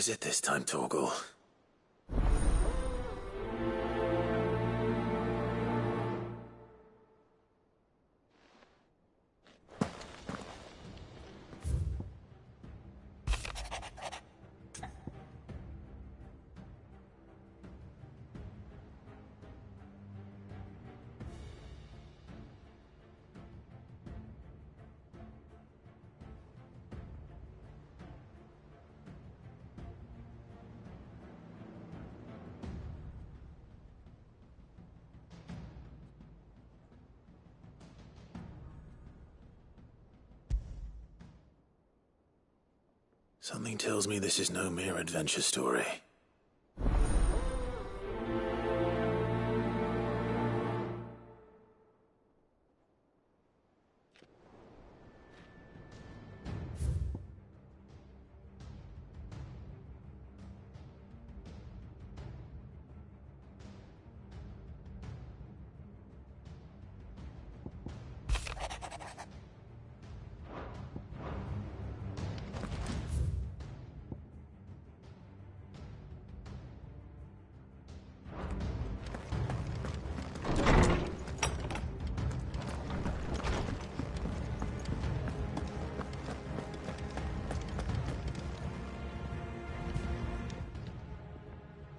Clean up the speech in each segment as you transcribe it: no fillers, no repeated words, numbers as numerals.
is it this time, Torgal? Something tells me this is no mere adventure story.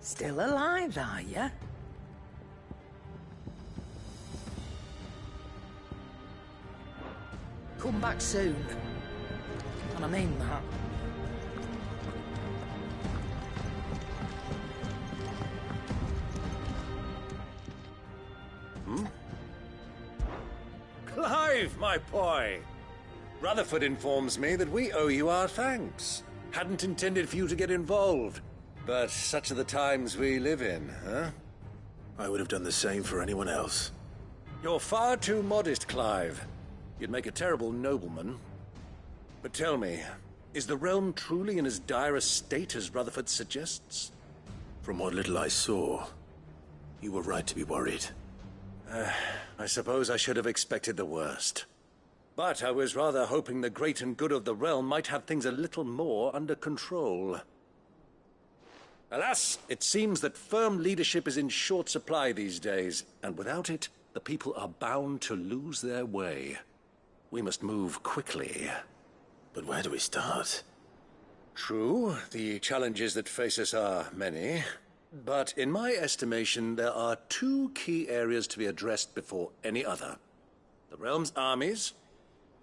Still alive, are you? Come back soon. And I mean that. Clive, my boy! Rutherford informs me that we owe you our thanks. Hadn't intended for you to get involved. But such are the times we live in, huh? I would have done the same for anyone else. You're far too modest, Clive. You'd make a terrible nobleman. But tell me, is the realm truly in as dire a state as Rutherford suggests? From what little I saw, you were right to be worried. I suppose I should have expected the worst. But I was rather hoping the great and good of the realm might have things a little more under control. Alas, it seems that firm leadership is in short supply these days, and without it, the people are bound to lose their way. We must move quickly. But where do we start? True, the challenges that face us are many, but in my estimation, there are two key areas to be addressed before any other. The realm's armies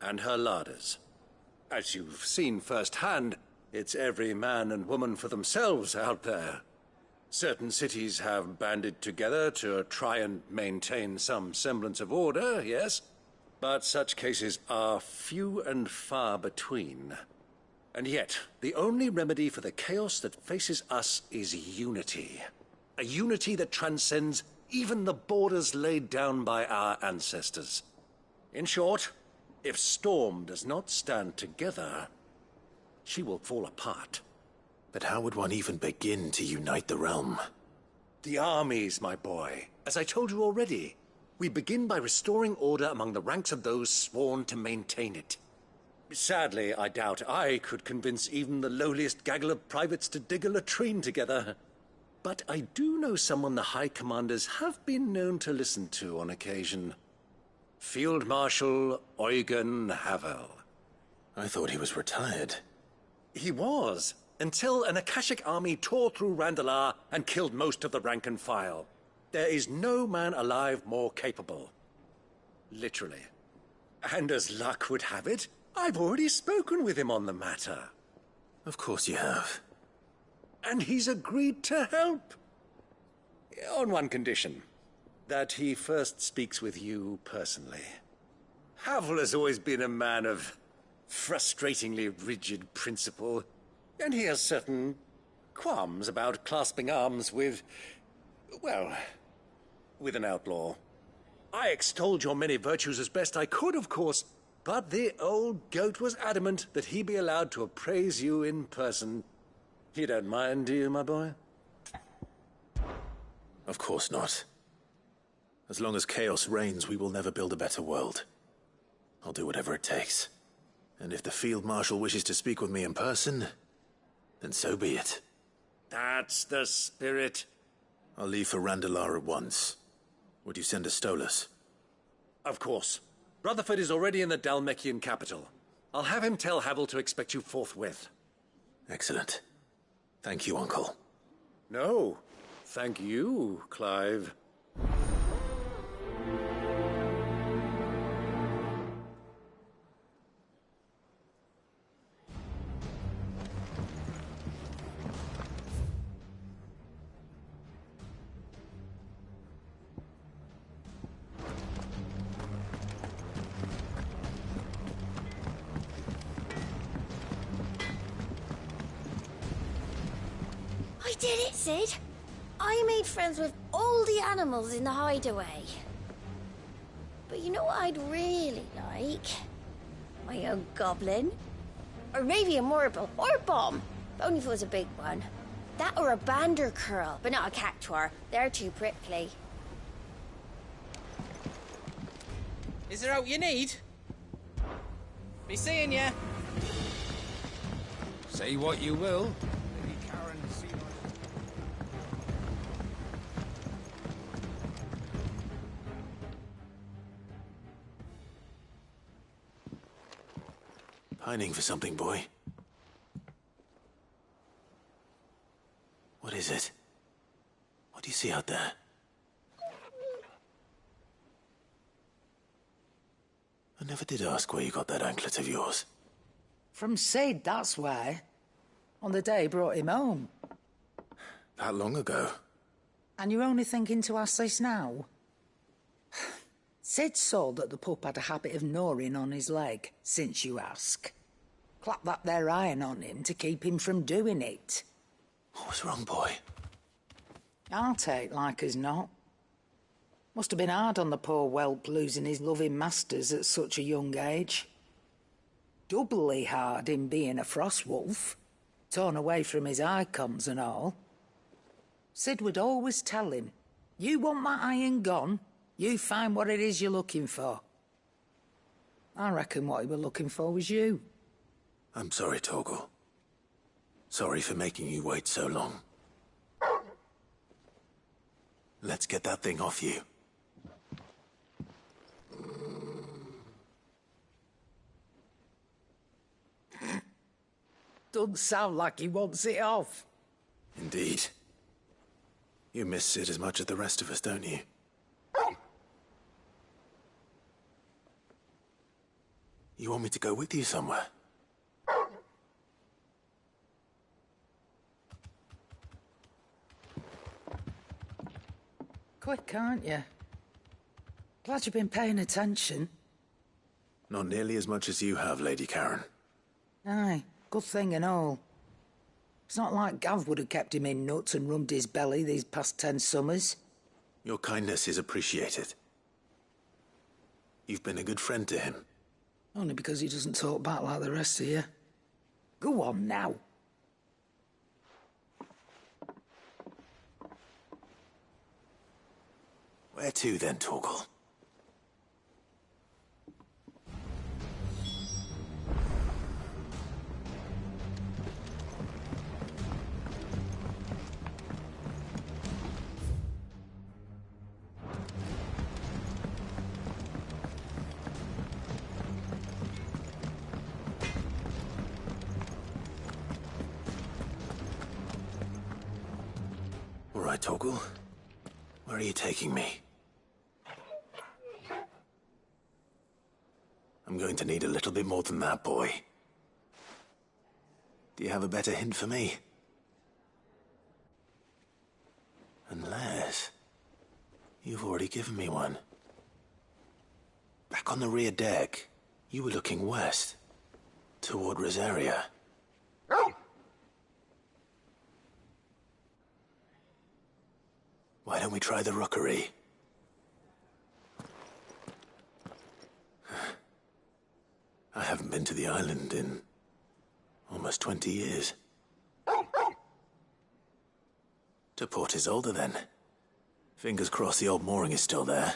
and her larders. As you've seen firsthand, it's every man and woman for themselves out there. Certain cities have banded together to try and maintain some semblance of order, yes, but such cases are few and far between. And yet, the only remedy for the chaos that faces us is unity. A unity that transcends even the borders laid down by our ancestors. In short, if Storm does not stand together, she will fall apart. But how would one even begin to unite the realm? The armies, my boy. As I told you already, we begin by restoring order among the ranks of those sworn to maintain it. Sadly, I doubt I could convince even the lowliest gaggle of privates to dig a latrine together. But I do know someone the High Commanders have been known to listen to on occasion. Field Marshal Eugen Havel. I thought he was retired. He was, until an Akashic army tore through Randalar and killed most of the rank and file. There is no man alive more capable. Literally. And as luck would have it, I've already spoken with him on the matter. Of course you have. And he's agreed to help. On one condition. That he first speaks with you personally. Havel has always been a man of frustratingly rigid principle, and he has certain qualms about clasping arms with, well, with an outlaw. I extolled your many virtues as best I could, of course, but the old goat was adamant that he be allowed to appraise you in person. You don't mind, do you, my boy? Of course not. As long as chaos reigns, we will never build a better world. I'll do whatever it takes. And if the Field Marshal wishes to speak with me in person, then so be it. That's the spirit. I'll leave for Randalar at once. Would you send a Stolas? Of course. Rutherford is already in the Dalmekian capital. I'll have him tell Havel to expect you forthwith. Excellent. Thank you, Uncle. No, thank you, Clive. I did it, Sid. I made friends with all the animals in the hideaway. But you know what I'd really like? My own goblin. Or maybe a Morble, or a bomb. Only if it was a big one. That or a bander curl, but not a cactuar. They're too prickly. Is there out you need? Be seeing ya. Say what you will. Pining for something, boy. What is it? What do you see out there? I never did ask where you got that anklet of yours. From Sid, that's why. On the day he brought him home. That long ago? And you're only thinking to ask this now? Sid saw that the pup had a habit of gnawing on his leg, since you ask. Clap that there iron on him to keep him from doing it. What was wrong, boy? I'll take like as not. Must have been hard on the poor whelp losing his loving masters at such a young age. Doubly hard in being a frost wolf, torn away from his icons and all. Sid would always tell him, you want that iron gone, you find what it is you're looking for. I reckon what he were looking for was you. I'm sorry, Torgal. Sorry for making you wait so long. Let's get that thing off you. Doesn't sound like he wants it off. Indeed. You miss Sid as much as the rest of us, don't you? You want me to go with you somewhere? Quick, aren't you? Glad you've been paying attention. Not nearly as much as you have, Lady Karen. Aye, good thing and all. It's not like Gav would have kept him in nuts and rubbed his belly these past 10 summers. Your kindness is appreciated. You've been a good friend to him. Only because he doesn't talk back like the rest of you. Go on now. Where to then, Torgal? All right, Torgal. Where are you taking me? I'm going to need a little bit more than that, boy. Do you have a better hint for me? Unless... you've already given me one. Back on the rear deck, you were looking west, toward Rosaria. Why don't we try the rookery? I haven't been to the island in almost 20 years. To Port Isolde, then. Fingers crossed the old mooring is still there.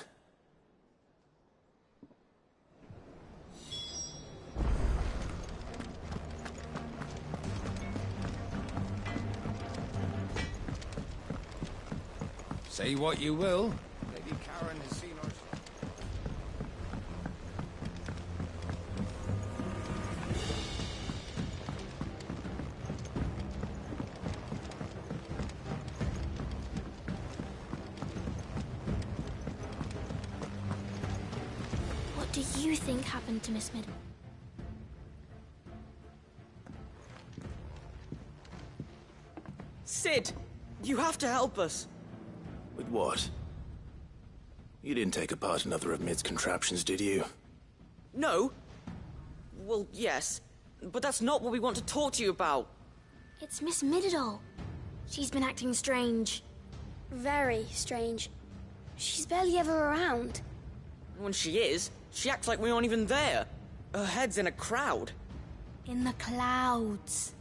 Say what you will. Lady Karen has seen us. What do you think happened to Miss Mid? Sid, you have to help us. With what? You didn't take apart another of Mid's contraptions, did you? No. Well, yes. But that's not what we want to talk to you about. It's Miss Mididol. She's been acting strange. Very strange. She's barely ever around. When she is, she acts like we aren't even there. Her head's in a crowd. In the clouds.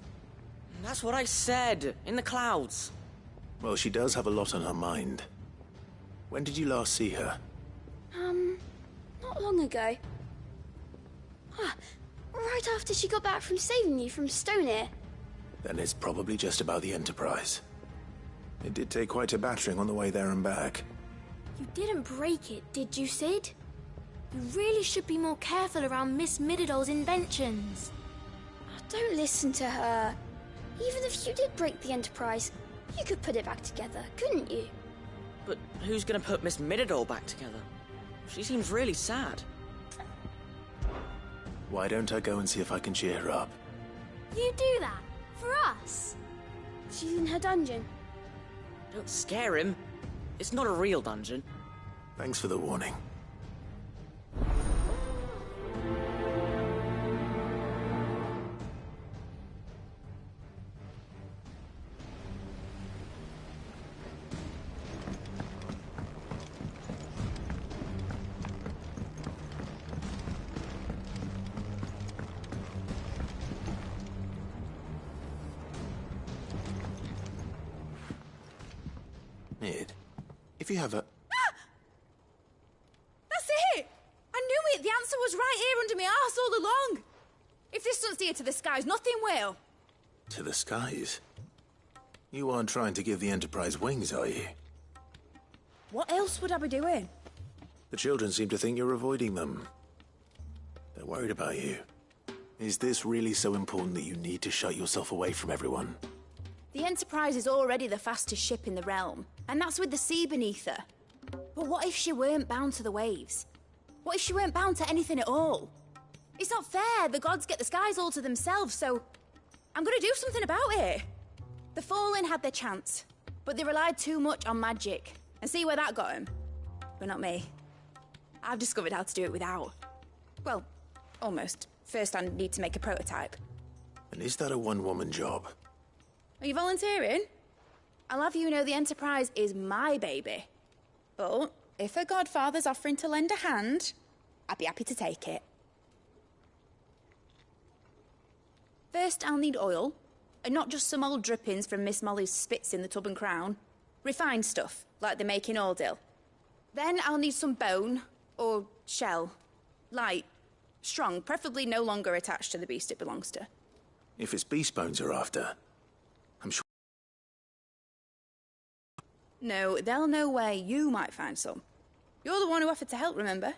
That's what I said. In the clouds. Well, she does have a lot on her mind. When did you last see her? Not long ago. Right after she got back from saving you from Stonehenge. Then it's probably just about the Enterprise. It did take quite a battering on the way there and back. You didn't break it, did you, Sid? You really should be more careful around Miss Mididol's inventions. Don't listen to her. Even if you did break the Enterprise, you could put it back together, couldn't you? But who's gonna put Miss Mididol back together? She seems really sad. Why don't I go and see if I can cheer her up? You do that? For us? She's in her dungeon. Don't scare him. It's not a real dungeon. Thanks for the warning. Mid, if you have a... That's it! I knew it! The answer was right here under my arse all along! If this doesn't steer to the skies, nothing will! To the skies? You aren't trying to give the Enterprise wings, are you? What else would I be doing? The children seem to think you're avoiding them. They're worried about you. Is this really so important that you need to shut yourself away from everyone? The Enterprise is already the fastest ship in the realm, and that's with the sea beneath her. But what if she weren't bound to the waves? What if she weren't bound to anything at all? It's not fair. The gods get the skies all to themselves, so I'm gonna do something about it. The Fallen had their chance, but they relied too much on magic. And see where that got them? But not me. I've discovered how to do it without. Well, almost. First, I need to make a prototype. And is that a one-woman job? Are you volunteering? I'll have you know the Enterprise is my baby. But if a godfather's offering to lend a hand, I'd be happy to take it. First, I'll need oil, and not just some old drippings from Miss Molly's spits in the Tub and Crown. Refined stuff, like they make in Ordil. Then I'll need some bone, or shell. Light, strong, preferably no longer attached to the beast it belongs to. If it's beast bones you're after, I'm sure... No, they'll know where you might find some. You're the one who offered to help, remember?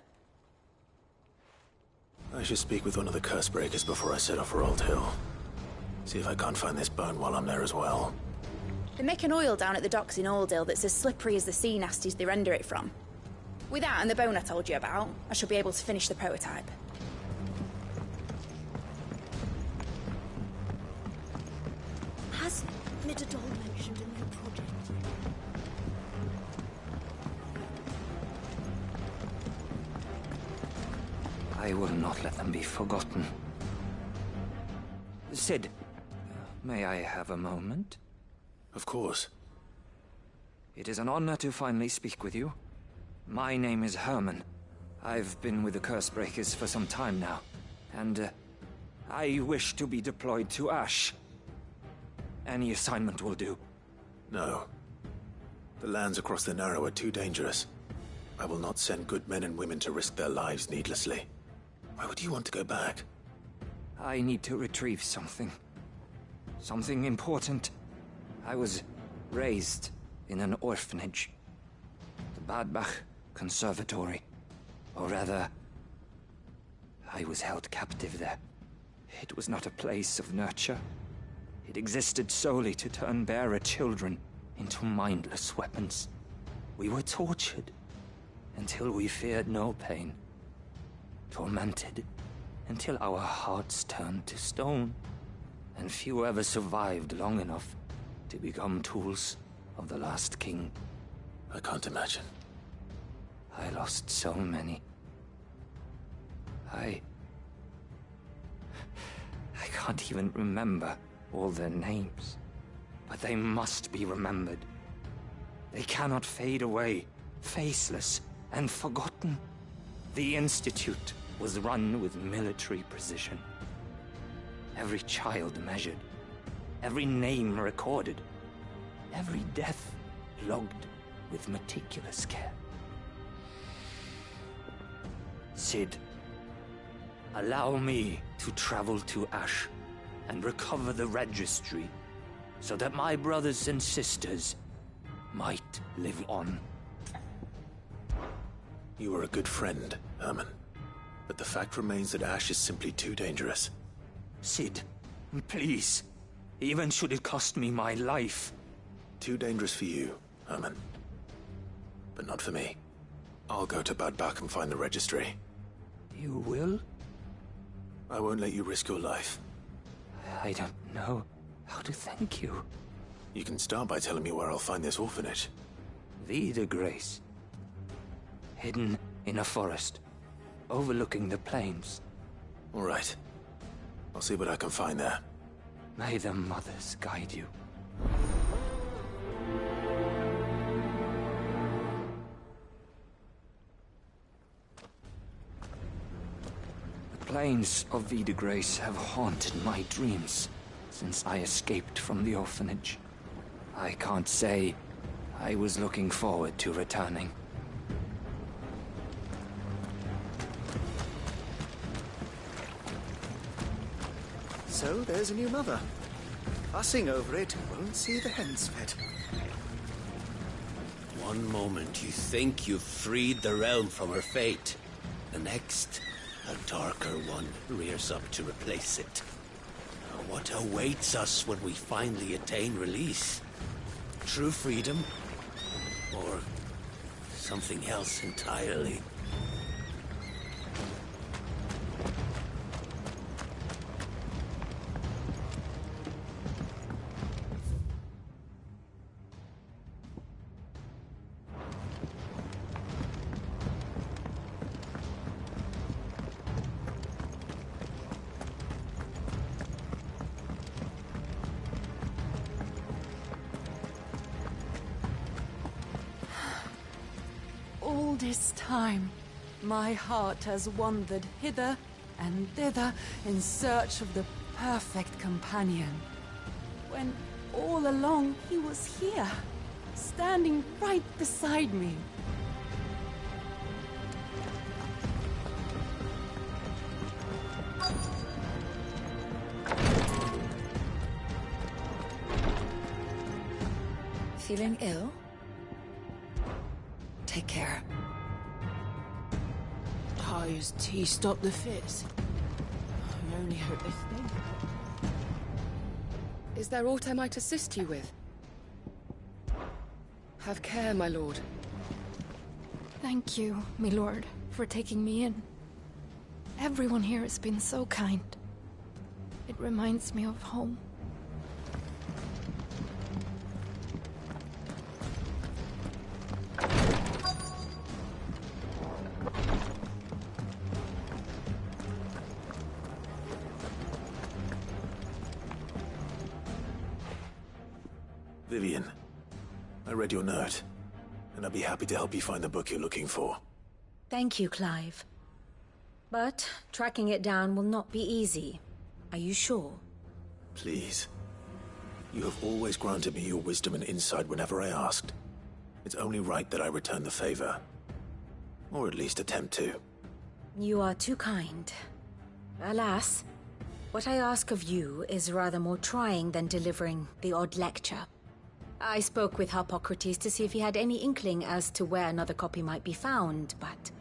I should speak with one of the curse breakers before I set off for Old Hill. See if I can't find this bone while I'm there as well. They make an oil down at the docks in Aldale that's as slippery as the sea nasties they render it from. With that and the bone I told you about, I should be able to finish the prototype. Has Mididol mentioned a new project? I will not let them be forgotten. Sid, may I have a moment? Of course. It is an honor to finally speak with you. My name is Herman. I've been with the Cursebreakers for some time now, and I wish to be deployed to Ash. Any assignment will do. No. The lands across the Narrow are too dangerous. I will not send good men and women to risk their lives needlessly. Why would you want to go back? I need to retrieve something. Something important. I was raised in an orphanage. Badbach Conservatory. Or rather, I was held captive there. It was not a place of nurture. It existed solely to turn bearer children into mindless weapons. We were tortured until we feared no pain. Tormented until our hearts turned to stone. And few ever survived long enough to become tools of the last king. I can't imagine. I lost so many. I can't even remember all their names. But they must be remembered. They cannot fade away, faceless and forgotten. The Institute was run with military precision. Every child measured, every name recorded, every death logged with meticulous care. Cid, allow me to travel to Ash and recover the registry so that my brothers and sisters might live on. You were a good friend, Herman. But the fact remains that Ash is simply too dangerous. Cid, please. Even should it cost me my life. Too dangerous for you, Herman. But not for me. I'll go to Badbach and find the registry. You will? I won't let you risk your life. I don't know how to thank you. You can start by telling me where I'll find this orphanage. Vida Grace. Hidden in a forest, overlooking the plains. All right. I'll see what I can find there. May the mothers guide you. The plains of Vida Grace have haunted my dreams since I escaped from the orphanage. I can't say I was looking forward to returning. So there's a new mother. Fussing over it won't see the hens fed. One moment you think you've freed the realm from her fate. The next, a darker one rears up to replace it. Now, what awaits us when we finally attain release? True freedom? Or something else entirely? All this time, my heart has wandered hither and thither in search of the perfect companion. When all along he was here, standing right beside me. Feeling ill? Take care. His tea stopped the fits. I only hope they stay. Is there aught I might assist you with? Have care, my lord. Thank you, my lord, for taking me in. Everyone here has been so kind. It reminds me of home. Vivian, I read your note, and I'd be happy to help you find the book you're looking for. Thank you, Clive. But tracking it down will not be easy. Are you sure? Please. You have always granted me your wisdom and insight whenever I asked. It's only right that I return the favor. Or at least attempt to. You are too kind. Alas, what I ask of you is rather more trying than delivering the odd lecture. I spoke with Harpocrates to see if he had any inkling as to where another copy might be found, but...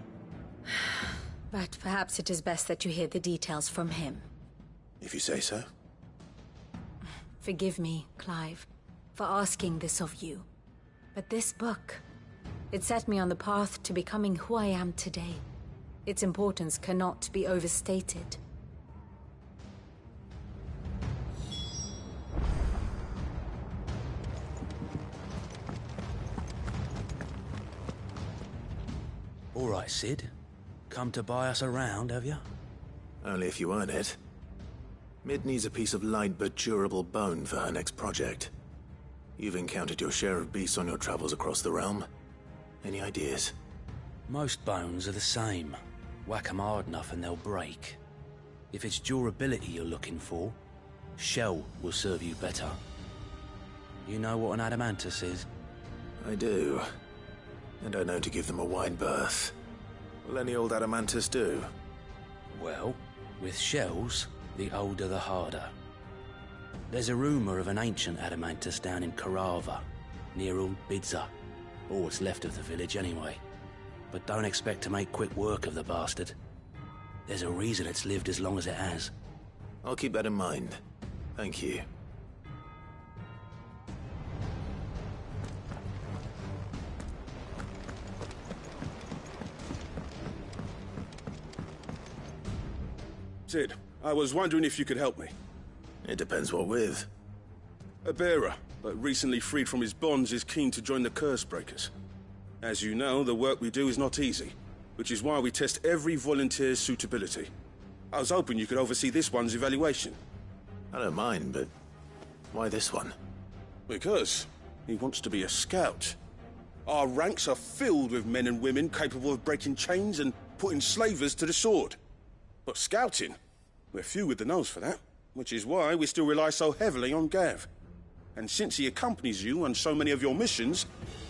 But perhaps it is best that you hear the details from him. If you say so. Forgive me, Clive, for asking this of you. But this book, it set me on the path to becoming who I am today. Its importance cannot be overstated. All right, Sid. Come to buy us around, have you? Only if you earn it. Mid needs a piece of light but durable bone for her next project. You've encountered your share of beasts on your travels across the realm. Any ideas? Most bones are the same. Whack 'em hard enough and they'll break. If it's durability you're looking for, shell will serve you better. You know what an adamantus is? I do. And I know to give them a wide berth. Will any old adamantus do? Well, with shells, the older the harder. There's a rumour of an ancient adamantus down in Karava, near Old Bidza. Or what's left of the village anyway. But don't expect to make quick work of the bastard. There's a reason it's lived as long as it has. I'll keep that in mind. Thank you. Sid, I was wondering if you could help me. It depends what with. A bearer, but recently freed from his bonds, is keen to join the Cursebreakers. As you know, the work we do is not easy, which is why we test every volunteer's suitability. I was hoping you could oversee this one's evaluation. I don't mind, but why this one? Because he wants to be a scout. Our ranks are filled with men and women capable of breaking chains and putting slavers to the sword. But scouting, we're few with the nose for that, which is why we still rely so heavily on Gav. And since he accompanies you on so many of your missions,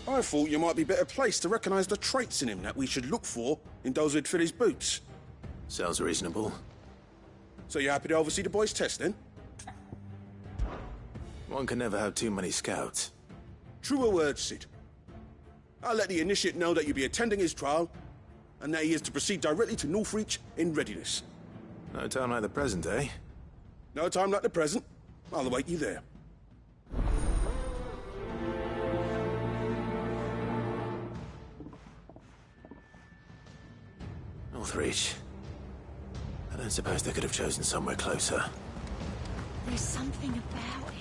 I thought you might be better placed to recognize the traits in him that we should look for in those who'd fill his boots. Sounds reasonable. So you're happy to oversee the boys' test, then? One can never have too many scouts. Truer words, Sid. I'll let the initiate know that you'll be attending his trial, and that he is to proceed directly to Northreach in readiness. No time like the present, eh? No time like the present. I'll await you there. Northreach. I don't suppose they could have chosen somewhere closer. There's something about it.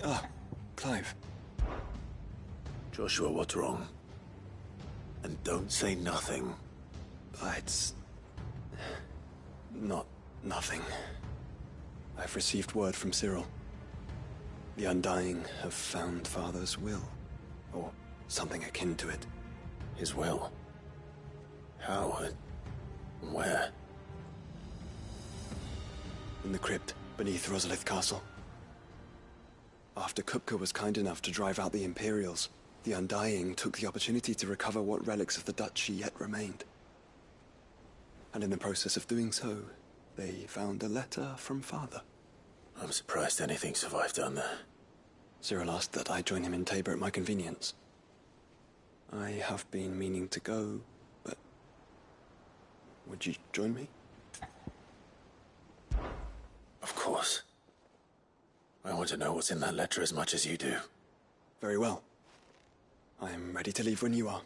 Ah, Clive. Joshua, what's wrong? And don't say nothing. It's... not nothing. I've received word from Cyril. The Undying have found Father's will. Or something akin to it. His will? How? And where? In the crypt beneath Rosalith Castle. After Kupka was kind enough to drive out the Imperials, the Undying took the opportunity to recover what relics of the Duchy yet remained. And in the process of doing so, they found a letter from Father. I'm surprised anything survived down there. Cyril asked that I join him in Tabor at my convenience. I have been meaning to go, but... would you join me? Of course. I want to know what's in that letter as much as you do. Very well. I am ready to leave when you are.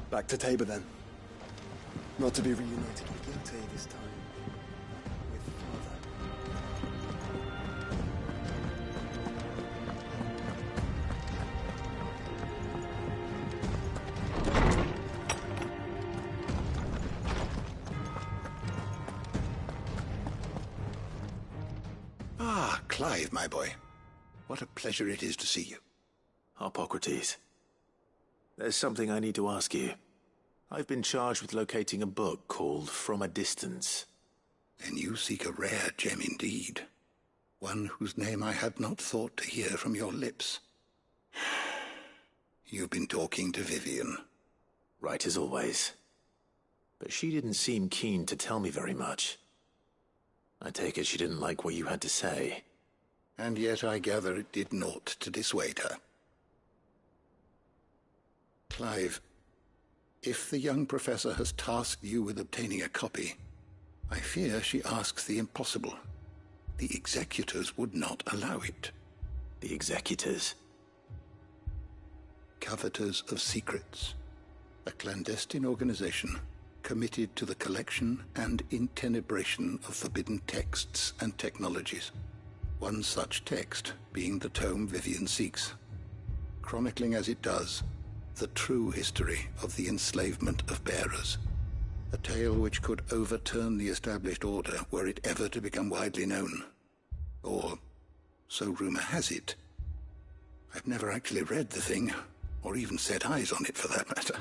Back to Tabor, then. Not to be reunited with Guilty this time. With Ah, Clive, my boy. What a pleasure it is to see you. Harpocrates. There's something I need to ask you. I've been charged with locating a book called From a Distance. Then you seek a rare gem indeed. One whose name I had not thought to hear from your lips. you've been talking to Vivian. Right as always. But she didn't seem keen to tell me very much. I take it she didn't like what you had to say. And yet I gather it did naught to dissuade her. Clive, if the young professor has tasked you with obtaining a copy, I fear she asks the impossible. The executors would not allow it. The executors? Coveters of Secrets. A clandestine organization committed to the collection and intenebration of forbidden texts and technologies. One such text being the tome Vivian seeks, chronicling as it does the true history of the enslavement of bearers. A tale which could overturn the established order were it ever to become widely known. Or, so rumor has it. I've never actually read the thing, or even set eyes on it for that matter.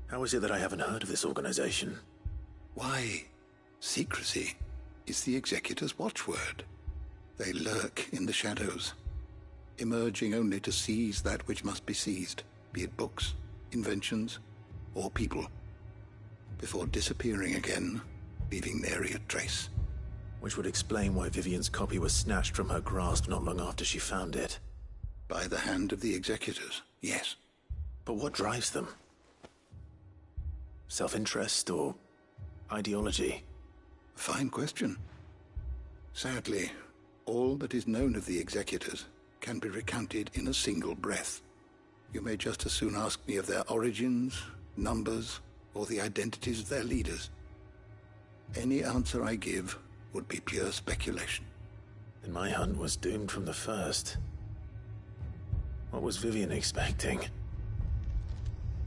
How is it that I haven't heard of this organization? Why, secrecy is the Executor's watchword. They lurk in the shadows, emerging only to seize that which must be seized, be it books, inventions, or people, before disappearing again, leaving nary a trace. Which would explain why Vivian's copy was snatched from her grasp not long after she found it. By the hand of the Executors, yes. But what drives them? Self-interest or ideology? Fine question. Sadly, all that is known of the Executors can be recounted in a single breath. You may just as soon ask me of their origins, numbers, or the identities of their leaders. Any answer I give would be pure speculation. Then my hunt was doomed from the first. What was Vivian expecting?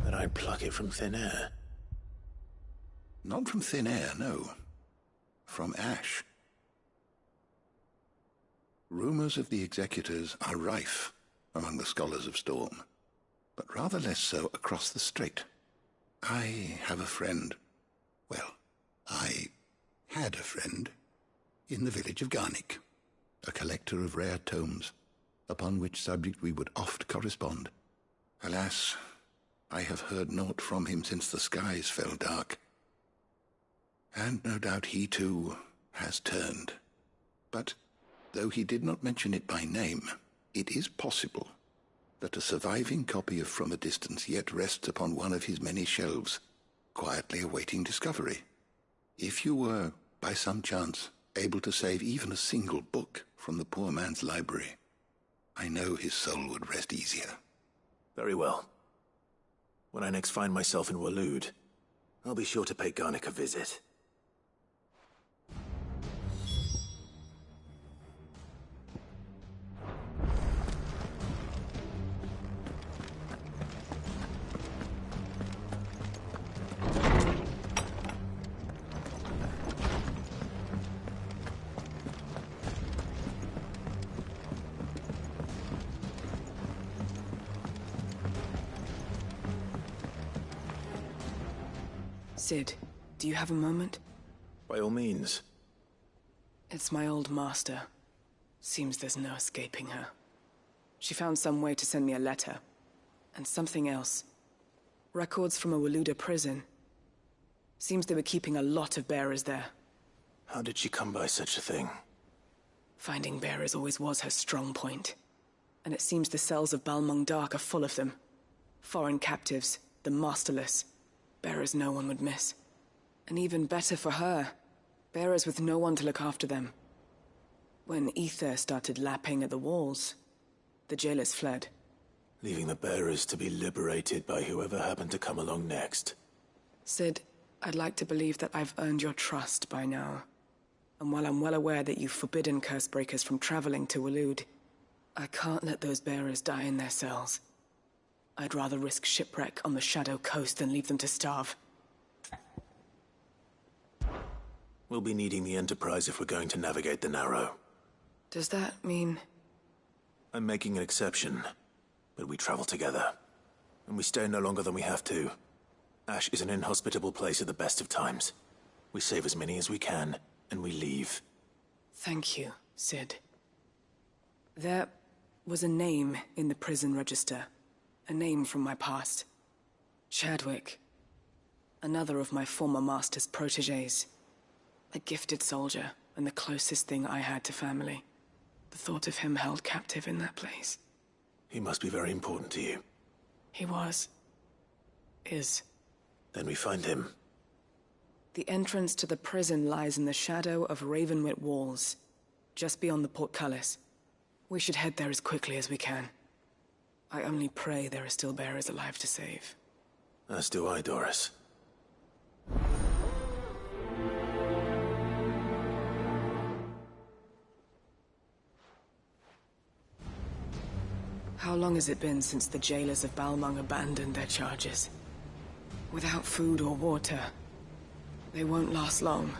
That I'd pluck it from thin air? Not from thin air, no. From ash. Rumors of the Executors are rife among the scholars of Storm, but rather less so across the Strait. I have a friend. Well, I had a friend in the village of Garnick, a collector of rare tomes, upon which subject we would oft correspond. Alas, I have heard naught from him since the skies fell dark. And no doubt he, too, has turned. But, though he did not mention it by name, it is possible that a surviving copy of From a Distance yet rests upon one of his many shelves, quietly awaiting discovery. If you were, by some chance, able to save even a single book from the poor man's library, I know his soul would rest easier. Very well. When I next find myself in Waloed, I'll be sure to pay Garnick a visit. Sid, do you have a moment? By all means. It's my old master. Seems there's no escaping her. She found some way to send me a letter. And something else. Records from a Waluda prison. Seems they were keeping a lot of bearers there. How did she come by such a thing? Finding bearers always was her strong point. And it seems the cells of Balmung Dark are full of them. Foreign captives, the masterless. Bearers no one would miss. And even better for her, bearers with no one to look after them. When ether started lapping at the walls, the jailers fled. Leaving the bearers to be liberated by whoever happened to come along next. Sid, I'd like to believe that I've earned your trust by now. And while I'm well aware that you've forbidden Cursebreakers from traveling to Waloed, I can't let those bearers die in their cells. I'd rather risk shipwreck on the Shadow Coast than leave them to starve. We'll be needing the Enterprise if we're going to navigate the Narrow. Does that mean... I'm making an exception, but we travel together. And we stay no longer than we have to. Ash is an inhospitable place at the best of times. We save as many as we can, and we leave. Thank you, Sid. There was a name in the prison register. A name from my past. Chadwick. Another of my former master's protégés. A gifted soldier, and the closest thing I had to family. The thought of him held captive in that place. He must be very important to you. He was. Is. Then we find him. The entrance to the prison lies in the shadow of Ravenwit walls, just beyond the portcullis. We should head there as quickly as we can. I only pray there are still bearers alive to save. As do I, Doris. How long has it been since the jailers of Balmung abandoned their charges? Without food or water, they won't last long.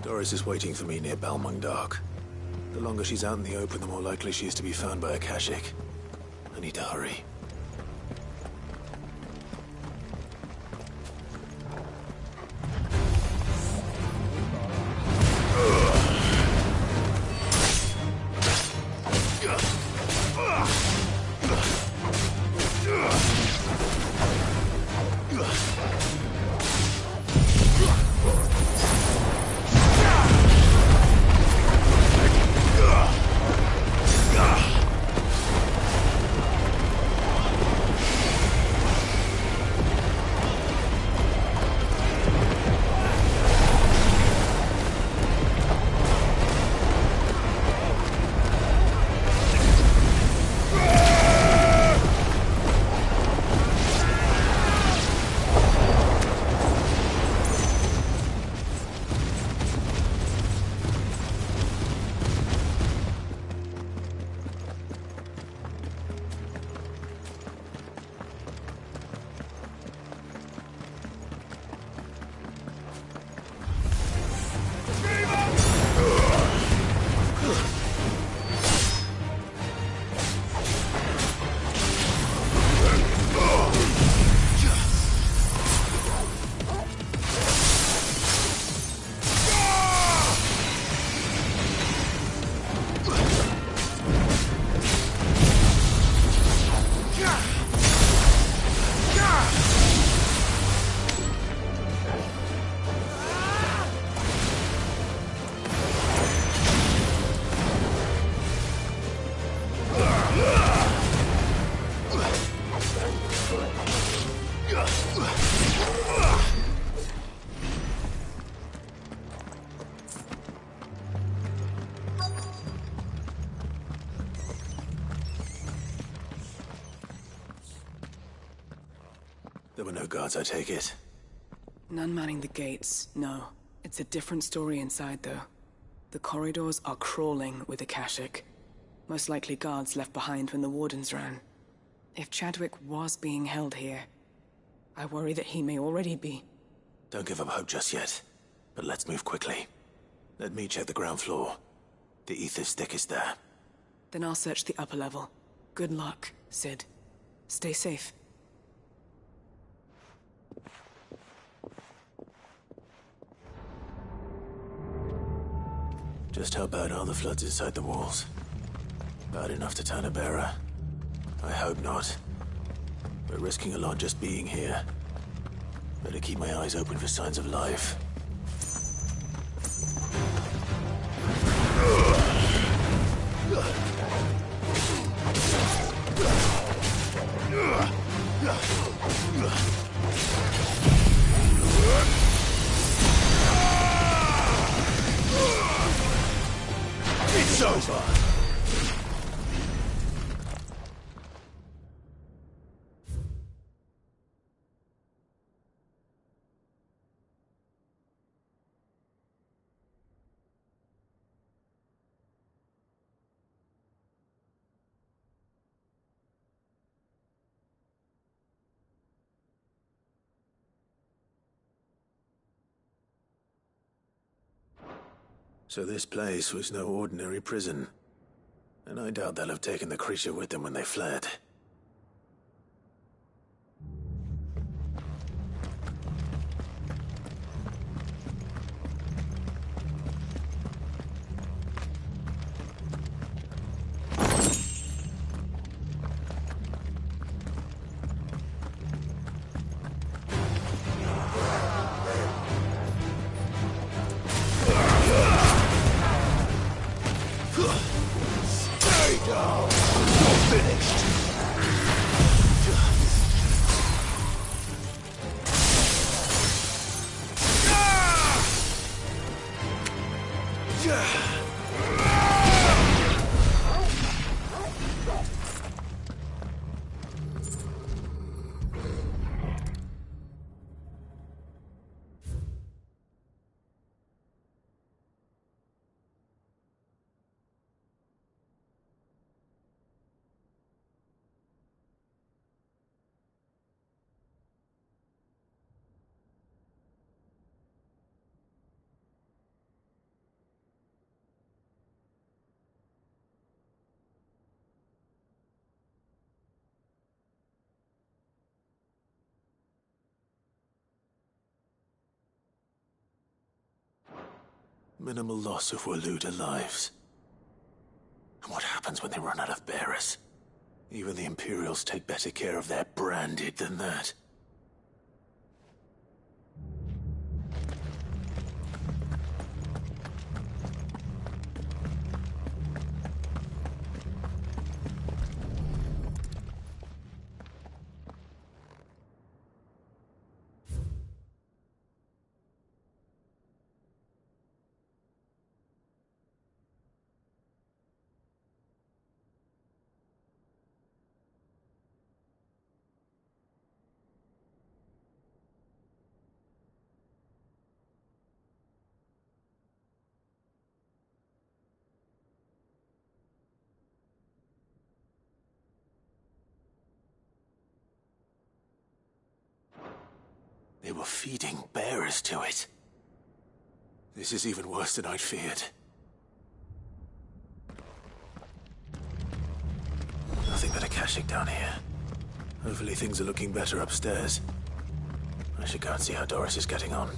Doris is waiting for me near Balmung Dock. The longer she's out in the open, the more likely she is to be found by a Kashik. I need to hurry. There were no guards, I take it. None manning the gates, no. It's a different story inside, though. The corridors are crawling with Akashic. Most likely guards left behind when the wardens ran. If Chadwick was being held here, I worry that he may already be. Don't give up hope just yet, but let's move quickly. Let me check the ground floor. The ether stick is there. Then I'll search the upper level. Good luck, Sid. Stay safe. Just how bad are the floods inside the walls? Bad enough to turn a bearer? I hope not. We're risking a lot just being here. Better keep my eyes open for signs of life. Ugh. So this place was no ordinary prison. And I doubt they'll have taken the creature with them when they fled. Minimal loss of Waluda lives. And what happens when they run out of bearers? Even the Imperials take better care of their branded than that. They were feeding bearers to it. This is even worse than I'd feared. Nothing but a Kashyyyk down here. Hopefully things are looking better upstairs. I should go and see how Doris is getting on.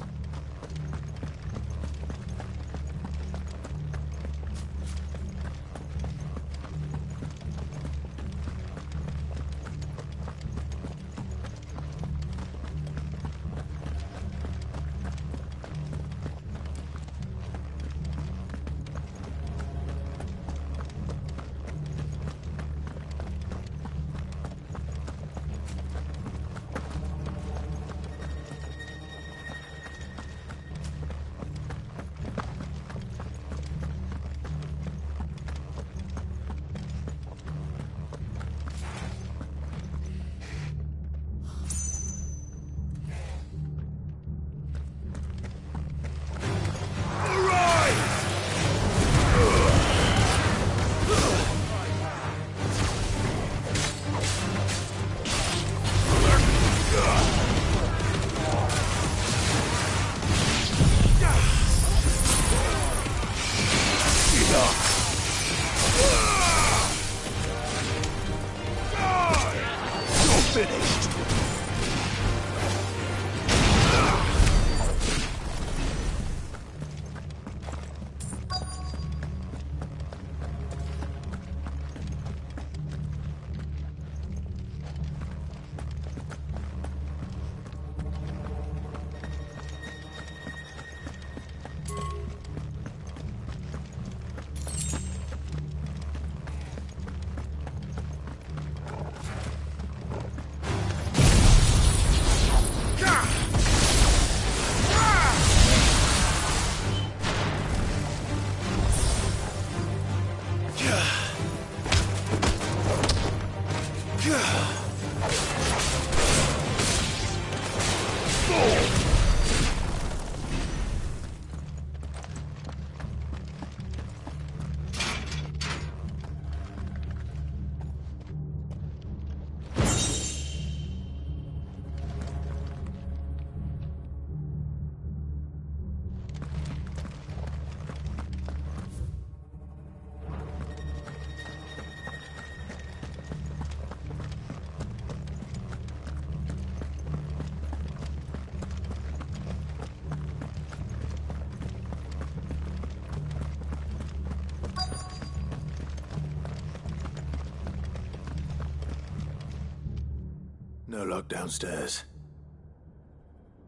No lock downstairs.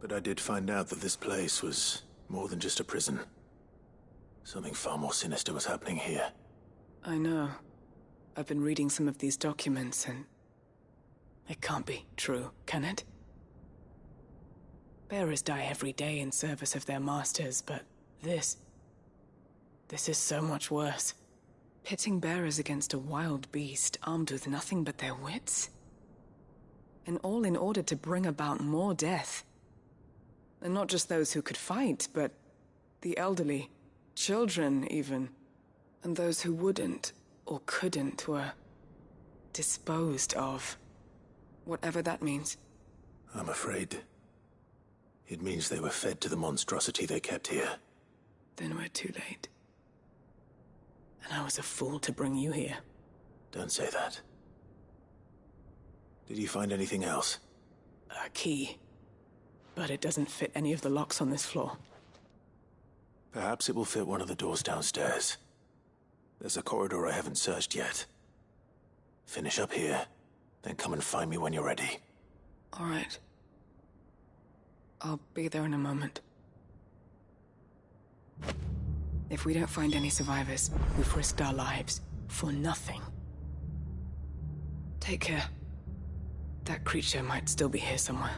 But I did find out that this place was more than just a prison. Something far more sinister was happening here. I know. I've been reading some of these documents and... it can't be true, can it? Bearers die every day in service of their masters, but this is so much worse. Pitting bearers against a wild beast armed with nothing but their wits? And all in order to bring about more death. And not just those who could fight, but the elderly, children even. And those who wouldn't or couldn't were disposed of. Whatever that means. I'm afraid it means they were fed to the monstrosity they kept here. Then we're too late. And I was a fool to bring you here. Don't say that. Did you find anything else? A key. But it doesn't fit any of the locks on this floor. Perhaps it will fit one of the doors downstairs. There's a corridor I haven't searched yet. Finish up here, then come and find me when you're ready. All right. I'll be there in a moment. If we don't find any survivors, we've risked our lives for nothing. Take care. That creature might still be here somewhere.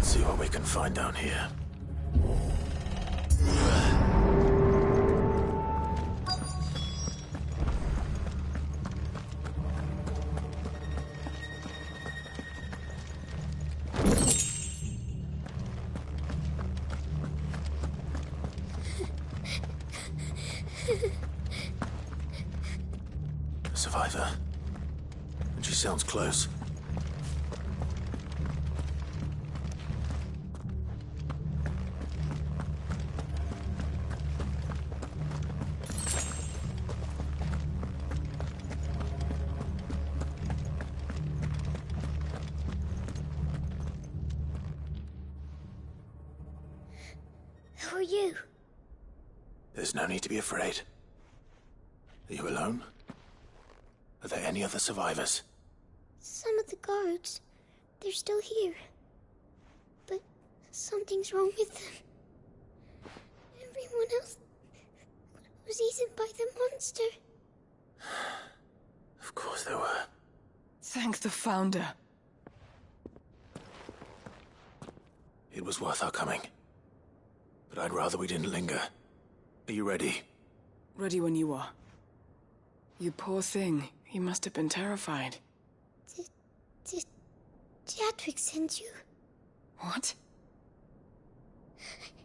See what we can find down here. A survivor. And she sounds close. Who are you? There's no need to be afraid. Are you alone? Are there any other survivors? Some of the guards. They're still here. But something's wrong with them. Everyone else was eaten by the monster. Of course there were. Thank the Founder. It was worth our coming. But I'd rather we didn't linger. Are you ready? Ready when you are. You poor thing. You must have been terrified. Did Chadwick send you? What?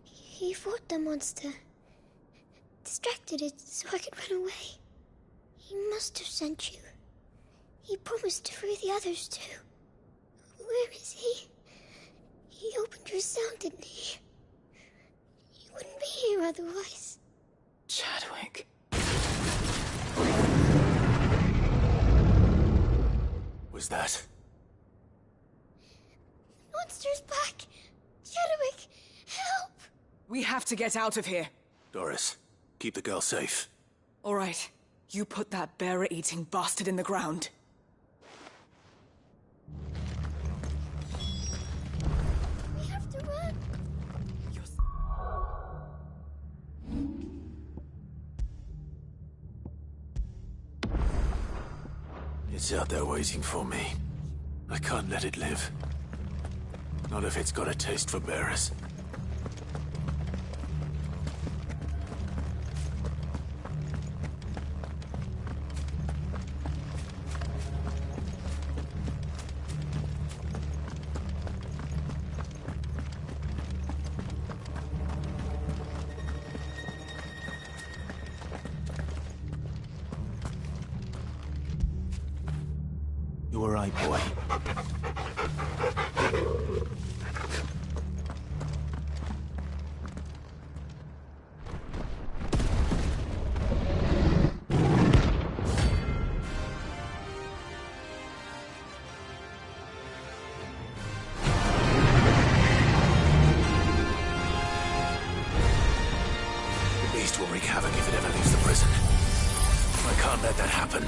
He fought the monster. Distracted it so I could run away. He must have sent you. He promised to free the others too. Where is he? He opened your cell, didn't he? He wouldn't be here otherwise. Chadwick. Was that? Monster's back! Chadwick, help! We have to get out of here. Doris, keep the girl safe. All right. You put that bearer-eating bastard in the ground. We have to run. It's out there waiting for me. I can't let it live. Not if it's got a taste for bearers. You all right, boy? The beast will wreak havoc if it ever leaves the prison. I can't let that happen.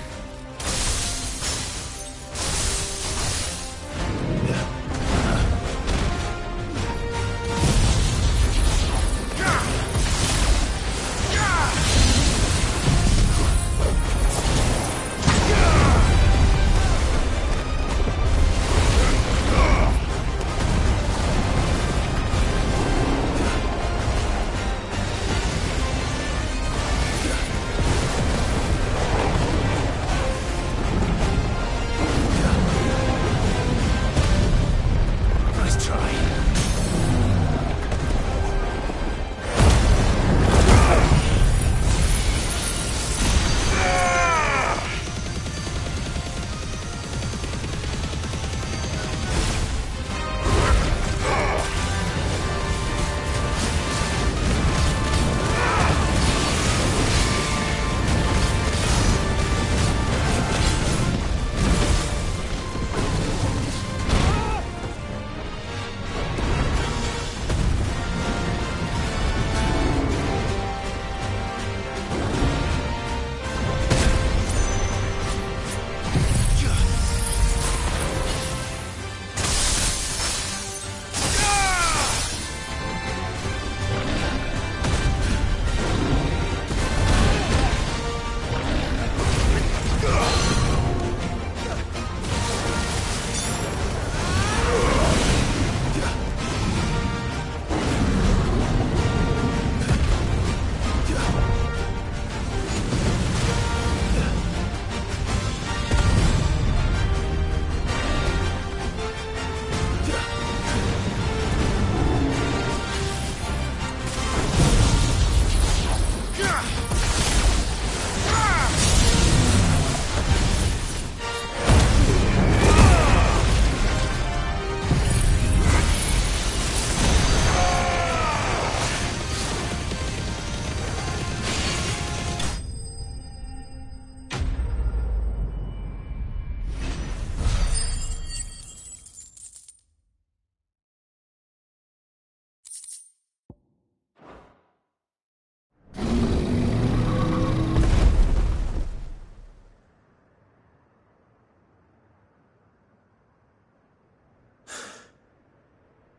Nice try.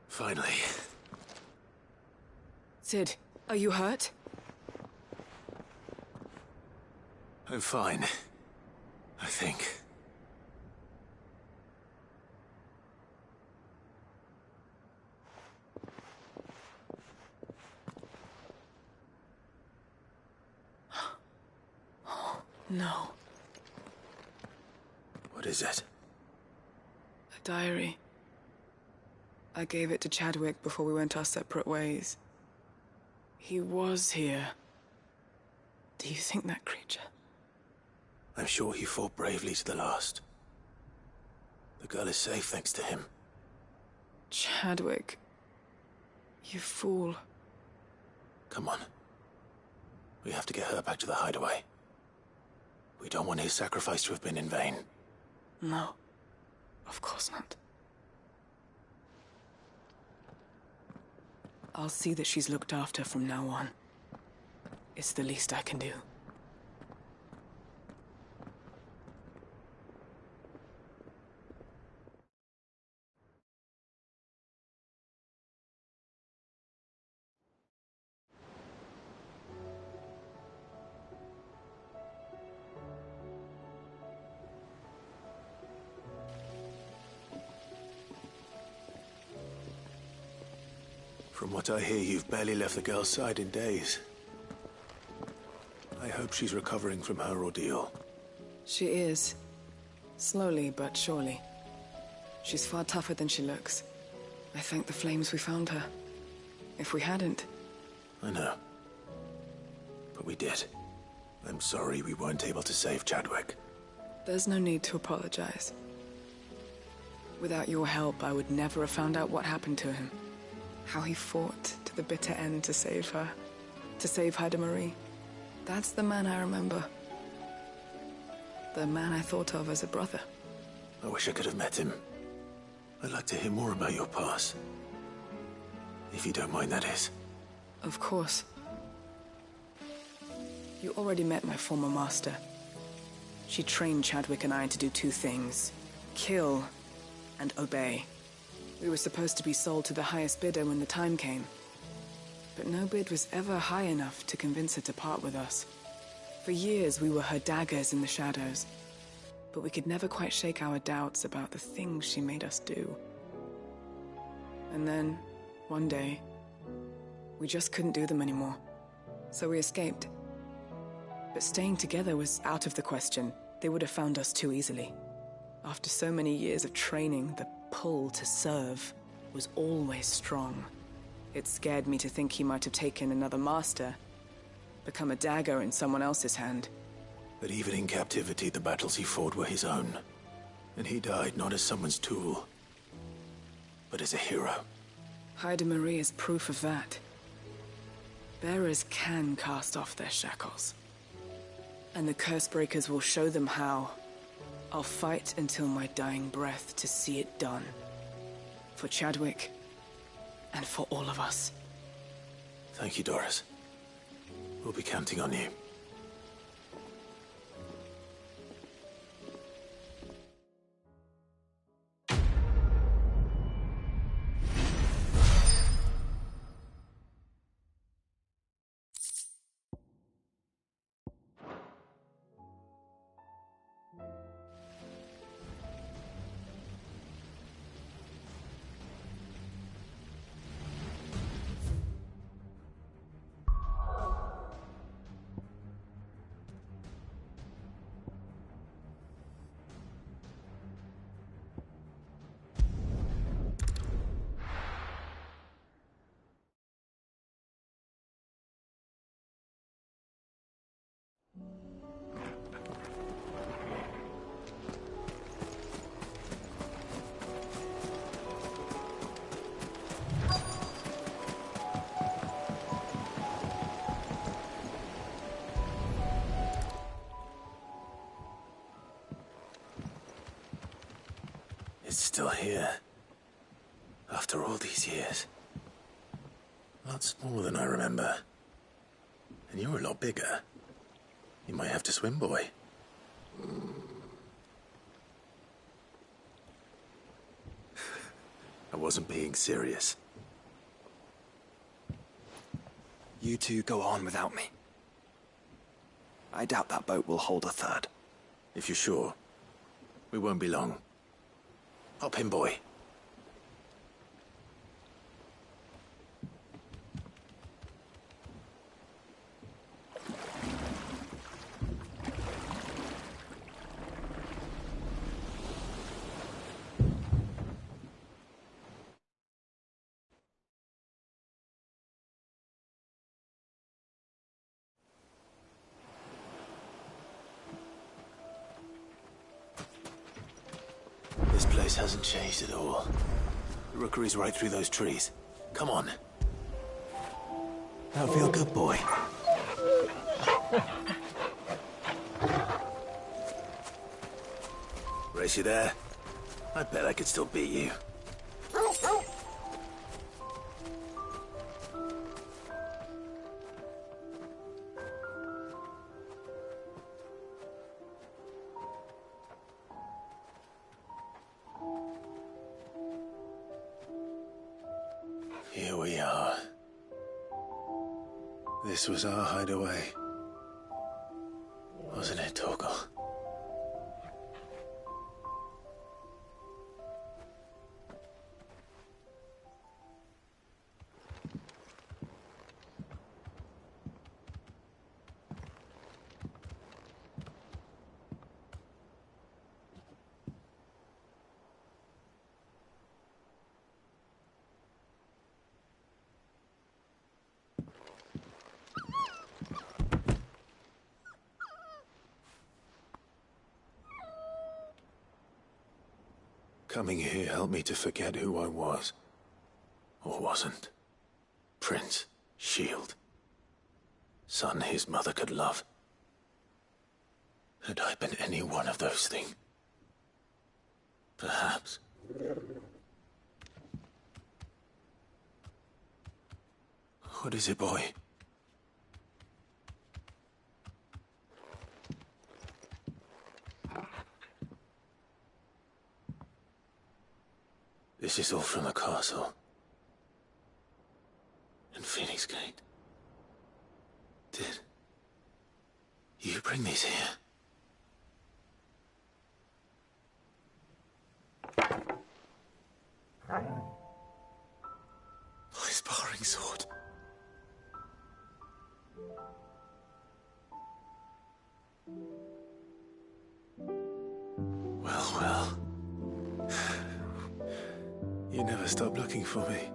Finally. Sid, are you hurt? I'm fine. I think. No. What is it? A diary. I gave it to Chadwick before we went our separate ways. He was here. Do you think that creature? I'm sure he fought bravely to the last. The girl is safe thanks to him. Chadwick. You fool. Come on. We have to get her back to the hideaway. We don't want his sacrifice to have been in vain. No. Of course not. I'll see that she's looked after from now on. It's the least I can do. From what I hear, you've barely left the girl's side in days. I hope she's recovering from her ordeal. She is. Slowly but surely. She's far tougher than she looks. I thank the flames we found her. If we hadn't... I know. But we did. I'm sorry we weren't able to save Chadwick. There's no need to apologize. Without your help, I would never have found out what happened to him. How he fought to the bitter end to save her. To save Haida Marie. That's the man I remember. The man I thought of as a brother. I wish I could have met him. I'd like to hear more about your past. If you don't mind, that is. Of course. You already met my former master. She trained Chadwick and I to do two things. Kill and obey. We were supposed to be sold to the highest bidder when the time came. But no bid was ever high enough to convince her to part with us. For years we were her daggers in the shadows. But we could never quite shake our doubts about the things she made us do. And then, one day, we just couldn't do them anymore. So we escaped. But staying together was out of the question. They would have found us too easily. After so many years of training, the pull to serve was always strong. It scared me to think he might have taken another master, become a dagger in someone else's hand. But even in captivity, the battles he fought were his own. And he died not as someone's tool, but as a hero. Haida Marie is proof of that. Bearers can cast off their shackles. And the Cursebreakers will show them how. I'll fight until my dying breath to see it done. For Chadwick, and for all of us. Thank you, Doris. We'll be counting on you. It's still here. After all these years. A lot smaller than I remember. And you're a lot bigger. You might have to swim, boy. I wasn't being serious. You two go on without me. I doubt that boat will hold a third. If you're sure, we won't be long. Hop in, boy. This place hasn't changed at all. The rookery's right through those trees. Come on. That'll feel good, boy. Race you there? I bet I could still beat you. Here we are. This was our hideaway. Wasn't it, Torgal? Coming here helped me to forget who I was. Or wasn't. Prince, shield. Son his mother could love. Had I been any one of those things? Perhaps. What is it, boy? This is all from the castle. And Phoenix Gate. Did you bring these here? My sparring sword. Well, well. You never stopped looking for me,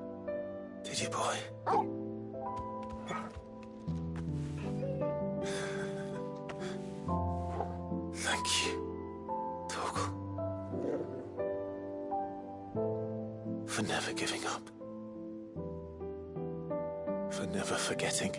did you, boy? Thank you, Torgal. For never giving up. For never forgetting.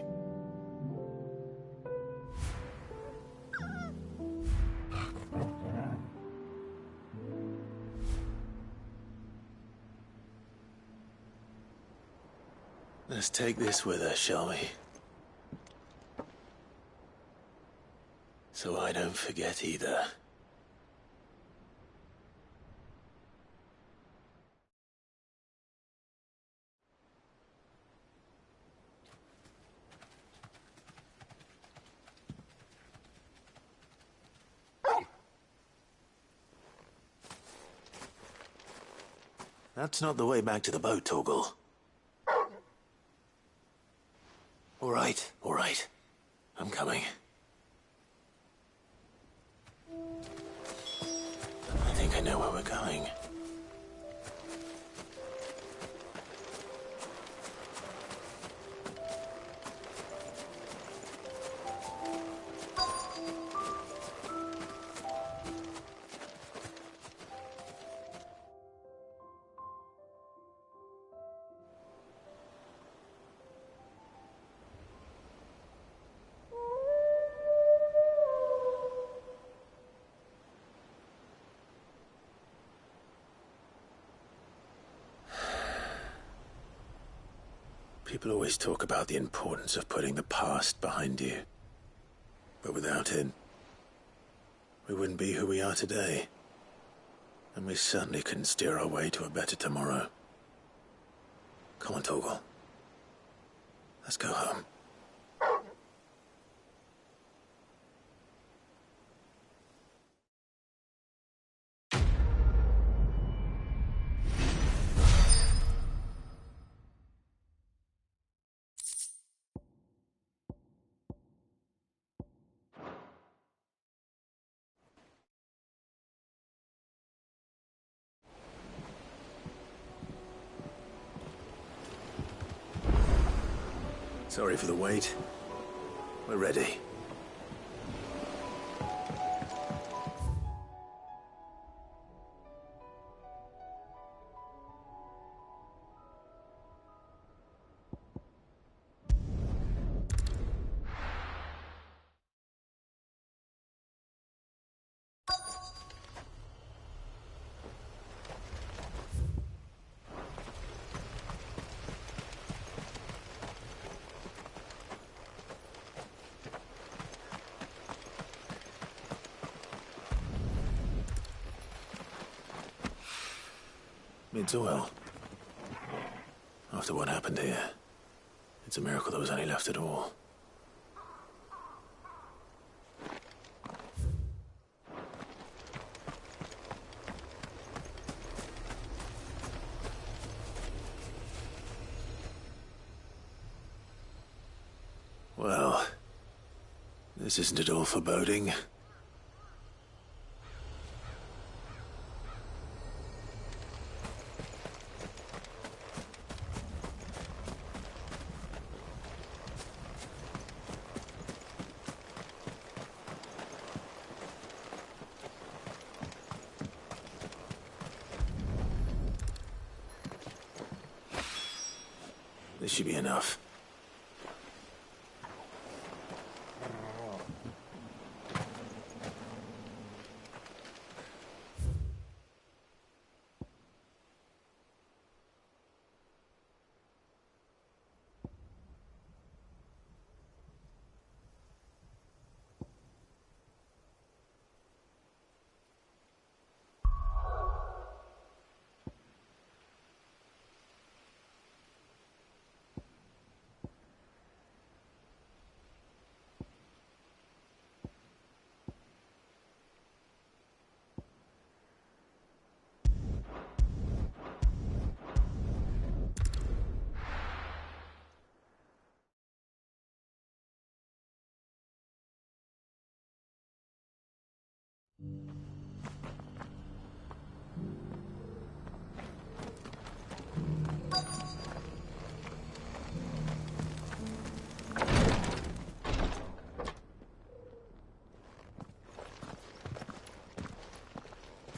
Let's take this with us, shall we? So I don't forget either. That's not the way back to the boat, Torgal. All right. I'm coming. I think I know where we're going. People always talk about the importance of putting the past behind you. But without it, we wouldn't be who we are today. And we certainly couldn't steer our way to a better tomorrow. Come on, Torgal. Let's go home. Sorry for the wait. We're ready. It's oil. After what happened here, it's a miracle there was any left at all. Well, this isn't at all foreboding. This should be enough.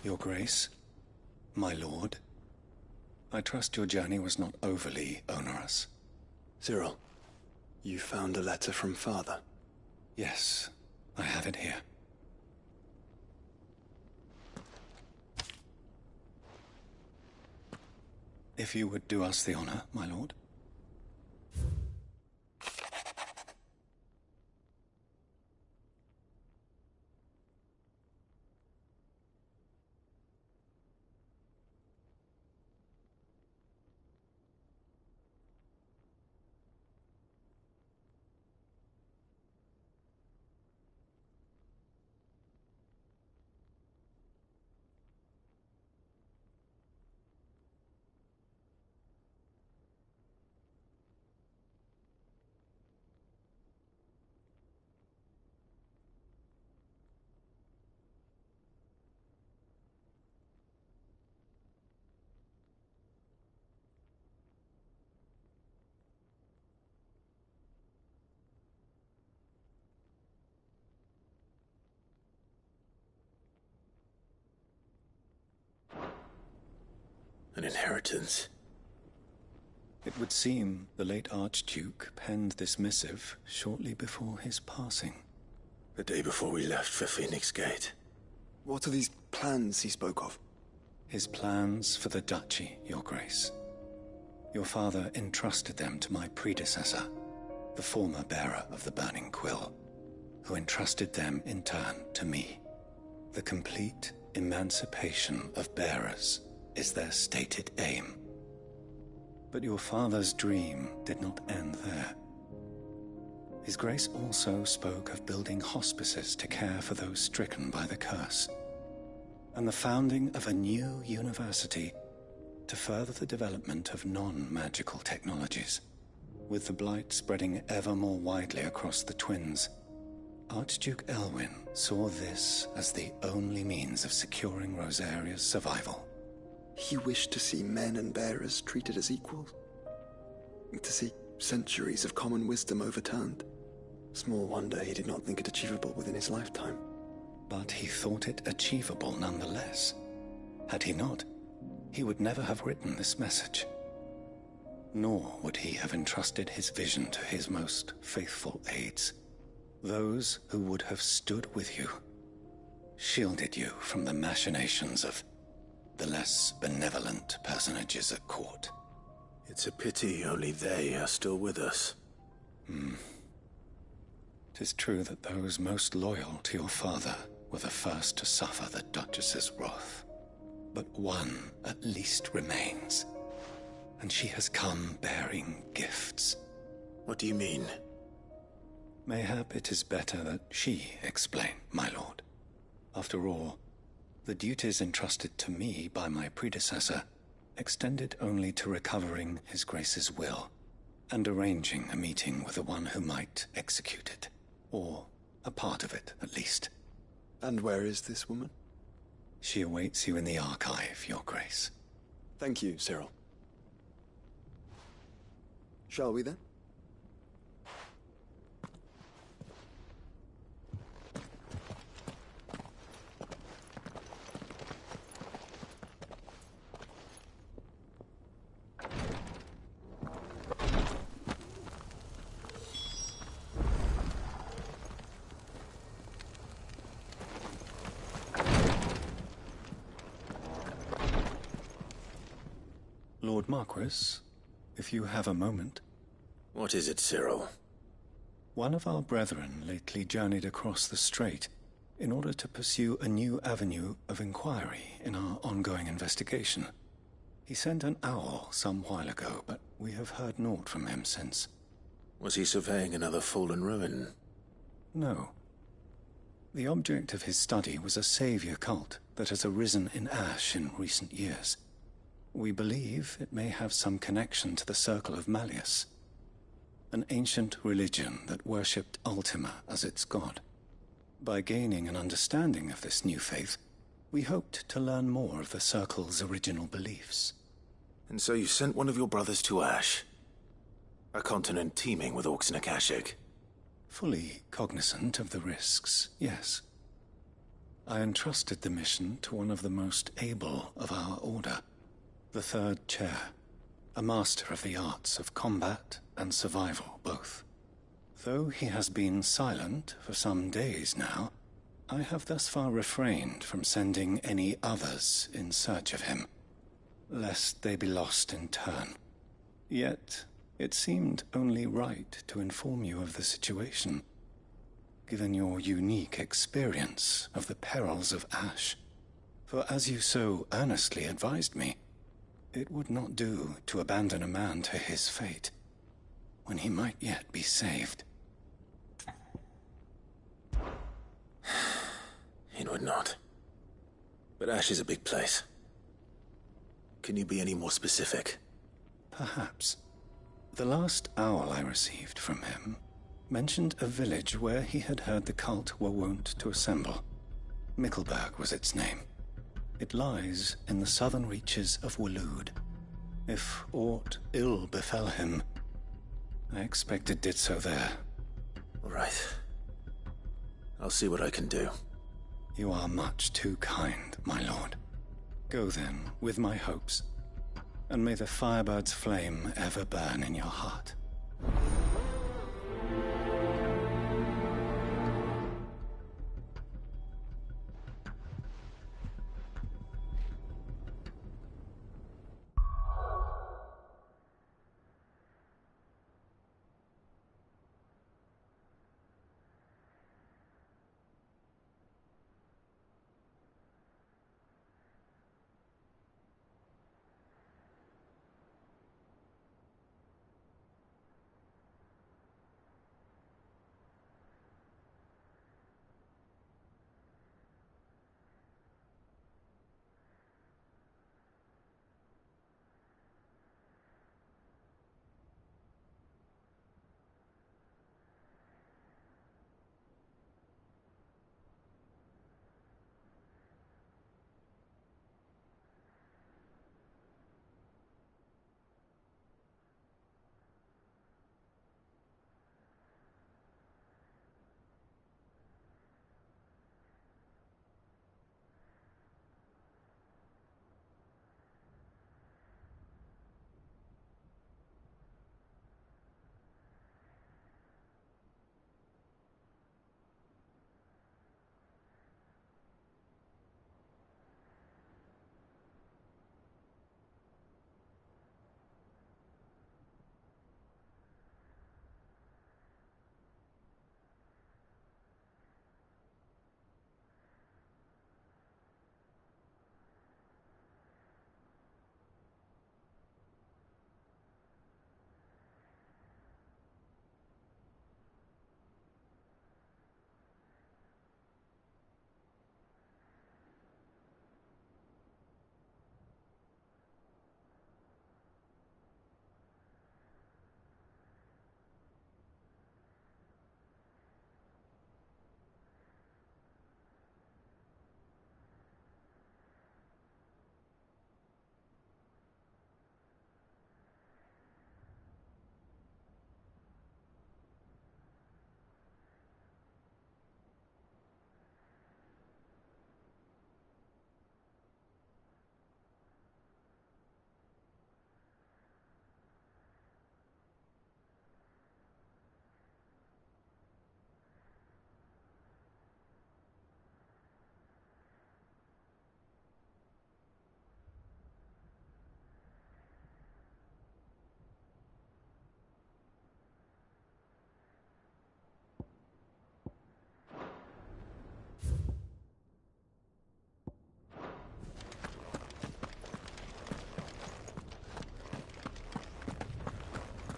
Your Grace, my lord, I trust your journey was not overly onerous. Cyril, you found a letter from Father? Yes, I have it here. If you would do us the honor, my lord. An inheritance. It would seem the late Archduke penned this missive shortly before his passing. The day before we left for Phoenix Gate. What are these plans he spoke of? His plans for the duchy, Your Grace. Your father entrusted them to my predecessor, the former bearer of the Burning Quill, who entrusted them in turn to me. The complete emancipation of bearers is their stated aim. But your father's dream did not end there. His Grace also spoke of building hospices to care for those stricken by the curse, and the founding of a new university to further the development of non-magical technologies. With the blight spreading ever more widely across the twins, Archduke Elwyn saw this as the only means of securing Rosaria's survival. He wished to see men and bearers treated as equals. To see centuries of common wisdom overturned. Small wonder he did not think it achievable within his lifetime. But he thought it achievable nonetheless. Had he not, he would never have written this message. Nor would he have entrusted his vision to his most faithful aides. Those who would have stood with you, shielded you from the machinations of the less benevolent personages at court. It's a pity only they are still with us. 'Tis true that those most loyal to your father were the first to suffer the Duchess's wrath. But one at least remains, and she has come bearing gifts. What do you mean? Mayhap it is better that she explain, my lord. After all, the duties entrusted to me by my predecessor extended only to recovering His Grace's will and arranging a meeting with the one who might execute it, or a part of it, at least. And where is this woman? She awaits you in the archive, Your Grace. Thank you, Cyril. Shall we then? Lord Marquis, if you have a moment. What is it, Cyril? One of our brethren lately journeyed across the strait in order to pursue a new avenue of inquiry in our ongoing investigation. He sent an owl some while ago, but we have heard naught from him since. Was he surveying another fallen ruin? No. The object of his study was a savior cult that has arisen in Ash in recent years. We believe it may have some connection to the Circle of Malleus, an ancient religion that worshipped Ultima as its god. By gaining an understanding of this new faith, we hoped to learn more of the Circle's original beliefs. And so you sent one of your brothers to Ash? A continent teeming with orcs and Akashic? Fully cognizant of the risks, yes. I entrusted the mission to one of the most able of our order, the Third Chair, a master of the arts of combat and survival both. Though he has been silent for some days now, I have thus far refrained from sending any others in search of him, lest they be lost in turn. Yet, it seemed only right to inform you of the situation, given your unique experience of the perils of Ash. For as you so earnestly advised me, it would not do to abandon a man to his fate, when he might yet be saved. It would not. But Ash is a big place. Can you be any more specific? Perhaps. The last owl I received from him mentioned a village where he had heard the cult were wont to assemble. Mickleburg was its name. It lies in the southern reaches of Waloed. If aught ill befell him, I expect it did so there. All right. I'll see what I can do. You are much too kind, my lord. Go then, with my hopes, and may the Firebird's flame ever burn in your heart.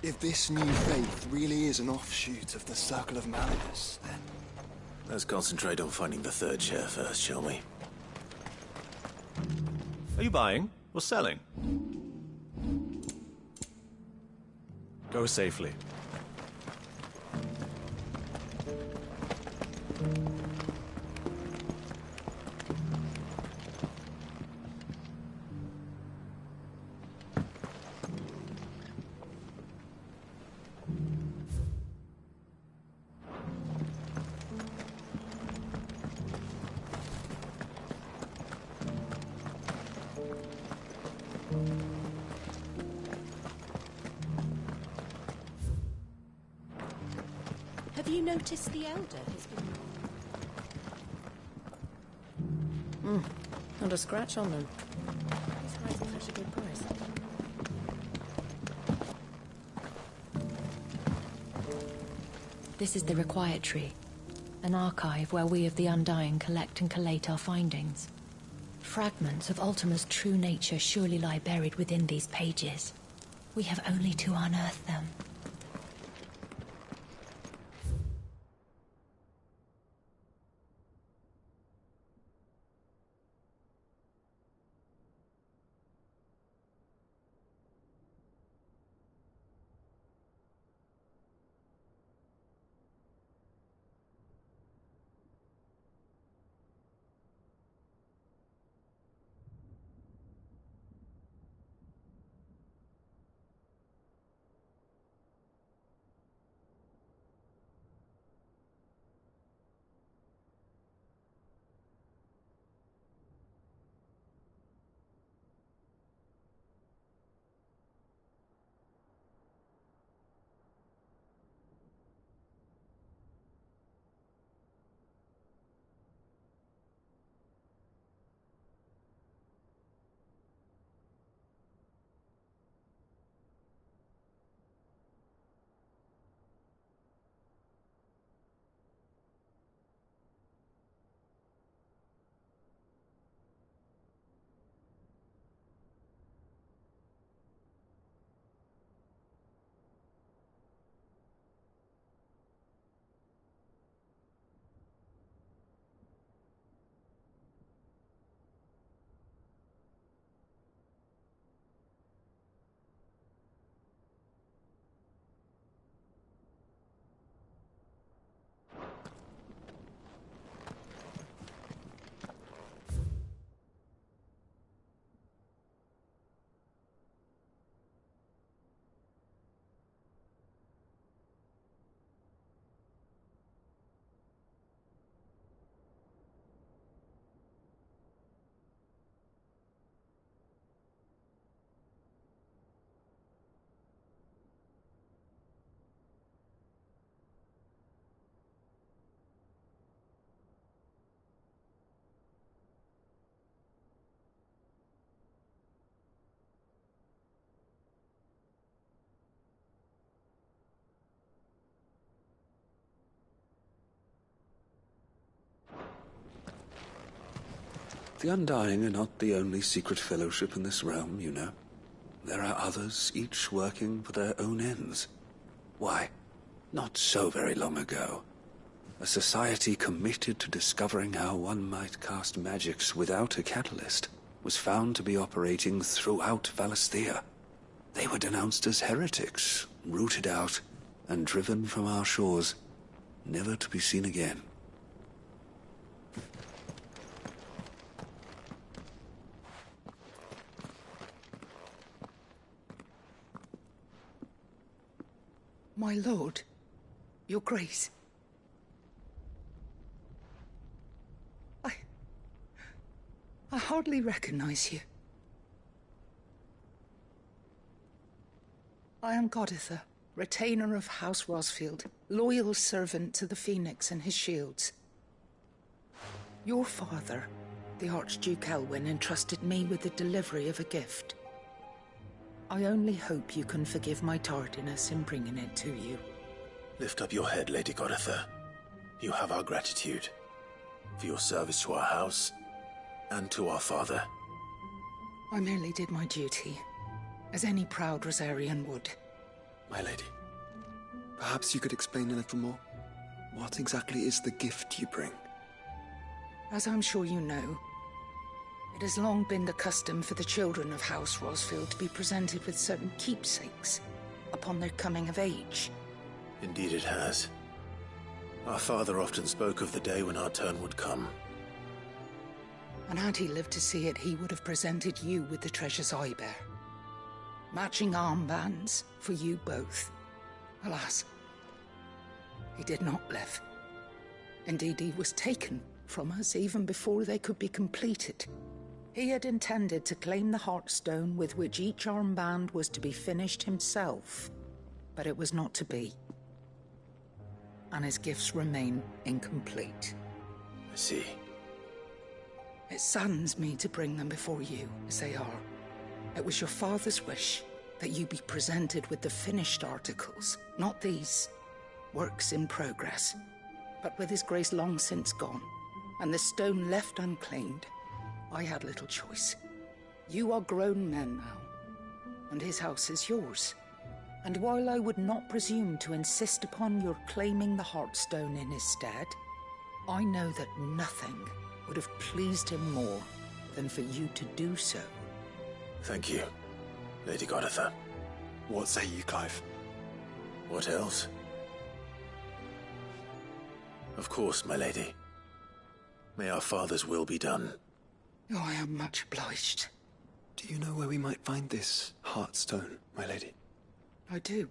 If this new faith really is an offshoot of the Circle of Malleus, then... Let's concentrate on finding the third chair first, shall we? Are you buying or selling? Go safely. Have you noticed the Elder has been... Not a scratch on them. He's hiding such a good price. This is the Required Tree, an archive where we of the Undying collect and collate our findings. Fragments of Ultima's true nature surely lie buried within these pages. We have only to unearth them. The Undying are not the only secret fellowship in this realm, you know. There are others, each working for their own ends. Why, not so very long ago, a society committed to discovering how one might cast magics without a catalyst was found to be operating throughout Valisthea. They were denounced as heretics, rooted out, and driven from our shores, never to be seen again. My lord, your grace. I hardly recognize you. I am Goditha, retainer of House Rosfield, loyal servant to the Phoenix and his shields. Your father, the Archduke Elwyn, entrusted me with the delivery of a gift. I only hope you can forgive my tardiness in bringing it to you. Lift up your head, Lady Goditha. You have our gratitude for your service to our house and to our father. I merely did my duty, as any proud Rosarian would. my lady. Perhaps you could explain a little more? What exactly is the gift you bring? As I'm sure you know, it has long been the custom for the children of House Rosfield to be presented with certain keepsakes upon their coming of age. Indeed it has. Our father often spoke of the day when our turn would come. And had he lived to see it, he would have presented you with the treasures I bear. Matching armbands for you both. Alas, he did not live. Indeed, he was taken from us even before they could be completed. He had intended to claim the Heartstone with which each armband was to be finished himself, but it was not to be. And his gifts remain incomplete. I see. It saddens me to bring them before you, as they are. It was your father's wish that you be presented with the finished articles, not these works in progress. But with his grace long since gone, and the stone left unclaimed, I had little choice. You are grown men now, and his house is yours. And while I would not presume to insist upon your claiming the Heartstone in his stead, I know that nothing would have pleased him more than for you to do so. Thank you, Lady Goditha. What say you, Clive? What else? Of course, my lady. May our father's will be done. Oh, I am much obliged. Do you know where we might find this Heartstone, my lady? I do.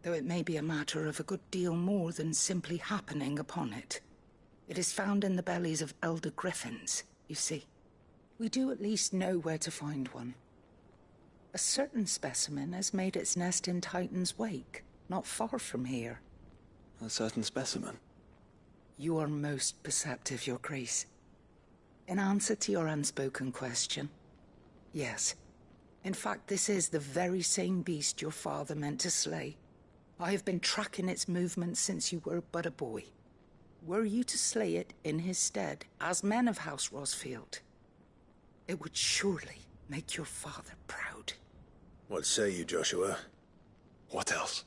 Though it may be a matter of a good deal more than simply happening upon it. It is found in the bellies of elder griffins, you see. We do at least know where to find one. A certain specimen has made its nest in Titan's Wake, not far from here. A certain specimen? You are most perceptive, Your Grace. In answer to your unspoken question, yes. In fact, this is the very same beast your father meant to slay. I have been tracking its movements since you were but a boy. Were you to slay it in his stead, as men of House Rosfield, it would surely make your father proud. What say you, Joshua? What else?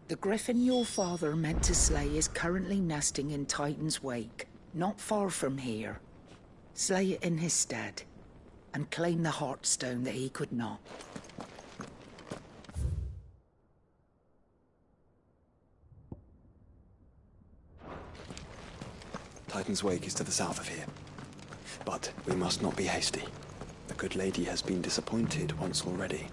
The griffin your father meant to slay is currently nesting in Titan's Wake, not far from here. Slay it in his stead, and claim the Heartstone that he could not. Titan's Wake is to the south of here. But we must not be hasty. The good lady has been disappointed once already.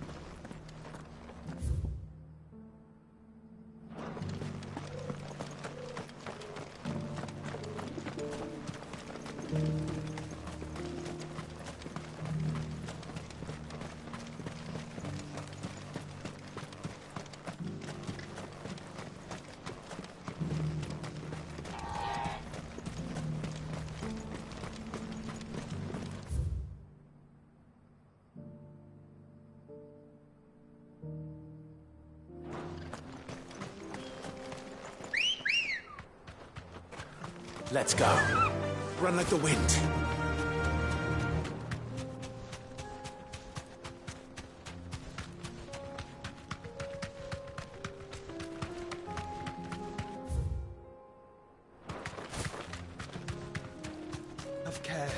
Let's go. Run like the wind. Have care.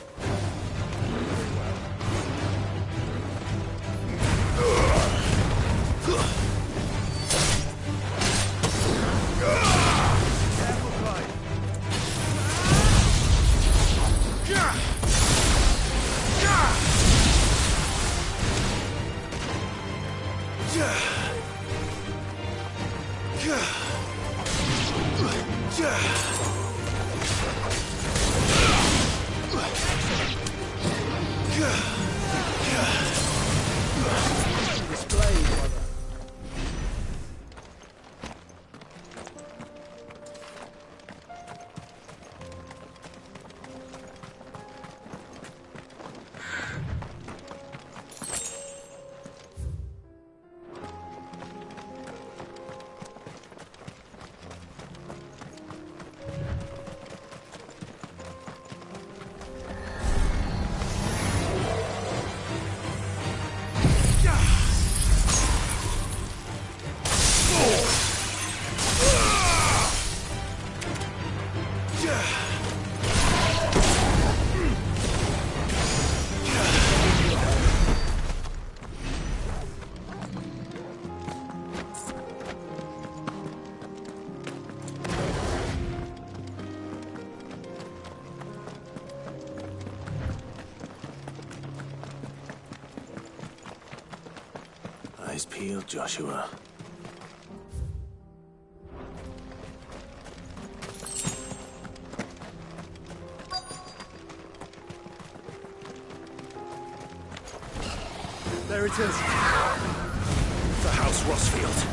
Eyes peeled, Joshua. There it is. The House Rossfield.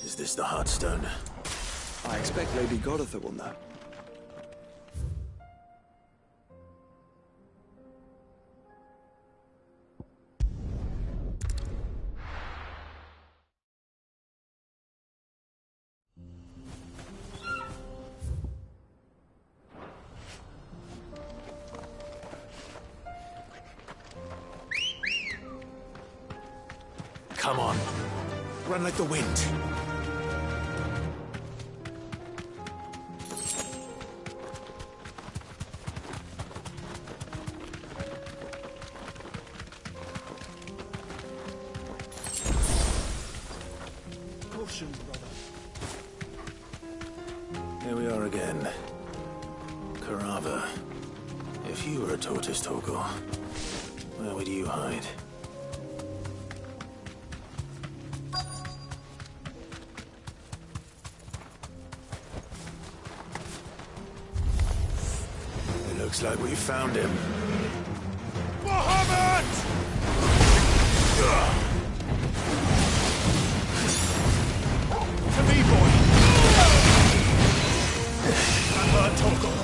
Is this the Heartstone? I expect Lady Godotha will know. Come on. Run like the wind. Caution, brother. Here we are again. Carava. If you were a tortoise, Torgal, where would you hide? Looks like we found him. Muhammad! To me, boy! Torgal.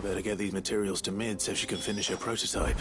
better get these materials to Mid so she can finish her prototype.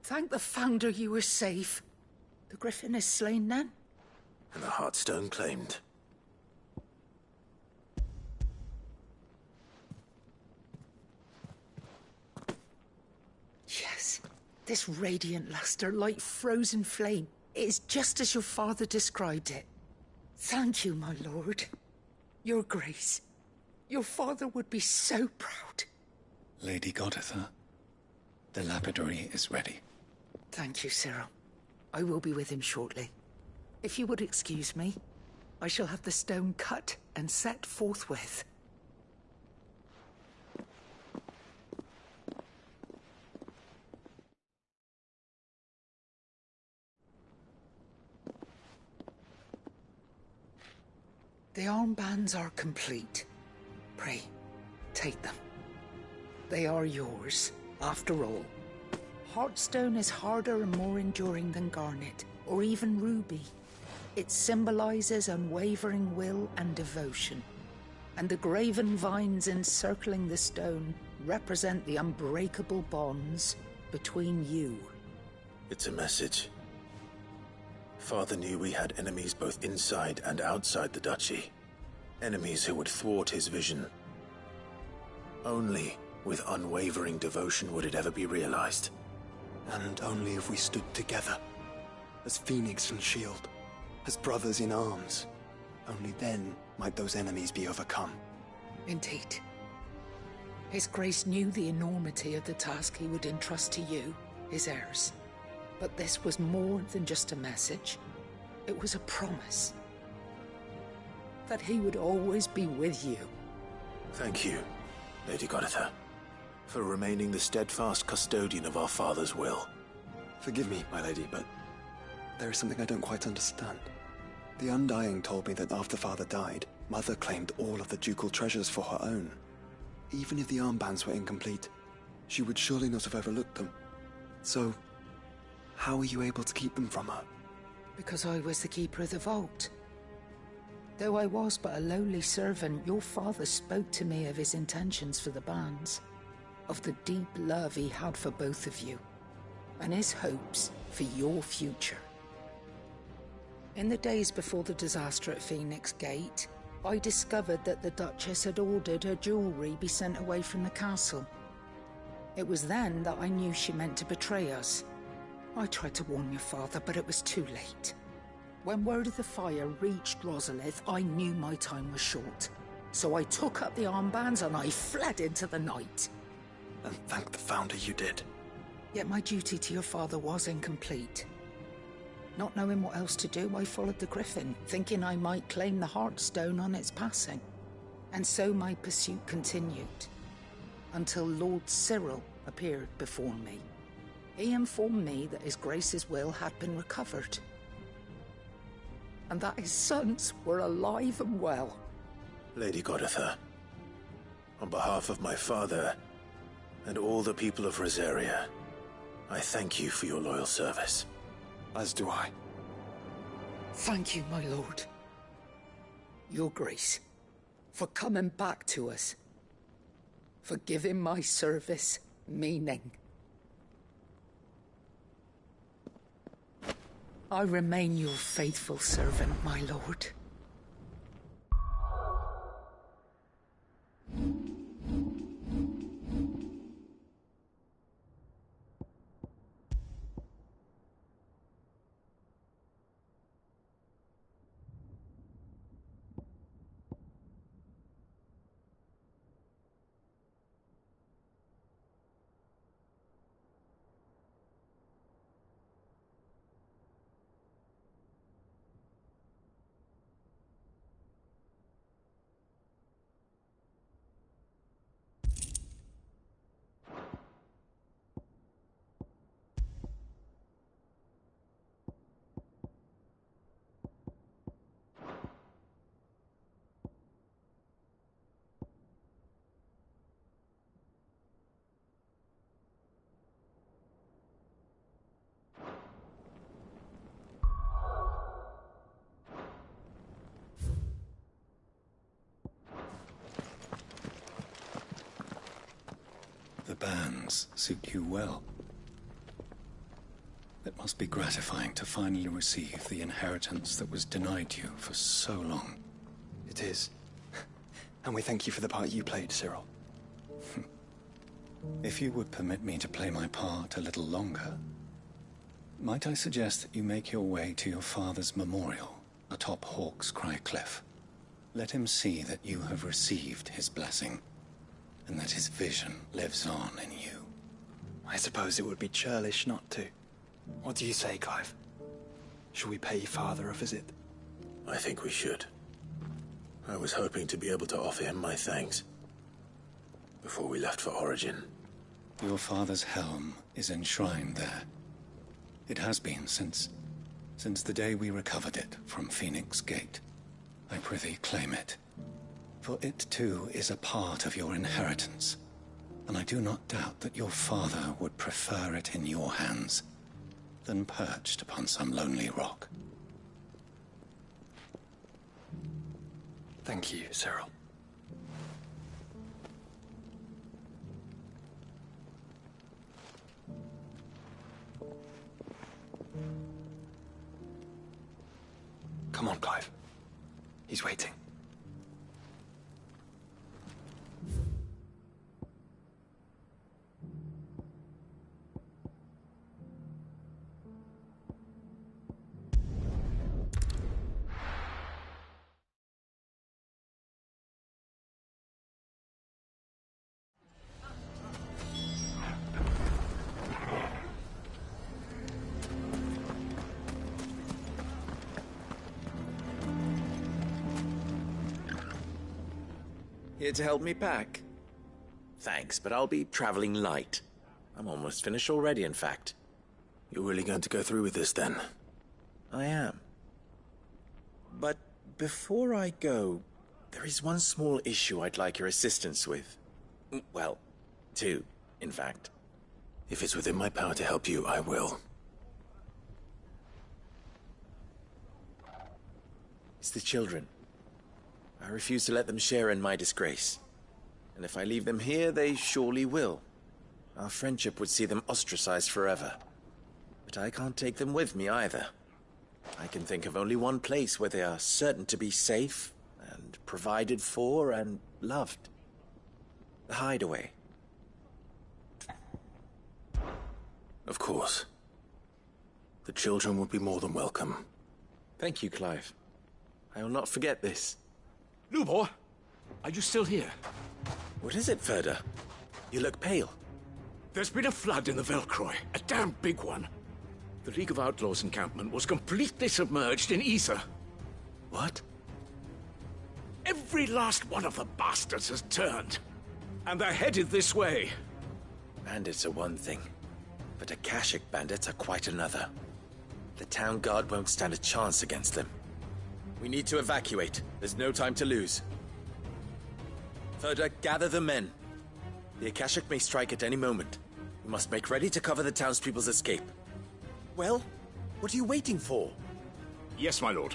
Thank the Founder you were safe. The Griffin is slain then? And the Heartstone claimed. Yes. This radiant luster, like frozen flame. It is just as your father described it. Thank you, my lord. Your Grace. Your father would be so proud. Lady Goditha, the lapidary is ready. Thank you, Cyril. I will be with him shortly. If you would excuse me, I shall have the stone cut and set forthwith. The armbands are complete. Pray, take them. They are yours, after all. Heartstone is harder and more enduring than garnet, or even ruby. It symbolizes unwavering will and devotion. And the graven vines encircling the stone represent the unbreakable bonds between you. It's a message. Father knew we had enemies both inside and outside the duchy. Enemies who would thwart his vision. Only with unwavering devotion would it ever be realized. And only if we stood together, as Phoenix and Shield, as brothers in arms. Only then might those enemies be overcome. Indeed. His Grace knew the enormity of the task he would entrust to you, his heirs. But this was more than just a message. It was a promise. That he would always be with you. Thank you, Lady Goditha, for remaining the steadfast custodian of our father's will. Forgive me, my lady, but there is something I don't quite understand. The Undying told me that after Father died, Mother claimed all of the ducal treasures for her own. Even if the armbands were incomplete, she would surely not have overlooked them. So, how were you able to keep them from her? Because I was the keeper of the vault. Though I was but a lowly servant, your father spoke to me of his intentions for the bands, of the deep love he had for both of you, and his hopes for your future. In the days before the disaster at Phoenix Gate, I discovered that the Duchess had ordered her jewelry be sent away from the castle. It was then that I knew she meant to betray us. I tried to warn your father, but it was too late. When word of the fire reached Rosalith, I knew my time was short. So I took up the armbands and I fled into the night. And thank the Founder you did. Yet my duty to your father was incomplete. Not knowing what else to do, I followed the Griffin, thinking I might claim the Heartstone on its passing. And so my pursuit continued, until Lord Cyril appeared before me. He informed me that His Grace's will had been recovered, and that his sons were alive and well. Lady Goditha, on behalf of my father and all the people of Rosaria, I thank you for your loyal service. As do I. Thank you, my lord. Your Grace, for coming back to us, for giving my service meaning. I remain your faithful servant, my lord. The bands suit you well. It must be gratifying to finally receive the inheritance that was denied you for so long. It is. And we thank you for the part you played, Cyril. If you would permit me to play my part a little longer, might I suggest that you make your way to your father's memorial atop Hawk's Cry Cliff? Let him see that you have received his blessing, and that his vision lives on in you. I suppose it would be churlish not to. What do you say, Clive? Shall we pay Father a visit? I think we should. I was hoping to be able to offer him my thanks before we left for Origin. Your father's helm is enshrined there. It has been since the day we recovered it from Phoenix Gate. I prithee claim it. For it too is a part of your inheritance, and I do not doubt that your father would prefer it in your hands than perched upon some lonely rock. Thank you, Cyril. Come on, Clive. He's waiting. Here to help me pack? Thanks, but I'll be traveling light. I'm almost finished already, in fact. You're really going to go through with this, then? I am. But before I go, there is one small issue I'd like your assistance with. Well, two, in fact. If it's within my power to help you, I will. It's the children. I refuse to let them share in my disgrace. And if I leave them here, they surely will. Our friendship would see them ostracized forever. But I can't take them with me either. I can think of only one place where they are certain to be safe, and provided for, and loved. The Hideaway. Of course. The children would be more than welcome. Thank you, Clive. I will not forget this. Lubor, are you still here? What is it, Ferda? You look pale. There's been a flood in the Velcroy, a damn big one. The League of Outlaws encampment was completely submerged in ether. What? Every last one of the bastards has turned, and they're headed this way. Bandits are one thing, but Akashic bandits are quite another. The town guard won't stand a chance against them. We need to evacuate. There's no time to lose. Ferda, gather the men. The Akashic may strike at any moment. We must make ready to cover the townspeople's escape. Well, what are you waiting for? Yes, my lord.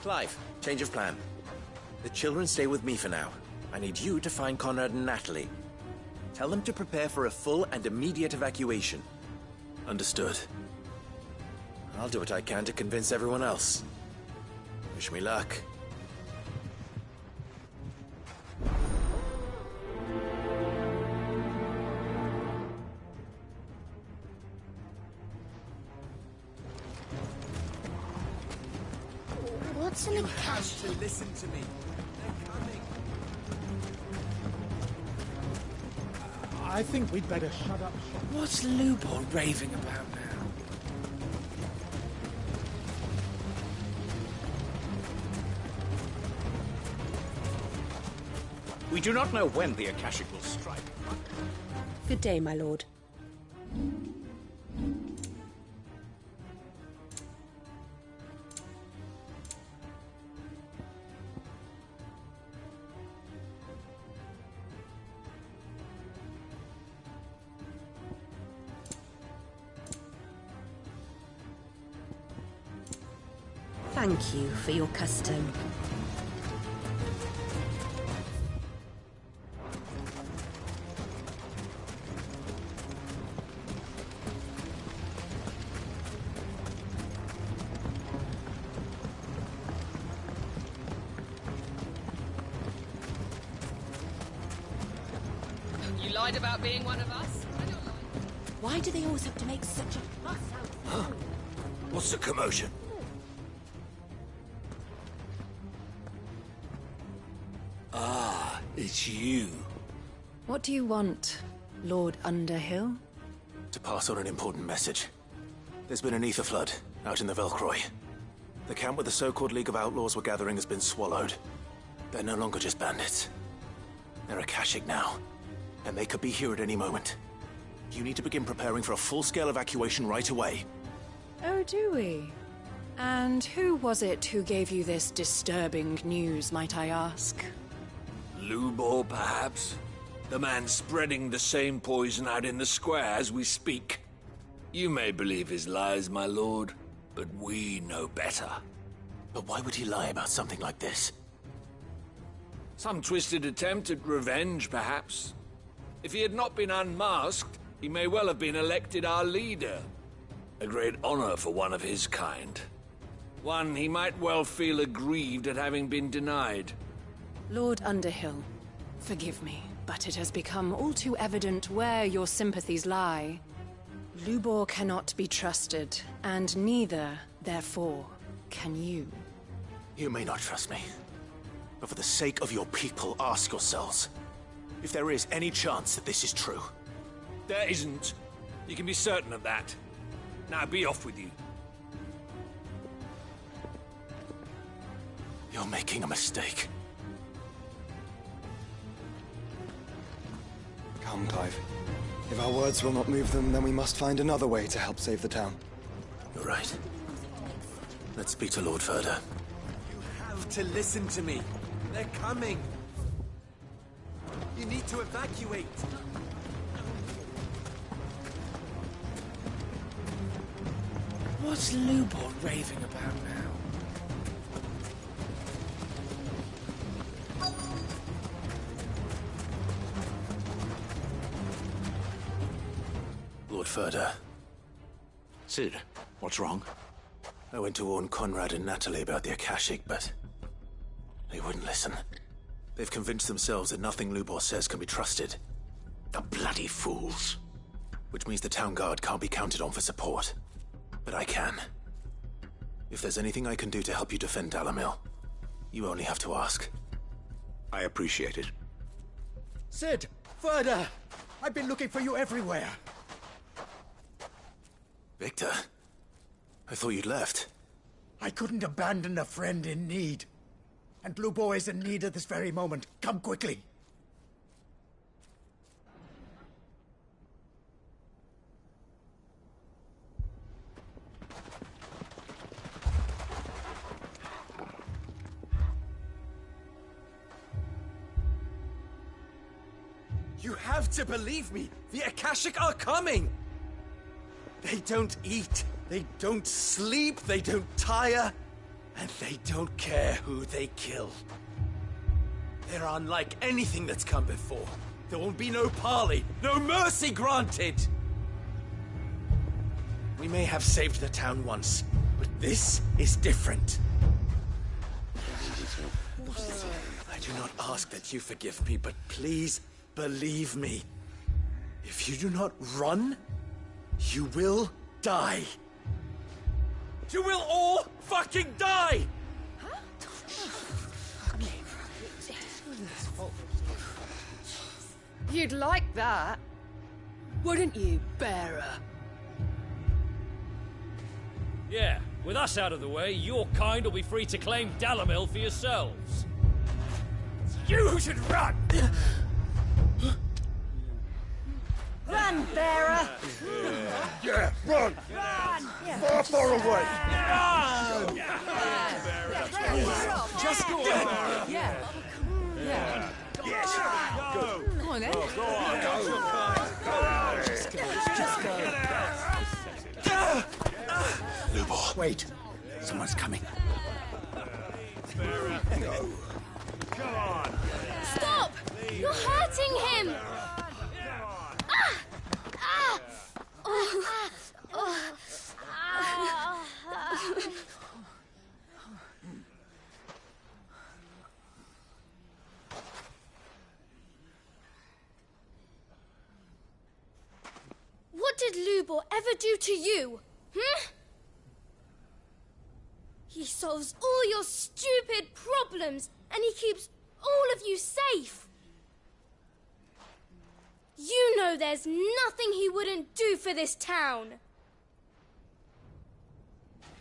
Clive, change of plan. The children stay with me for now. I need you to find Conrad and Natalie. Tell them to prepare for a full and immediate evacuation. Understood. I'll do what I can to convince everyone else. Wish me luck. What's in the cache? To listen to me. They're coming. I think we'd better shut up. What's Lubor raving about now? We do not know when the Akashic will strike. Good day, my lord. Thank you for your custom. You lied about being one of us? Why do they always have to make such a fuss out of it? What's the commotion? Ah, it's you. What do you want, Lord Underhill? To pass on an important message. There's been an ether flood out in the Velcroy. The camp where the so-called League of Outlaws were gathering has been swallowed. They're no longer just bandits. They're Akashic now, and they could be here at any moment. You need to begin preparing for a full-scale evacuation right away. Oh, do we? And who was it who gave you this disturbing news, might I ask? Lubor, perhaps? The man spreading the same poison out in the square as we speak. You may believe his lies, my lord, but we know better. But why would he lie about something like this? Some twisted attempt at revenge, perhaps. If he had not been unmasked, he may well have been elected our leader. A great honor for one of his kind. One he might well feel aggrieved at having been denied. Lord Underhill, forgive me, but it has become all too evident where your sympathies lie. Lubor cannot be trusted, and neither, therefore, can you. You may not trust me, but for the sake of your people, ask yourselves if there is any chance that this is true. There isn't. You can be certain of that. Now be off with you. You're making a mistake. Come, Clive. If our words will not move them, then we must find another way to help save the town. You're right. Let's speak to Lord Ferda. You have to listen to me. They're coming. You need to evacuate. What's Lubor raving about now? Lord Ferda. Sid, what's wrong? I went to warn Conrad and Natalie about the Akashic, but they wouldn't listen. They've convinced themselves that nothing Lubor says can be trusted. The bloody fools. Which means the town guard can't be counted on for support. But I can. If there's anything I can do to help you defend Dalamil, you only have to ask. I appreciate it. Sid! Ferda! I've been looking for you everywhere. Victor? I thought you'd left. I couldn't abandon a friend in need. And Lubor is in need at this very moment. Come quickly. You have to believe me! The Akashic are coming! They don't eat, they don't sleep, they don't tire. And they don't care who they kill. They're unlike anything that's come before. There will be no parley, no mercy granted! We may have saved the town once, but this is different. I do not ask that you forgive me, but please believe me. If you do not run, you will die. You will all fucking die! You'd like that, wouldn't you, bearer? Yeah, with us out of the way, your kind will be free to claim Dalamil for yourselves. It's you who should run! Run, bearer! Yeah, run! Run! Far, far away! Run! Just go on. Yeah. Yeah. Yes! Go! Come on, then. Go on! Go! Just go. Lubor, wait. Someone's coming. Go. Come on! Stop! You're hurting him! What did Lubor ever do to you? He solves all your stupid problems, and he keeps all of you safe. You know there's nothing he wouldn't do for this town.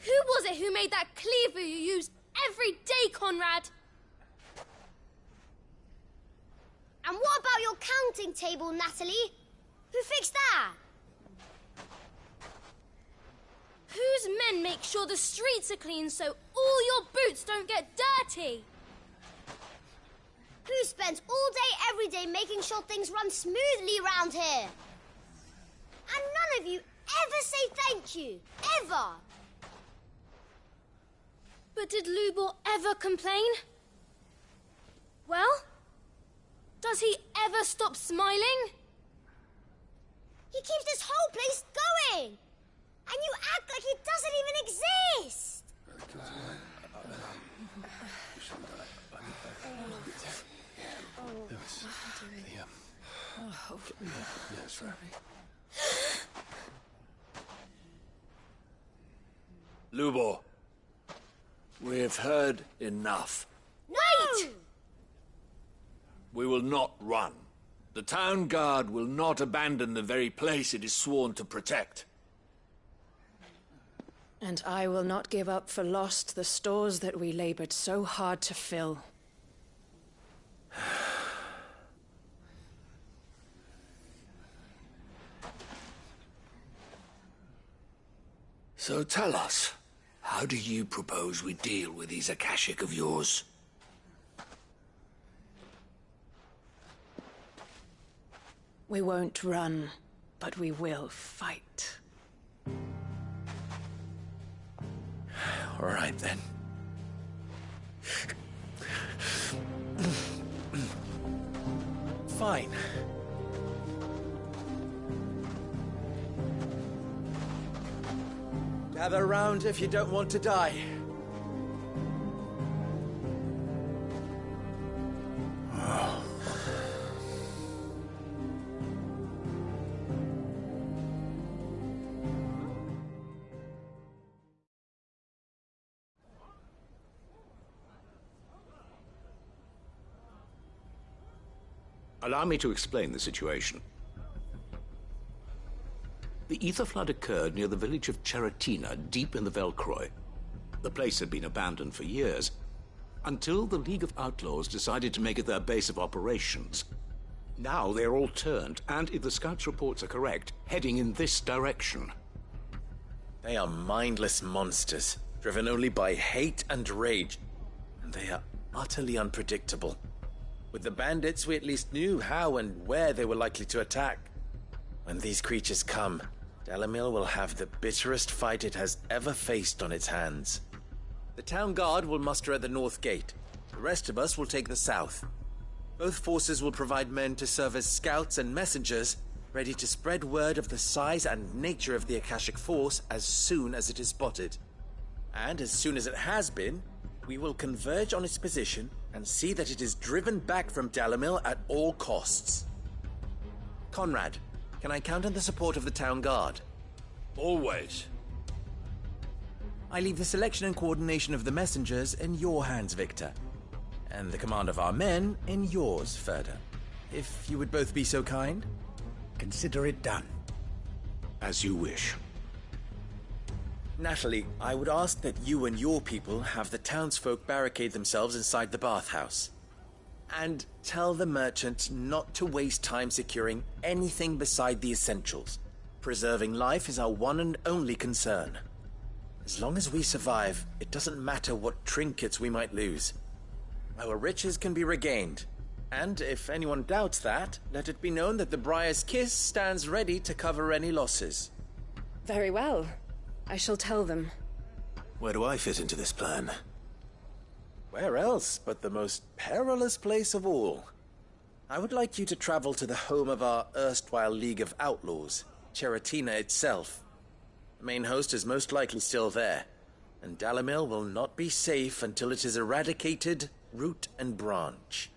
Who was it who made that cleaver you use every day, Conrad? And what about your counting table, Natalie? Who fixed that? Whose men make sure the streets are clean so all your boots don't get dirty? Who spends all day, every day making sure things run smoothly around here? And none of you ever say thank you. Ever. But did Lubor ever complain? Well, does he ever stop smiling? He keeps this whole place going. And you act like he doesn't even exist. Lubor, we've heard enough. Wait! We will not run. The town guard will not abandon the very place it is sworn to protect. And I will not give up for lost the stores that we labored so hard to fill. So tell us, how do you propose we deal with these Akashic of yours? We won't run, but we will fight. All right, then. Fine. Gather round if you don't want to die. Allow me to explain the situation. The ether flood occurred near the village of Cheratina, deep in the Velcroy. The place had been abandoned for years, until the League of Outlaws decided to make it their base of operations. Now they're all turned, and if the scouts' reports are correct, heading in this direction. They are mindless monsters, driven only by hate and rage, and they are utterly unpredictable. With the bandits, we at least knew how and where they were likely to attack. When these creatures come, Dalamil will have the bitterest fight it has ever faced on its hands. The town guard will muster at the north gate. The rest of us will take the south. Both forces will provide men to serve as scouts and messengers, ready to spread word of the size and nature of the Akashic Force as soon as it is spotted. And as soon as it has been, we will converge on its position and see that it is driven back from Dalamil at all costs. Conrad, can I count on the support of the town guard? Always. I leave the selection and coordination of the messengers in your hands, Victor. And the command of our men in yours, Ferda. If you would both be so kind. Consider it done. As you wish. Natalie, I would ask that you and your people have the townsfolk barricade themselves inside the bathhouse. And tell the merchant not to waste time securing anything beside the essentials. Preserving life is our one and only concern. As long as we survive, it doesn't matter what trinkets we might lose. Our riches can be regained. And if anyone doubts that, let it be known that the Briar's Kiss stands ready to cover any losses. Very well. I shall tell them. Where do I fit into this plan? Where else but the most perilous place of all? I would like you to travel to the home of our erstwhile League of Outlaws, Cheratina itself. The main host is most likely still there, and Dalamil will not be safe until it is eradicated, root and branch.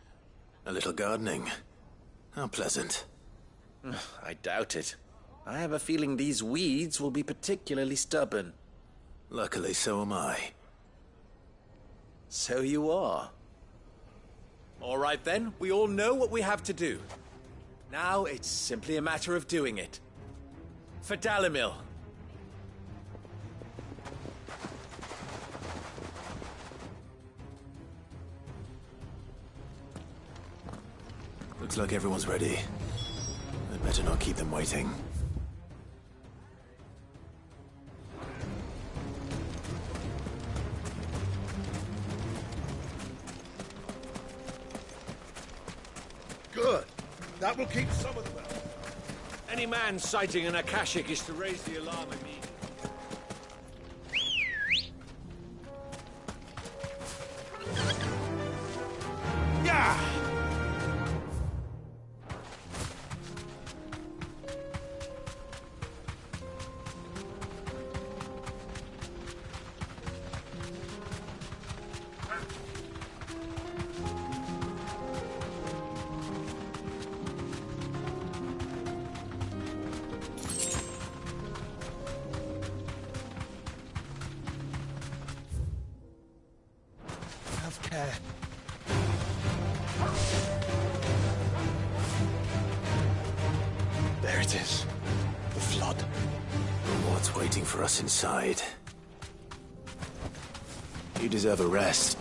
A little gardening. How pleasant. I doubt it. I have a feeling these weeds will be particularly stubborn. Luckily, so am I. So you are. All right then, we all know what we have to do. Now it's simply a matter of doing it. For Dalamil. Looks like everyone's ready. I'd better not keep them waiting. Good. That will keep some of them out. Any man sighting an Akashic is to raise the alarm immediately. Yeah! Have care. There it is. The flood. And what's waiting for us inside? You deserve a rest.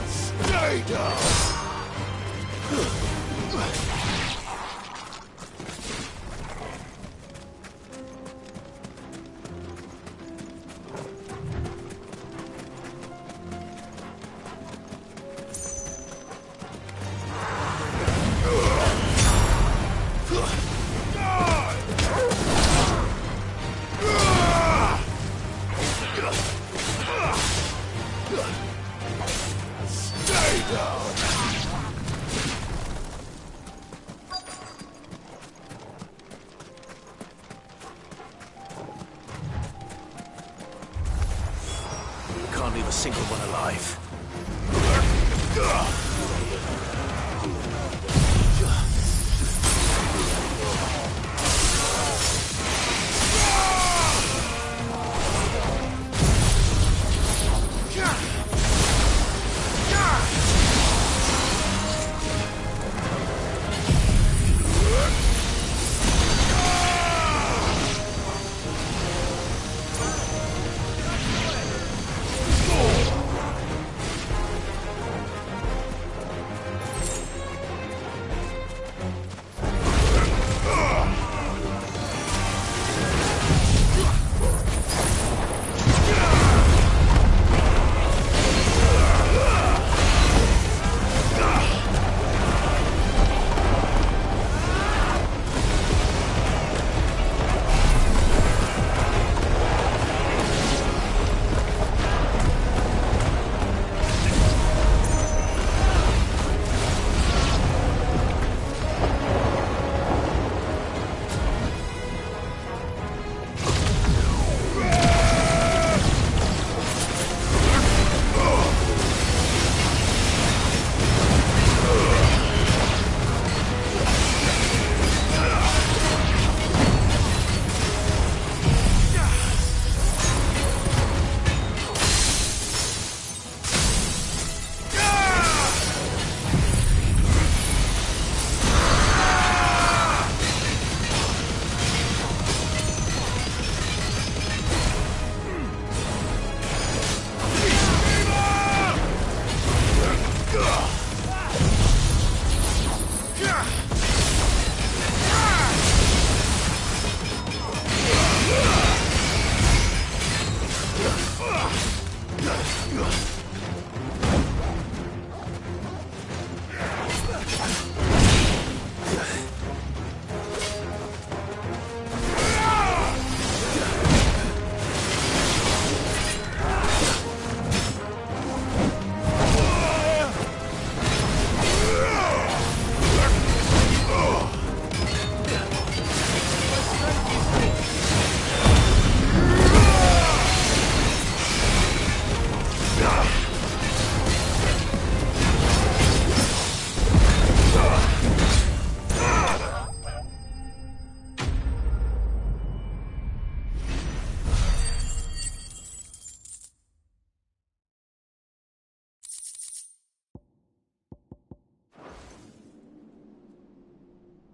Stay down! Stay down! We can't leave a single one alive.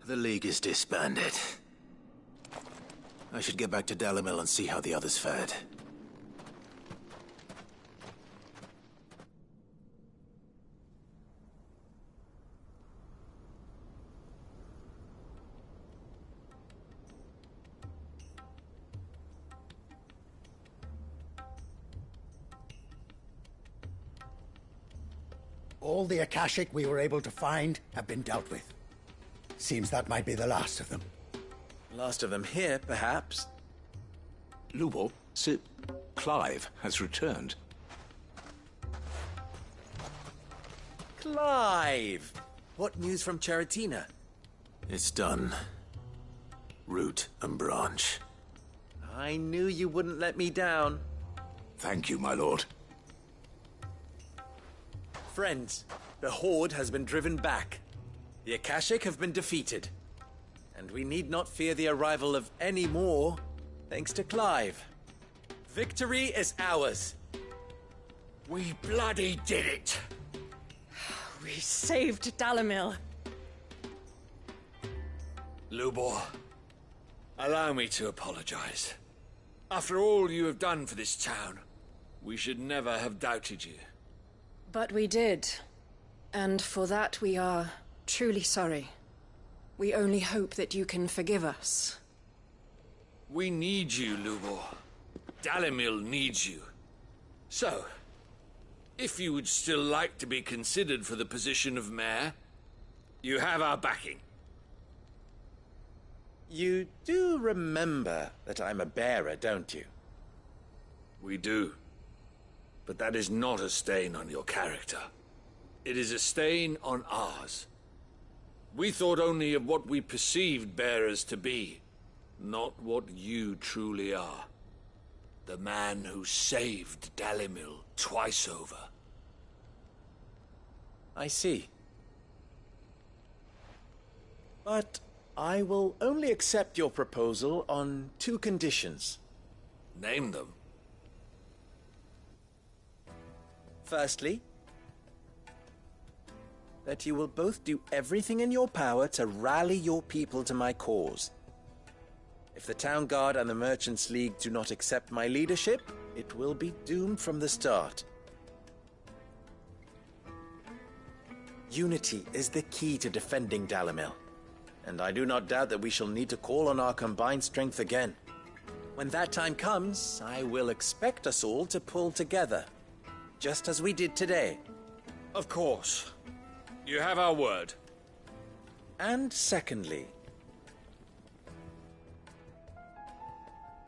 The League is disbanded. I should get back to Dalimil and see how the others fared. All the Akashic we were able to find have been dealt with. Seems that might be the last of them. Last of them here, perhaps. Lubor, Sir Clive has returned. Clive! What news from Charatina? It's done. Root and branch. I knew you wouldn't let me down. Thank you, my lord. Friends, the Horde has been driven back. The Akashic have been defeated. And we need not fear the arrival of any more, thanks to Clive. Victory is ours. We bloody did it! We saved Dalimil. Lubor, allow me to apologize. After all you have done for this town, we should never have doubted you. But we did. And for that we are truly sorry. We only hope that you can forgive us. We need you, Lubor. Dalimil needs you. So, if you would still like to be considered for the position of mayor, you have our backing. You do remember that I'm a bearer, don't you? We do. But that is not a stain on your character. It is a stain on ours. We thought only of what we perceived bearers to be, not what you truly are. The man who saved Dalimil twice over. I see. But I will only accept your proposal on 2 conditions. Name them. Firstly, that you will both do everything in your power to rally your people to my cause. If the Town Guard and the Merchants League do not accept my leadership, it will be doomed from the start. Unity is the key to defending Dalimil, and I do not doubt that we shall need to call on our combined strength again. When that time comes, I will expect us all to pull together, just as we did today. Of course. You have our word. And secondly,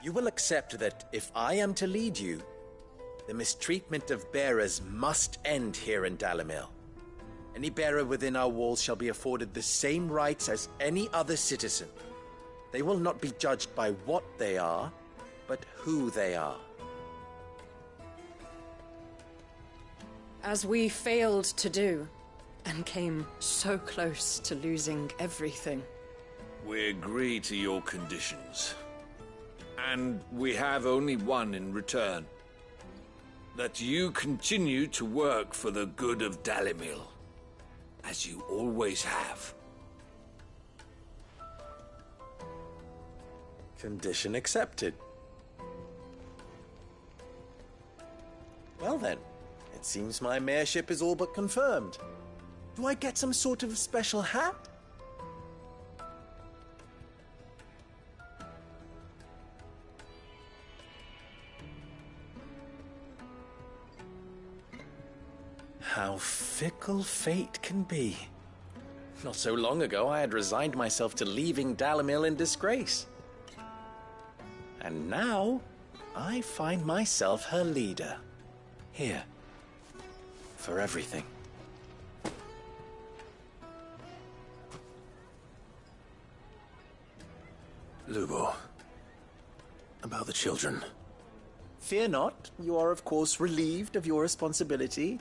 you will accept that if I am to lead you, the mistreatment of bearers must end here in Dalimil. Any bearer within our walls shall be afforded the same rights as any other citizen. They will not be judged by what they are, but who they are. As we failed to do, and came so close to losing everything. We agree to your conditions. And we have only one in return. That you continue to work for the good of Dalimil, as you always have. Condition accepted. Well then, it seems my mayorship is all but confirmed. Do I get some sort of special hat? How fickle fate can be. Not so long ago, I had resigned myself to leaving Dalamil in disgrace. And now, I find myself her leader. Here. For everything. Lubor. About the children. Fear not. You are, of course, relieved of your responsibility.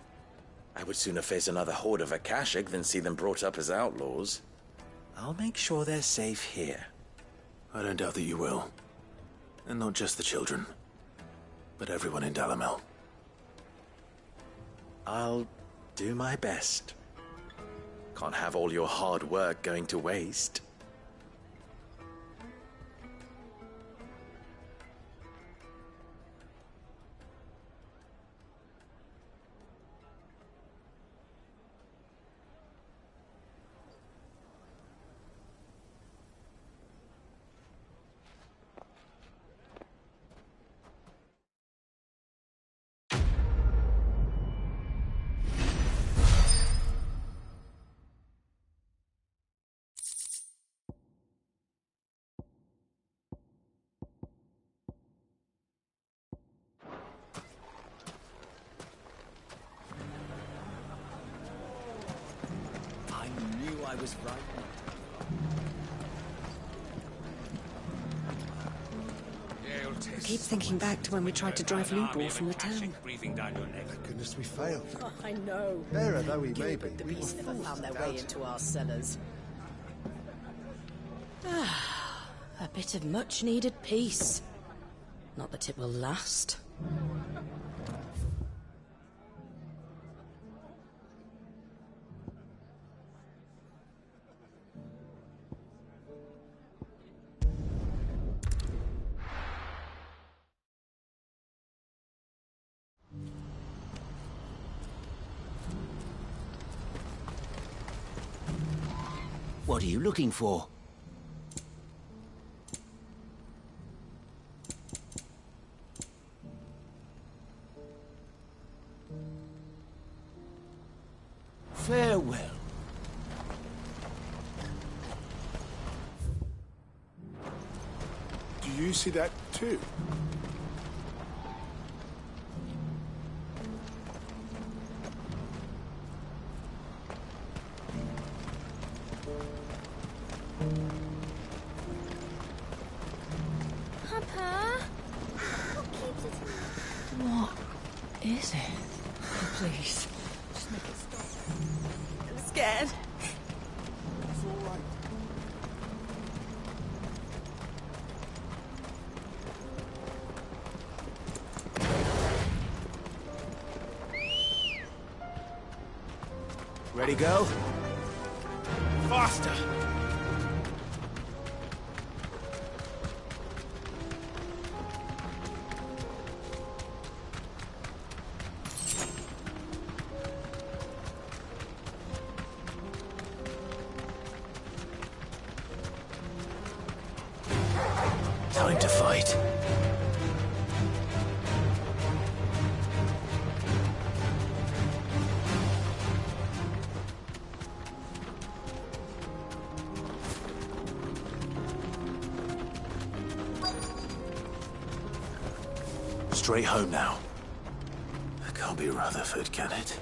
I would sooner face another horde of Akashic than see them brought up as outlaws. I'll make sure they're safe here. I don't doubt that you will. And not just the children, but everyone in Dalamil. I'll do my best. Can't have all your hard work going to waste. I was right. I keep thinking back to when we tried to drive Lubor from the town. Thank goodness we failed. Oh, I know. Bearer though we may be, The we beasts were never found their way forced into our cellars. A bit of much-needed peace. Not that it will last. What are you looking for? Farewell. Do you see that too? Papa? What keeps it in? What is it? Please, just make it stop. I'm scared. It's all right. Ready, go? Faster! Time to fight. Straight home now. That can't be Rutherford, can it?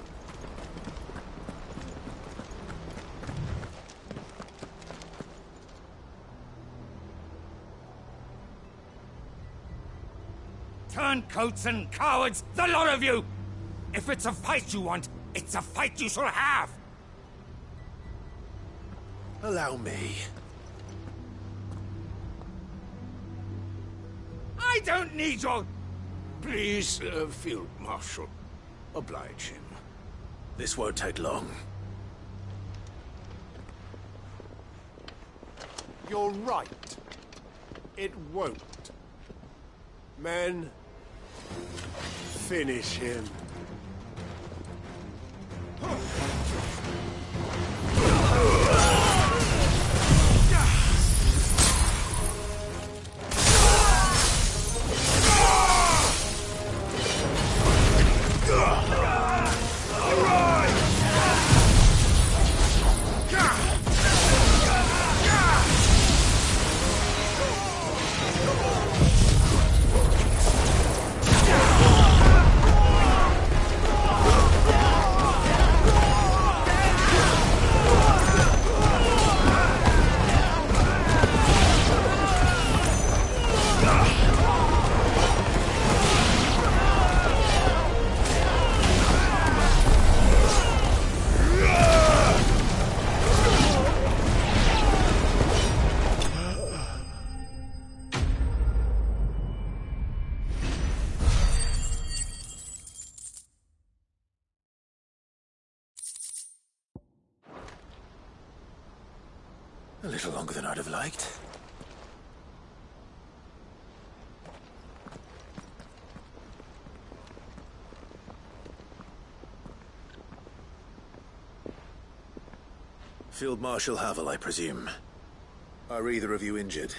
Turncoats and cowards, the lot of you! If it's a fight you want, it's a fight you shall have! Allow me. I don't need your... Please, Field Marshal, oblige him. This won't take long. You're right. It won't. Men, finish him. Arise! A little longer than I'd have liked. Field Marshal Havel, I presume. Are either of you injured?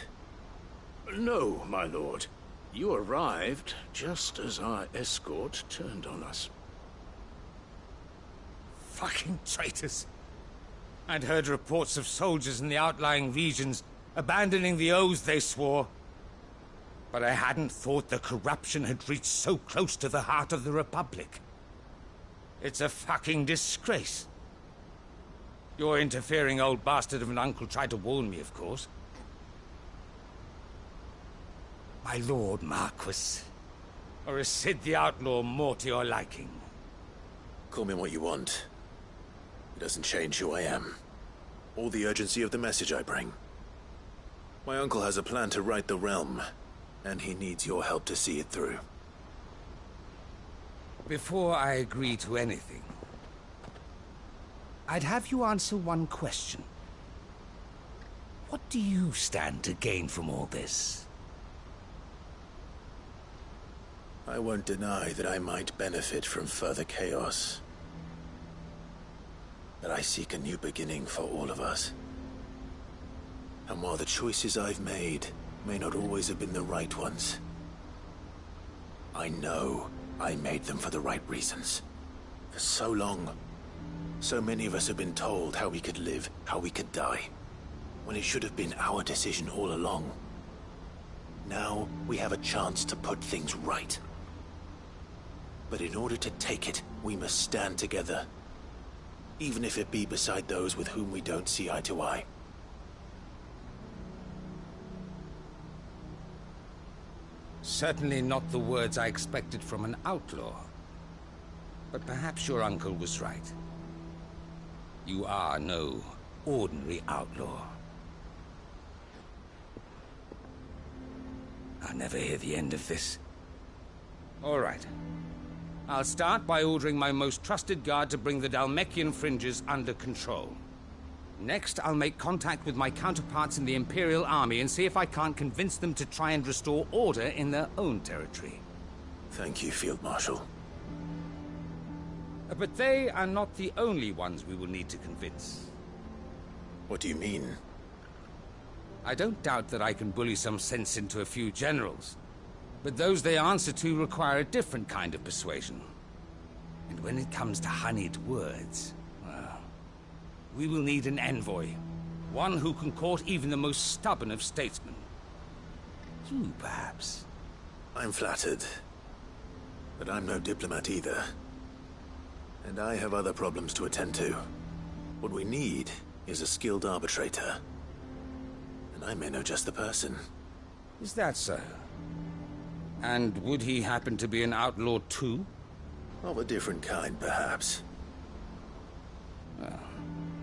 No, my lord. You arrived just as our escort turned on us. Fucking traitors. I'd heard reports of soldiers in the outlying regions abandoning the oaths they swore. But I hadn't thought the corruption had reached so close to the heart of the Republic. It's a fucking disgrace. Your interfering old bastard of an uncle tried to warn me, of course. My lord Marquis. Or is Sid the Outlaw more to your liking? Call me what you want. It doesn't change who I am, or the urgency of the message I bring. My uncle has a plan to right the realm, and he needs your help to see it through. Before I agree to anything, I'd have you answer one question. What do you stand to gain from all this? I won't deny that I might benefit from further chaos. But I seek a new beginning for all of us. And while the choices I've made may not always have been the right ones, I know I made them for the right reasons. For so long, so many of us have been told how we could live, how we could die, when it should have been our decision all along. Now we have a chance to put things right. But in order to take it, we must stand together. Even if it be beside those with whom we don't see eye to eye. Certainly not the words I expected from an outlaw. But perhaps your uncle was right. You are no ordinary outlaw. I'll never hear the end of this. All right. I'll start by ordering my most trusted guard to bring the Dhalmekian fringes under control. Next, I'll make contact with my counterparts in the Imperial Army and see if I can't convince them to try and restore order in their own territory. Thank you, Field Marshal. But they are not the only ones we will need to convince. What do you mean? I don't doubt that I can bully some sense into a few generals. But those they answer to require a different kind of persuasion. And when it comes to honeyed words, well, we will need an envoy. One who can court even the most stubborn of statesmen. You, perhaps. I'm flattered. But I'm no diplomat either. And I have other problems to attend to. What we need is a skilled arbitrator. And I may know just the person. Is that so? And would he happen to be an outlaw too? Of a different kind, perhaps. Well,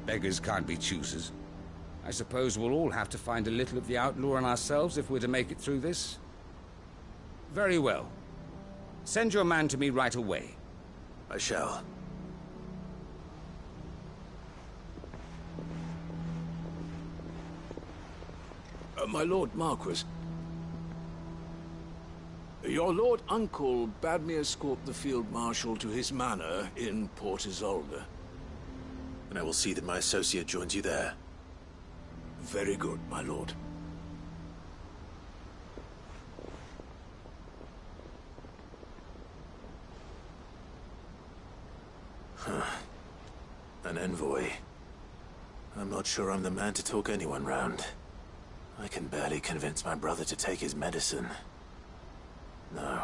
beggars can't be choosers. I suppose we'll all have to find a little of the outlaw in ourselves if we're to make it through this. Very well. Send your man to me right away. I shall. My Lord Marquis, your Lord Uncle bade me escort the Field Marshal to his manor in Port Isolde. And I will see that my associate joins you there. Very good, my lord. An envoy. I'm not sure I'm the man to talk anyone round. I can barely convince my brother to take his medicine. No.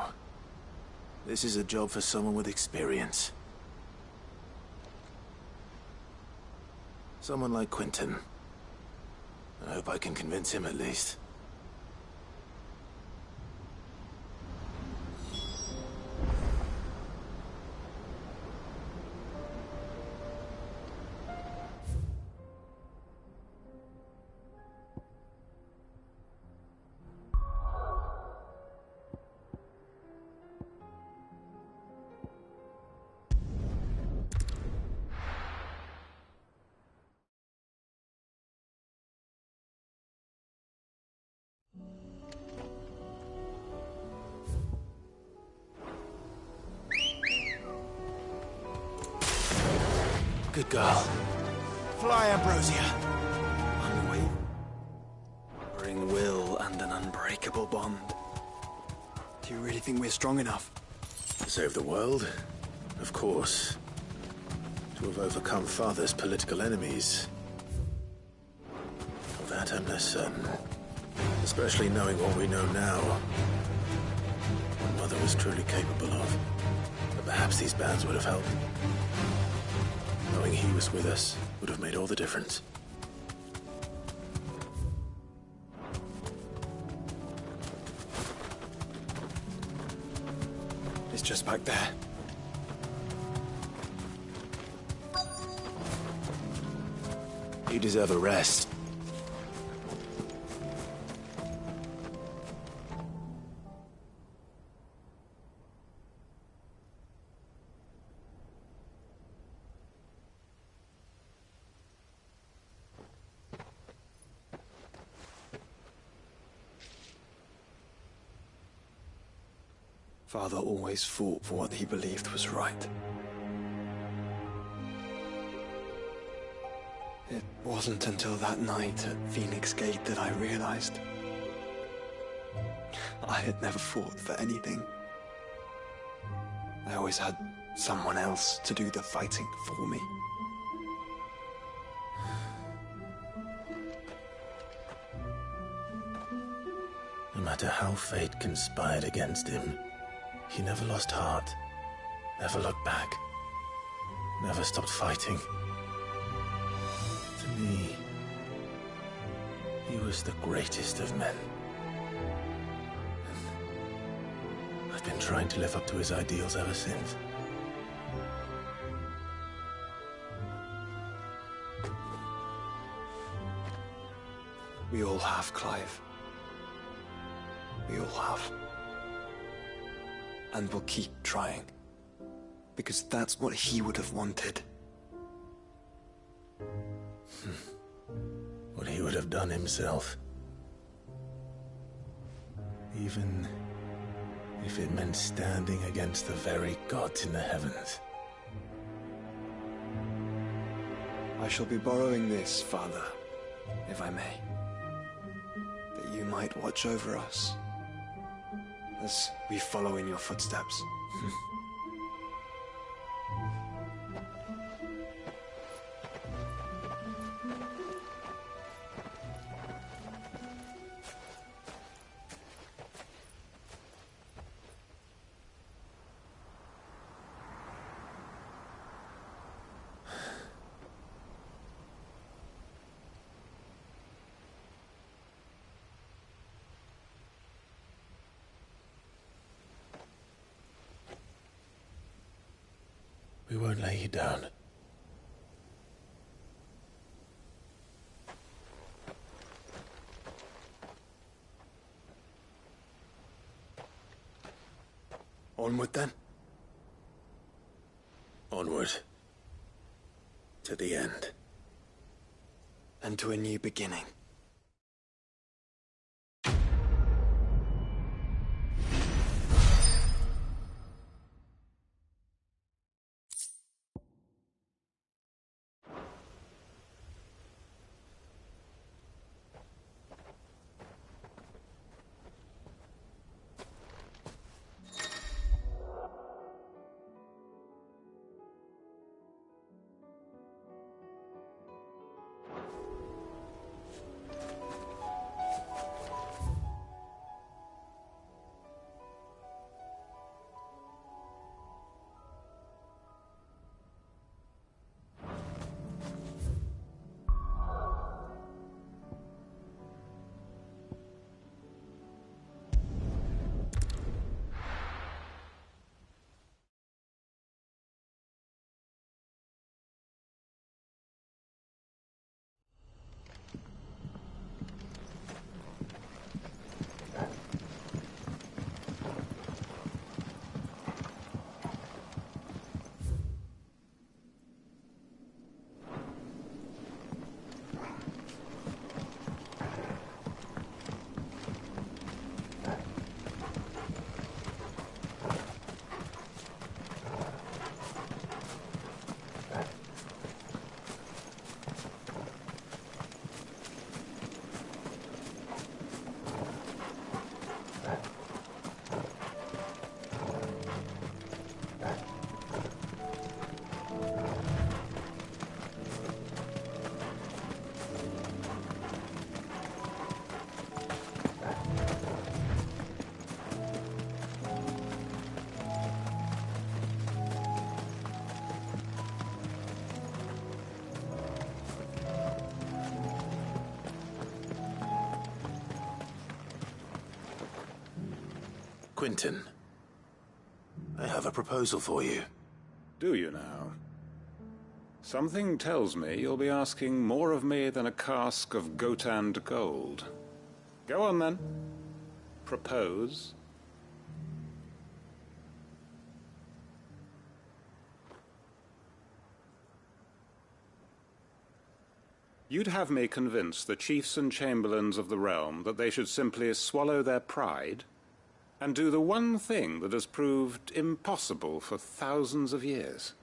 This is a job for someone with experience. Someone like Quentin. I hope I can convince him at least. Good girl. Fly, Ambrosia. On the way. Bring will and an unbreakable bond. Do you really think we're strong enough? To save the world? Of course. To have overcome Father's political enemies. Of that I'm less certain. Especially knowing what we know now. What Mother was truly capable of. But perhaps these bands would have helped. Knowing he was with us would have made all the difference. It's just back there. You deserve a rest. Father always fought for what he believed was right. It wasn't until that night at Phoenix Gate that I realized I had never fought for anything. I always had someone else to do the fighting for me. No matter how fate conspired against him, he never lost heart, never looked back, never stopped fighting. To me, he was the greatest of men. I've been trying to live up to his ideals ever since. We all have, Clive. We all have. And we'll keep trying. Because that's what he would have wanted. What he would have done himself. Even if it meant standing against the very gods in the heavens. I shall be borrowing this, Father, if I may. That you might watch over us as we follow in your footsteps. We won't lay you down. Onward then. Onward. To the end. And to a new beginning. Quentin, I have a proposal for you. Do you now? Something tells me you'll be asking more of me than a cask of Gotand gold. Go on, then. Propose. You'd have me convince the chiefs and chamberlains of the realm that they should simply swallow their pride and do the one thing that has proved impossible for thousands of years.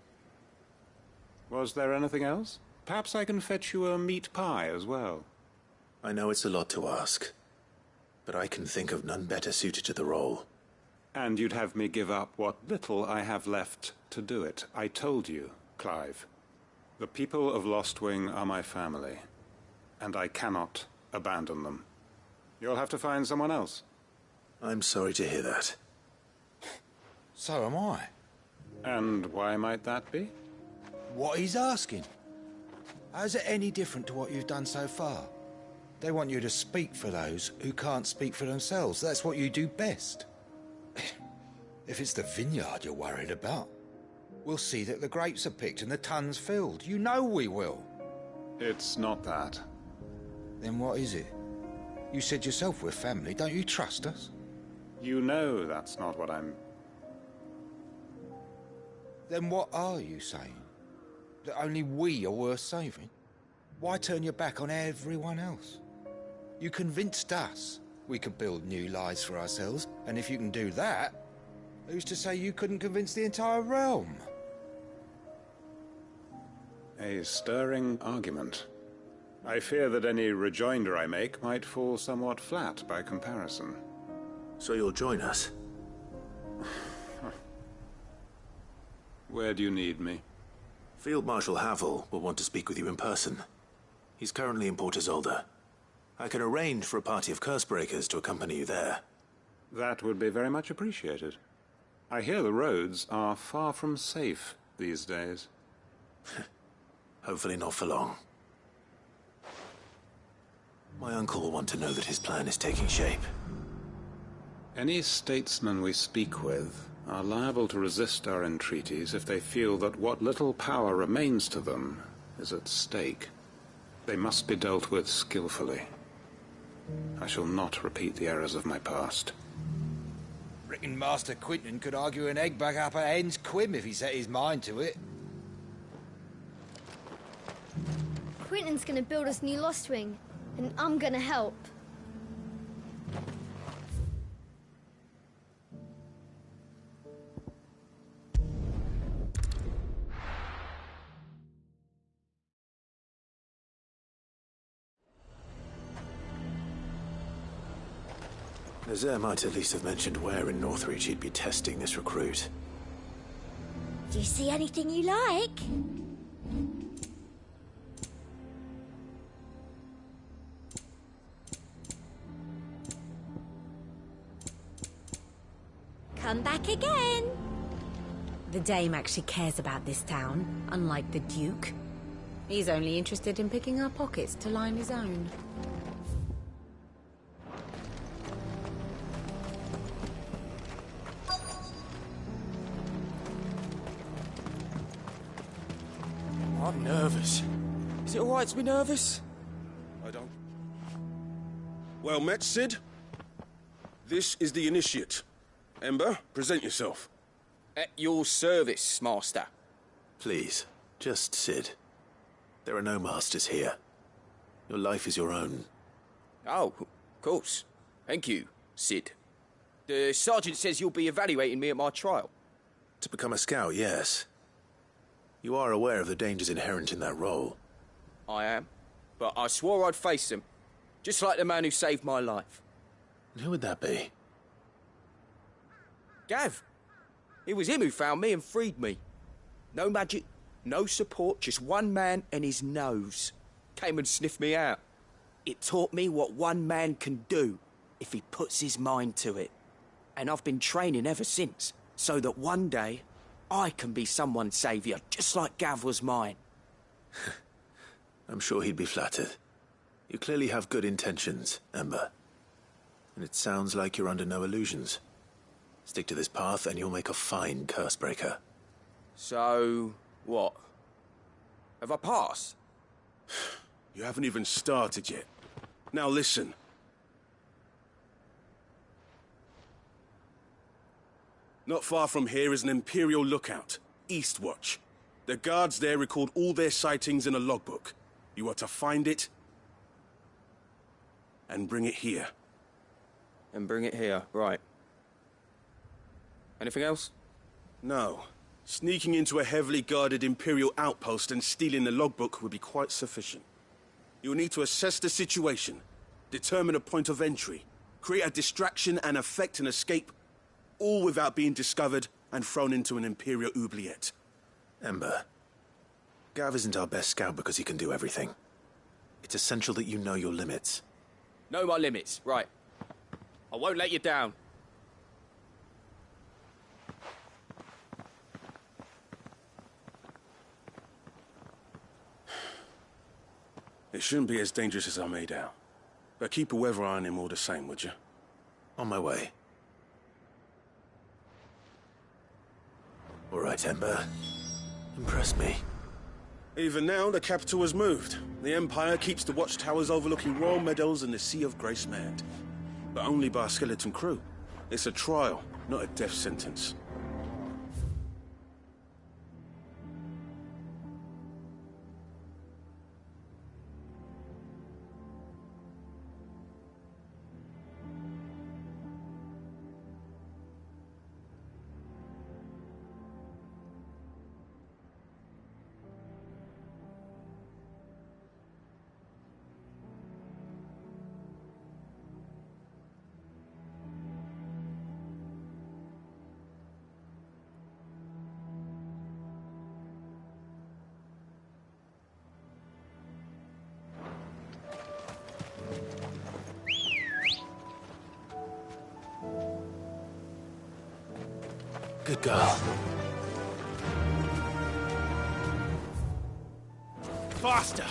Was there anything else? Perhaps I can fetch you a meat pie as well. I know it's a lot to ask, but I can think of none better suited to the role. And you'd have me give up what little I have left to do it. I told you, Clive. The people of Lostwing are my family, and I cannot abandon them. You'll have to find someone else. I'm sorry to hear that. So am I. And why might that be? What he's asking. How's it any different to what you've done so far? They want you to speak for those who can't speak for themselves. That's what you do best. If it's the vineyard you're worried about, we'll see that the grapes are picked and the tons filled. You know we will. It's not that. Then what is it? You said yourself we're family. Don't you trust us? You know that's not what I'm... Then what are you saying? That only we are worth saving? Why turn your back on everyone else? You convinced us we could build new lives for ourselves, and if you can do that, who's to say you couldn't convince the entire realm? A stirring argument. I fear that any rejoinder I make might fall somewhat flat by comparison. So you'll join us? Where do you need me? Field Marshal Havel will want to speak with you in person. He's currently in Port Isolde. I can arrange for a party of Cursebreakers to accompany you there. That would be very much appreciated. I hear the roads are far from safe these days. Hopefully not for long. My uncle will want to know that his plan is taking shape. Any statesmen we speak with are liable to resist our entreaties if they feel that what little power remains to them is at stake. They must be dealt with skillfully. I shall not repeat the errors of my past. Reckon Master Quentin could argue an egg back up a hen's quim if he set his mind to it. Quentin's gonna build us new Lostwing, and I'm gonna help. Nazaire might at least have mentioned where in Northreach he'd be testing this recruit. Do you see anything you like? Come back again. The Dame actually cares about this town, unlike the Duke. He's only interested in picking our pockets to line his own. I'm nervous. Is it all right to be nervous? I don't... Well met, Sid. This is the Initiate. Ember, present yourself. At your service, Master. Please, just Sid. There are no masters here. Your life is your own. Oh, of course. Thank you, Sid. The Sergeant says you'll be evaluating me at my trial. To become a scout, yes. You are aware of the dangers inherent in that role. I am. But I swore I'd face them. Just like the man who saved my life. And who would that be? Gav. It was him who found me and freed me. No magic, no support, just one man and his nose. Came and sniffed me out. It taught me what one man can do if he puts his mind to it. And I've been training ever since, so that one day I can be someone's saviour, just like Gav was mine. I'm sure he'd be flattered. You clearly have good intentions, Ember. And it sounds like you're under no illusions. Stick to this path and you'll make a fine Cursebreaker. So, what? Have I passed? You haven't even started yet. Now listen. Not far from here is an Imperial lookout, Eastwatch. The guards there record all their sightings in a logbook. You are to find it and bring it here. And bring it here, right. Anything else? No. Sneaking into a heavily guarded Imperial outpost and stealing the logbook would be quite sufficient. You'll need to assess the situation, determine a point of entry, create a distraction and effect an escape, all without being discovered and thrown into an Imperial oubliette. Ember, Gav isn't our best scout because he can do everything. It's essential that you know your limits. Know my limits, right. I won't let you down. It shouldn't be as dangerous as I made out. But keep a weather eye on him all the same, would you? On my way. All right, Ember. Impress me. Even now, the capital has moved. The Empire keeps the watchtowers overlooking royal meadows and the Sea of Grace manned. But only by a skeleton crew. It's a trial, not a death sentence. Good girl. Faster!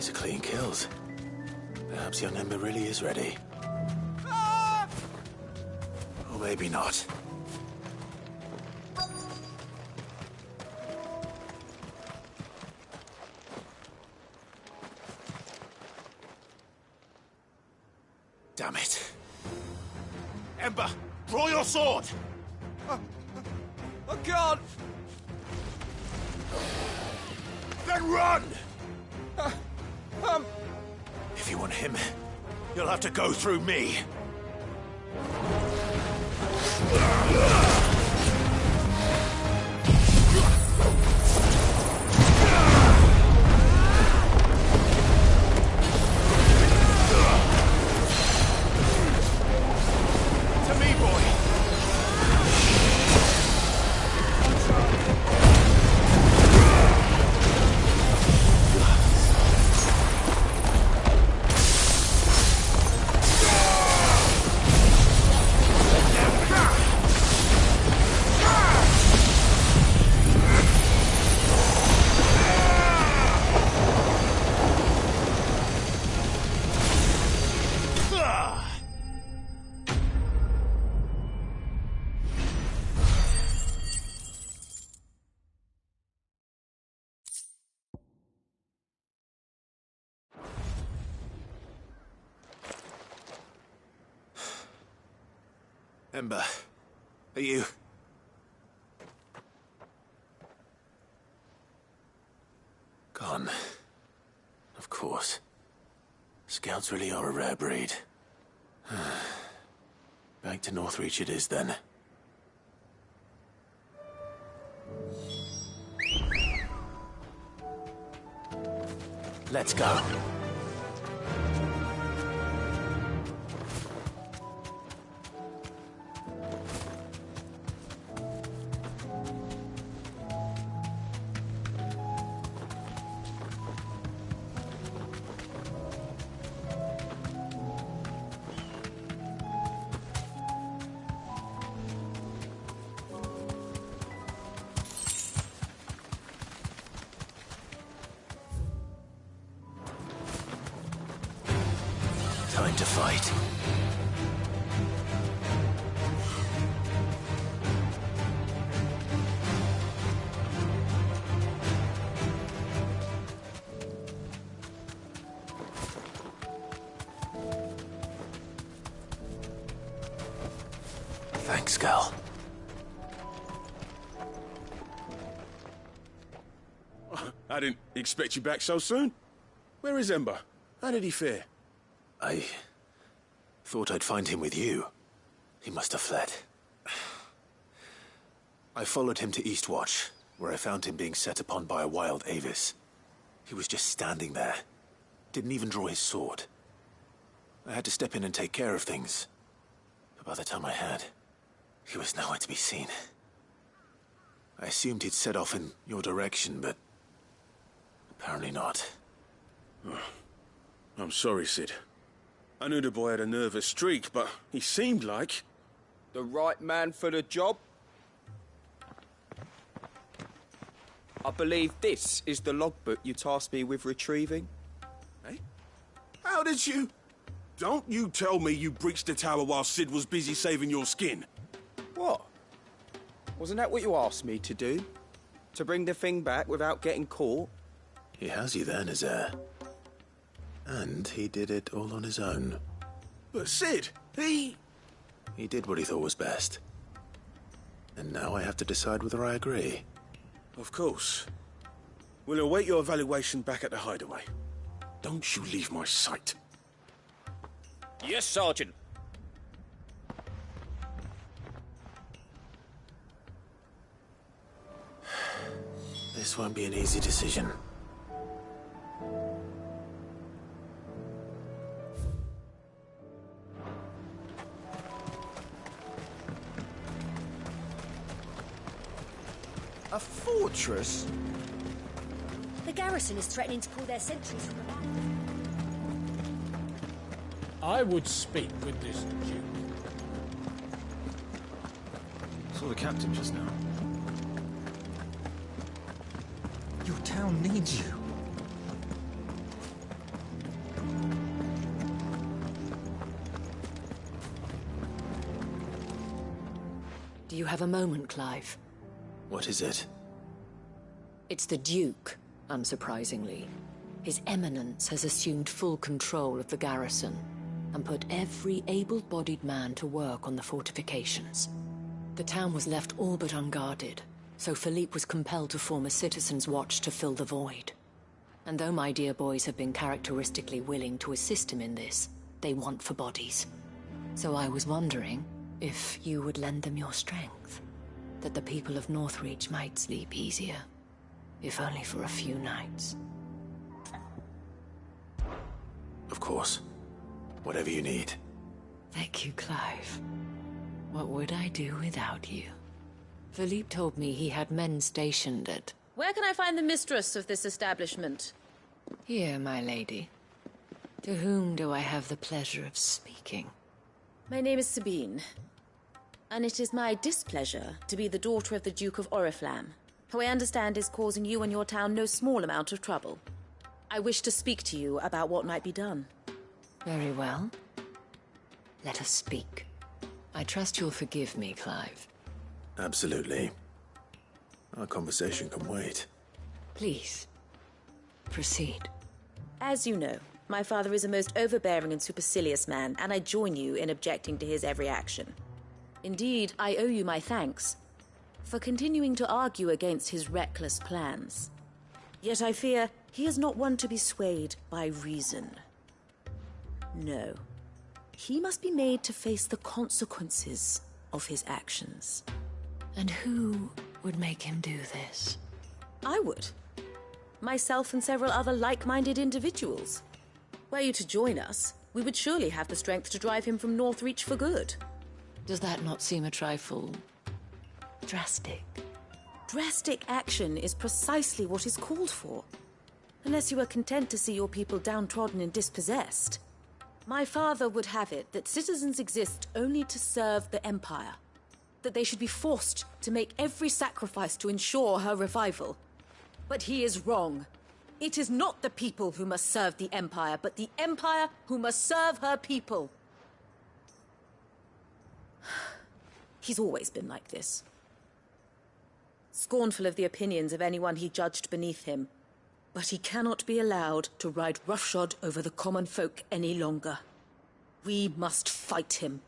These are clean kills. Perhaps young Ember really is ready. Or maybe not. Damn it. Ember, draw your sword! I can't! Then run! If you want him, you'll have to go through me. To me, boy! Ember, are you... Gone. Of course. Scouts really are a rare breed. Back to Northreach it is, then. Let's go. Time to fight. Thanks, Gal. I didn't expect you back so soon. Where is Ember? How did he fare? I thought I'd find him with you. He must have fled. I followed him to Eastwatch, where I found him being set upon by a wild Avis. He was just standing there. Didn't even draw his sword. I had to step in and take care of things. But by the time I had, he was nowhere to be seen. I assumed he'd set off in your direction, but apparently not. I'm sorry, Sid. I knew the boy had a nervous streak, but he seemed like... The right man for the job? I believe this is the logbook you tasked me with retrieving. Eh? How did you... Don't you tell me you breached the tower while Sid was busy saving your skin. What? Wasn't that what you asked me to do? To bring the thing back without getting caught? He has you then, his heir. And he did it all on his own. But Sid, he did what he thought was best. And now I have to decide whether I agree. Of course. We'll await your evaluation back at the hideaway. Don't you leave my sight. Yes, Sergeant. This won't be an easy decision. A fortress? The garrison is threatening to pull their sentries from the back. I would speak with this Duke. Saw the captain just now. Your town needs you. Do you have a moment, Clive? What is it? It's the Duke, unsurprisingly. His Eminence has assumed full control of the garrison and put every able-bodied man to work on the fortifications. The town was left all but unguarded, so Philippe was compelled to form a citizen's watch to fill the void. And though my dear boys have been characteristically willing to assist him in this, they want for bodies. So I was wondering if you would lend them your strength, that the people of Northreach might sleep easier, if only for a few nights. Of course. Whatever you need. Thank you, Clive. What would I do without you? Philippe told me he had men stationed at... Where can I find the mistress of this establishment? Here, my lady. To whom do I have the pleasure of speaking? My name is Sabine, and it is my displeasure to be the daughter of the Duke of Oriflamme, who I understand is causing you and your town no small amount of trouble. I wish to speak to you about what might be done. Very well. Let us speak. I trust you'll forgive me, Clive. Absolutely. Our conversation can wait. Please, proceed. As you know, my father is a most overbearing and supercilious man, and I join you in objecting to his every action. Indeed, I owe you my thanks for continuing to argue against his reckless plans. Yet I fear he is not one to be swayed by reason. No. He must be made to face the consequences of his actions. And who would make him do this? I would. Myself and several other like-minded individuals. Were you to join us, we would surely have the strength to drive him from Northreach for good. Does that not seem a trifle... drastic? Drastic action is precisely what is called for. Unless you are content to see your people downtrodden and dispossessed. My father would have it that citizens exist only to serve the Empire. That they should be forced to make every sacrifice to ensure her revival. But he is wrong. It is not the people who must serve the Empire, but the Empire who must serve her people. He's always been like this. Scornful of the opinions of anyone he judged beneath him. But he cannot be allowed to ride roughshod over the common folk any longer. We must fight him.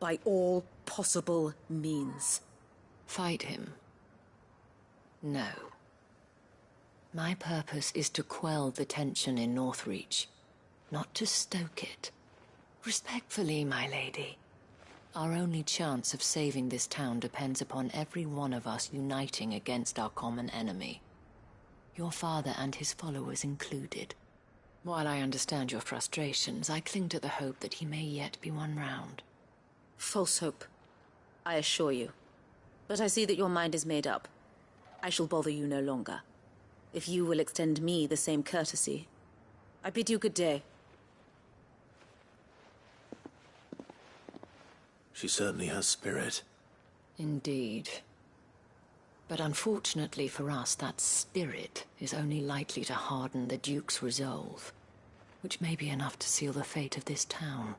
By all possible means. Fight him? No. My purpose is to quell the tension in Northreach, not to stoke it. Respectfully, my lady. Our only chance of saving this town depends upon every one of us uniting against our common enemy. Your father and his followers included. While I understand your frustrations, I cling to the hope that he may yet be won round. False hope, I assure you. But I see that your mind is made up. I shall bother you no longer. If you will extend me the same courtesy, I bid you good day. She certainly has spirit. Indeed. But unfortunately for us, that spirit is only likely to harden the Duke's resolve, which may be enough to seal the fate of this town.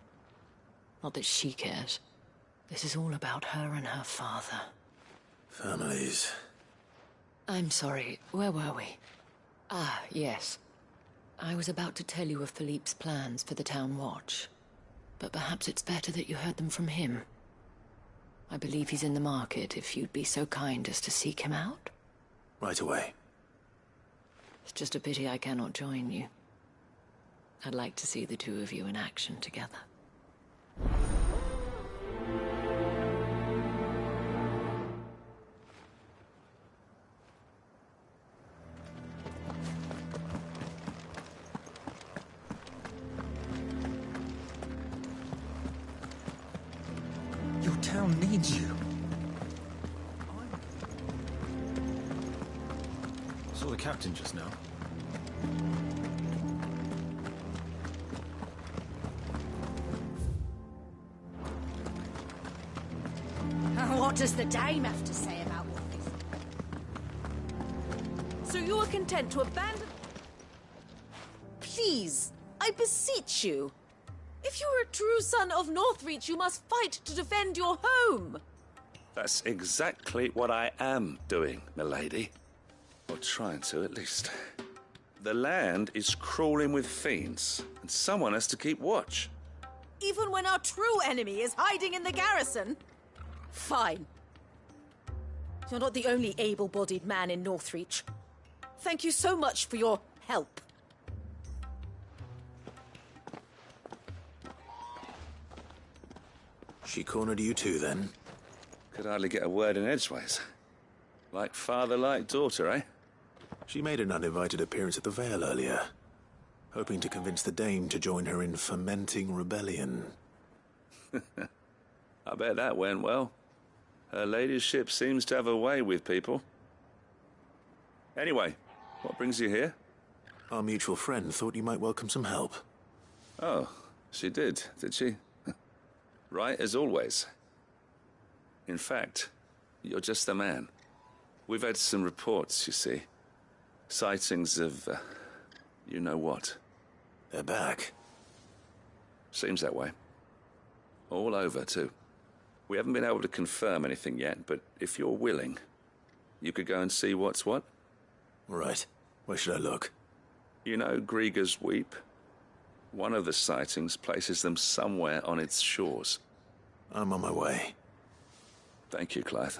Not that she cares. This is all about her and her father. Families. I'm sorry, where were we? Ah, yes. I was about to tell you of Philippe's plans for the town watch. But perhaps it's better that you heard them from him. I believe he's in the market, if you'd be so kind as to seek him out. Right away. It's just a pity I cannot join you. I'd like to see the two of you in action together. Your town needs you. Saw the captain just now. What does the dame have to say about all this? So you are content to abandon... Please, I beseech you. If you are a true son of Northreach, you must fight to defend your home. That's exactly what I am doing, milady. Or trying to, at least. The land is crawling with fiends, and someone has to keep watch. Even when our true enemy is hiding in the garrison? Fine. You're not the only able-bodied man in Northreach. Thank you so much for your help. She cornered you too, then? Could hardly get a word in edgeways. Like father, like daughter, eh? She made an uninvited appearance at the Vale earlier, hoping to convince the Dame to join her in fomenting rebellion. I bet that went well. Her ladyship seems to have a way with people. Anyway, what brings you here? Our mutual friend thought you might welcome some help. Oh, she did she? Right as always. In fact, you're just the man. We've had some reports, you see. Sightings of, you know what. They're back. Seems that way. All over, too. We haven't been able to confirm anything yet, but if you're willing, you could go and see what's what. Right. Where should I look? You know Grieger's Weep? One of the sightings places them somewhere on its shores. I'm on my way. Thank you, Clive.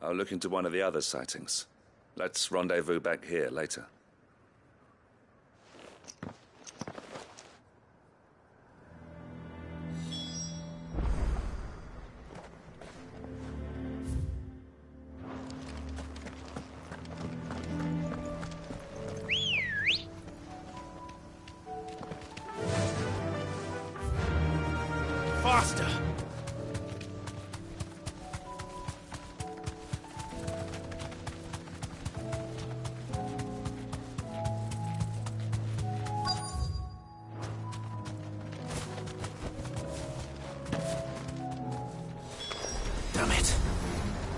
I'll look into one of the other sightings. Let's rendezvous back here later. Faster! Damn it.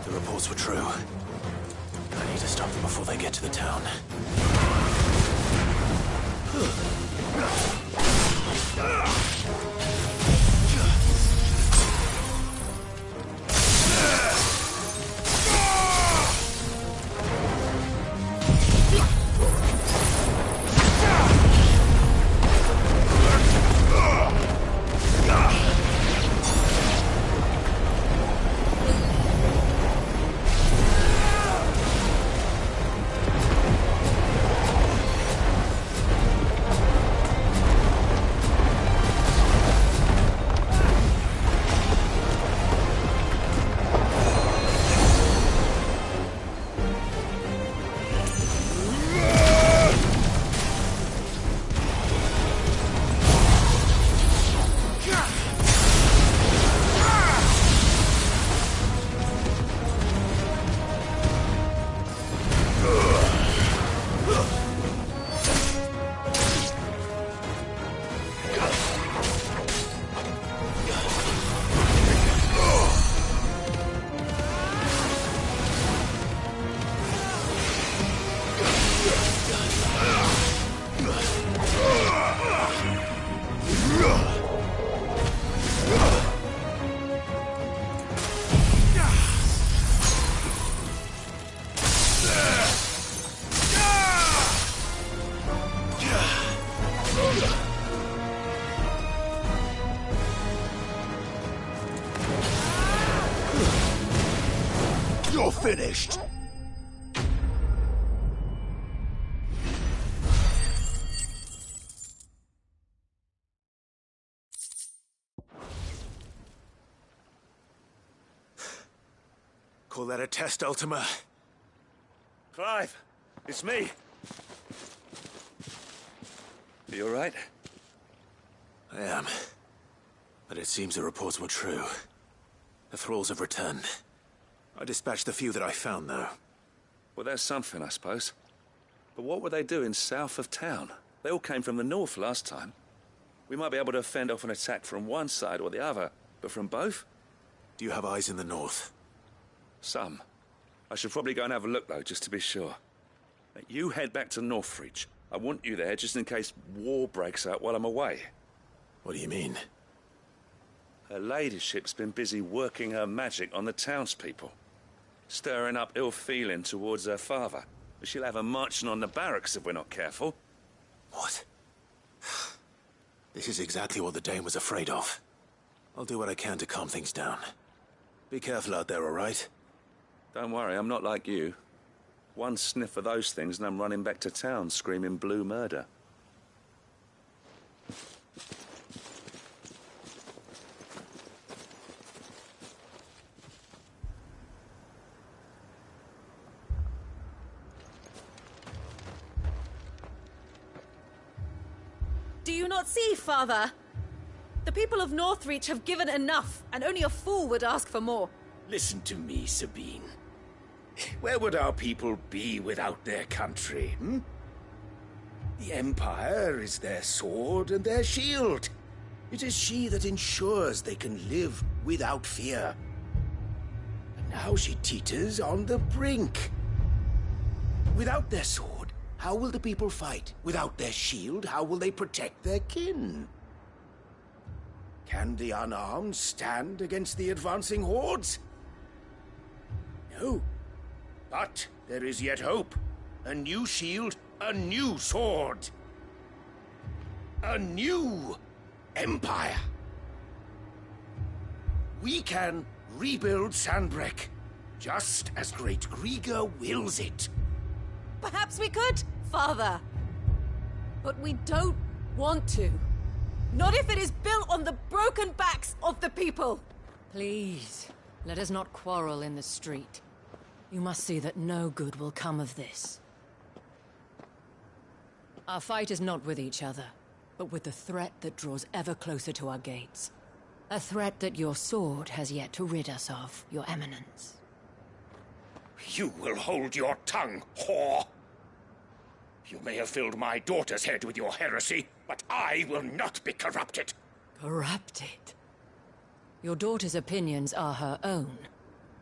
The reports were true. I need to stop them before they get to the town. You're finished! Call that a test, Ultima? Clive, it's me. You all right? I am. But it seems the reports were true. The thralls have returned. I dispatched the few that I found, though. Well, that's something, I suppose. But what were they doing south of town? They all came from the north last time. We might be able to fend off an attack from one side or the other, but from both? Do you have eyes in the north? Some. I should probably go and have a look, though, just to be sure. Now, you head back to Northreach. I want you there just in case war breaks out while I'm away. What do you mean? Her ladyship's been busy working her magic on the townspeople. Stirring up ill feeling towards her father. She'll have her marching on the barracks if we're not careful. What? This is exactly what the Dame was afraid of. I'll do what I can to calm things down. Be careful out there, all right? Don't worry, I'm not like you. One sniff of those things and I'm running back to town screaming blue murder. not see, Father? The people of Northreach have given enough, and only a fool would ask for more. Listen to me, Sabine. Where would our people be without their country, hmm? The Empire is their sword and their shield. It is she that ensures they can live without fear. And now she teeters on the brink. Without their sword, how will the people fight? Without their shield, how will they protect their kin? Can the unarmed stand against the advancing hordes? No. But there is yet hope. A new shield, a new sword. A new empire. We can rebuild Sandbreck, just as Great Grieger wills it. Perhaps we could, Father. But we don't want to. Not if it is built on the broken backs of the people. Please, let us not quarrel in the street. You must see that no good will come of this. Our fight is not with each other, but with the threat that draws ever closer to our gates. A threat that your sword has yet to rid us of, Your Eminence. You will hold your tongue, whore! You may have filled my daughter's head with your heresy, but I will not be corrupted. Corrupted? Your daughter's opinions are her own,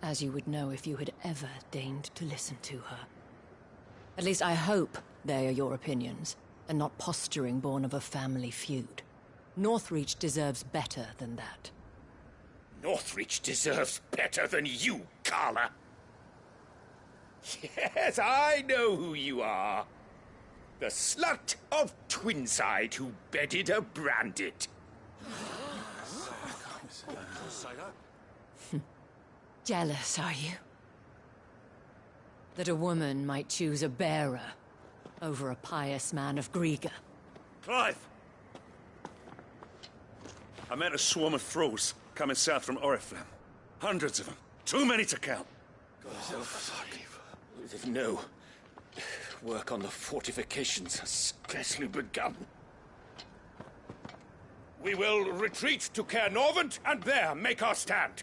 as you would know if you had ever deigned to listen to her. At least I hope they are your opinions, and not posturing born of a family feud. Northreach deserves better than that. Northreach deserves better than you, Carla. Yes, I know who you are. The slut of Twinside who bedded a Branded. Jealous, are you? That a woman might choose a bearer over a pious man of Grieger. Clive! I met a swarm of thralls coming south from Oriflamme. Hundreds of them. Too many to count. No. Work on the fortifications has scarcely begun. We will retreat to Caer Norvent and there make our stand.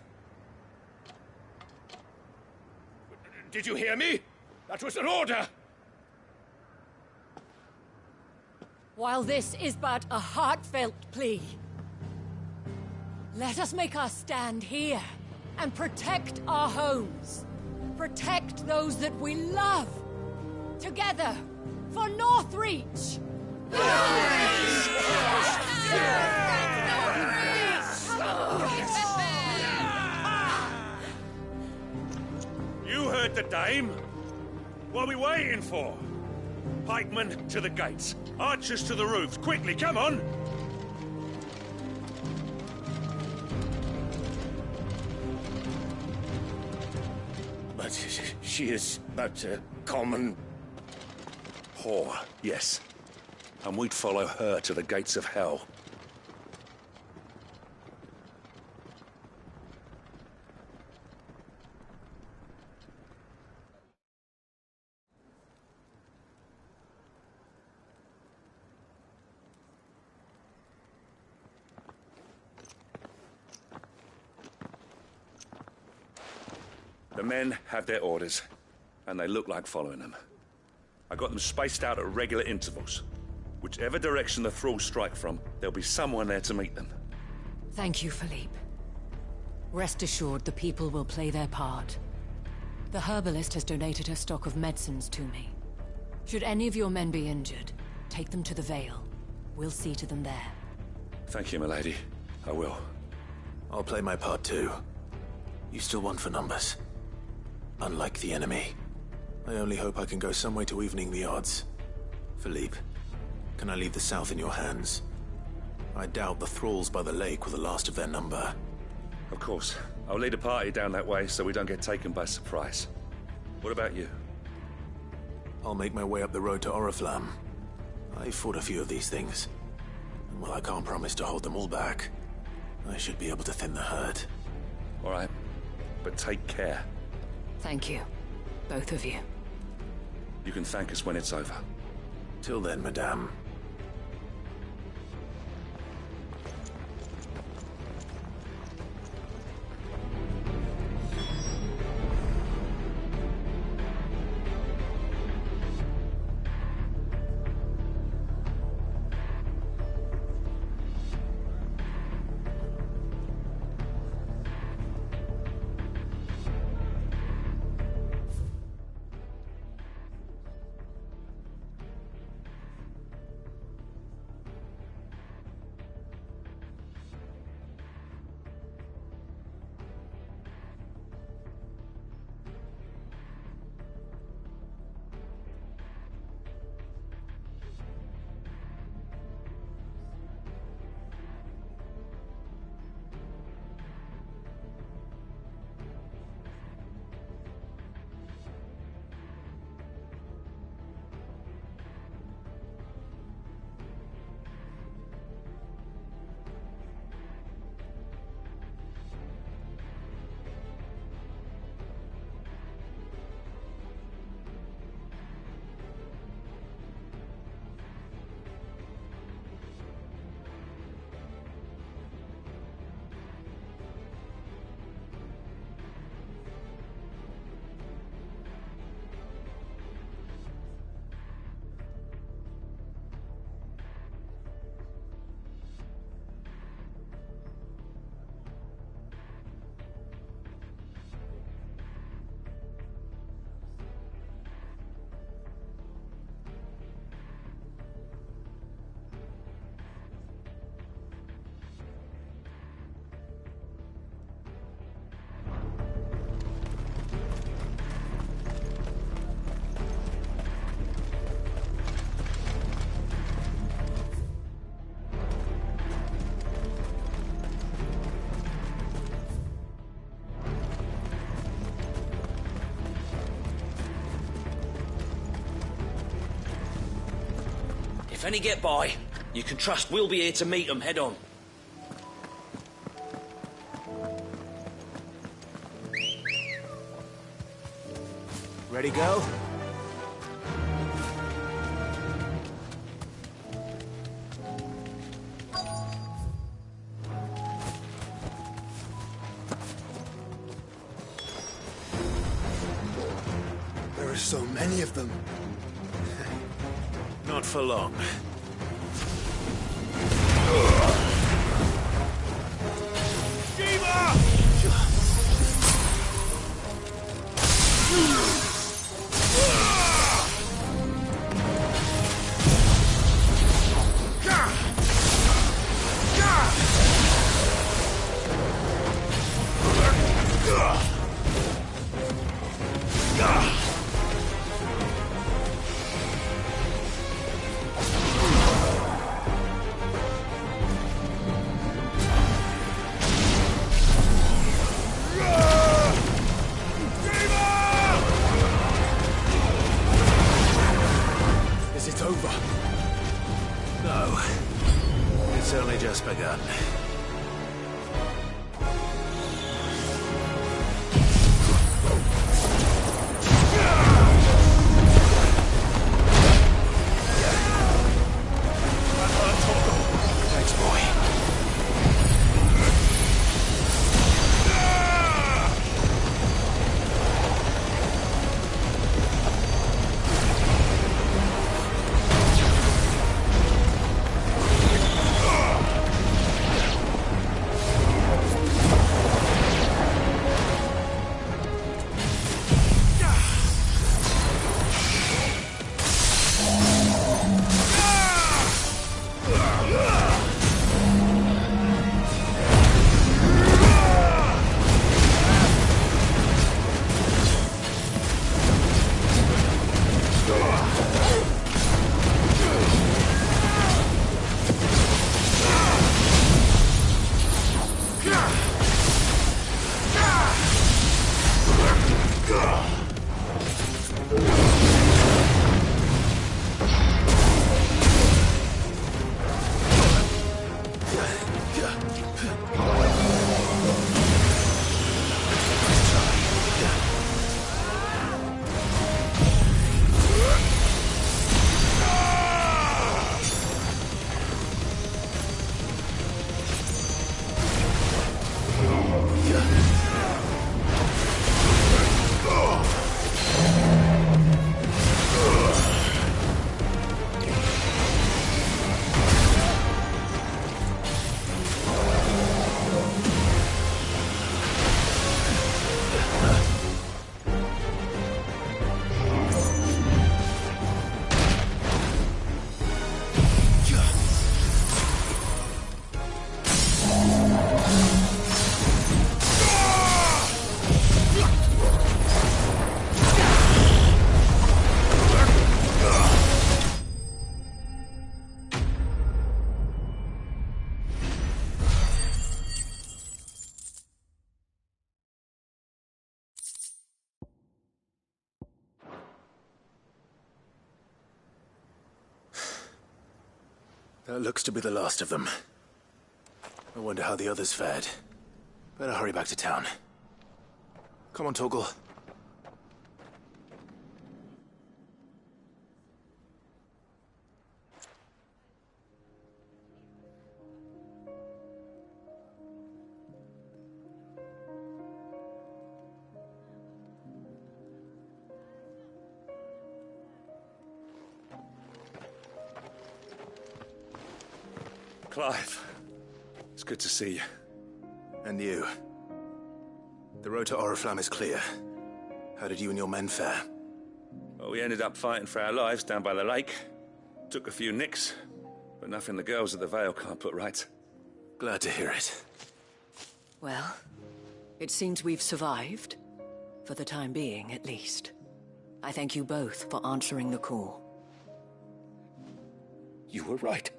Did you hear me? That was an order! While this is but a heartfelt plea, let us make our stand here and protect our homes. Protect those that we love. Together, for Northreach! You heard the dame. What are we waiting for? Pikemen to the gates. Archers to the roofs. Quickly, come on! But she is but a common whore, yes. And we'd follow her to the gates of hell. The men have their orders, and they look like following them. I got them spaced out at regular intervals. Whichever direction the thralls strike from, there'll be someone there to meet them. Thank you, Philippe. Rest assured the people will play their part. The herbalist has donated her stock of medicines to me. Should any of your men be injured, take them to the Vale. We'll see to them there. Thank you, milady. I will. I'll play my part too. You still want for numbers. Unlike the enemy. I only hope I can go some way to evening the odds. Philippe, can I leave the south in your hands? I doubt the thralls by the lake were the last of their number. Of course. I'll lead a party down that way so we don't get taken by surprise. What about you? I'll make my way up the road to Oriflamme. I fought a few of these things. And while I can't promise to hold them all back, I should be able to thin the herd. All right. But take care. Thank you. Both of you. You can thank us when it's over. Till then, madame. If any get by, you can trust we'll be here to meet them head on. Ready, go? There are so many of them. Not for long. Is it over? No. It's only just begun. Thanks, boy. That looks to be the last of them. I wonder how the others fared. Better hurry back to town. Come on, Torgal. Clive, it's good to see you. And you. The road to Oriflamme is clear. How did you and your men fare? Well, we ended up fighting for our lives down by the lake. Took a few nicks, but nothing the girls at the Vale can't put right. Glad to hear it. Well, it seems we've survived. For the time being, at least. I thank you both for answering the call. You were right.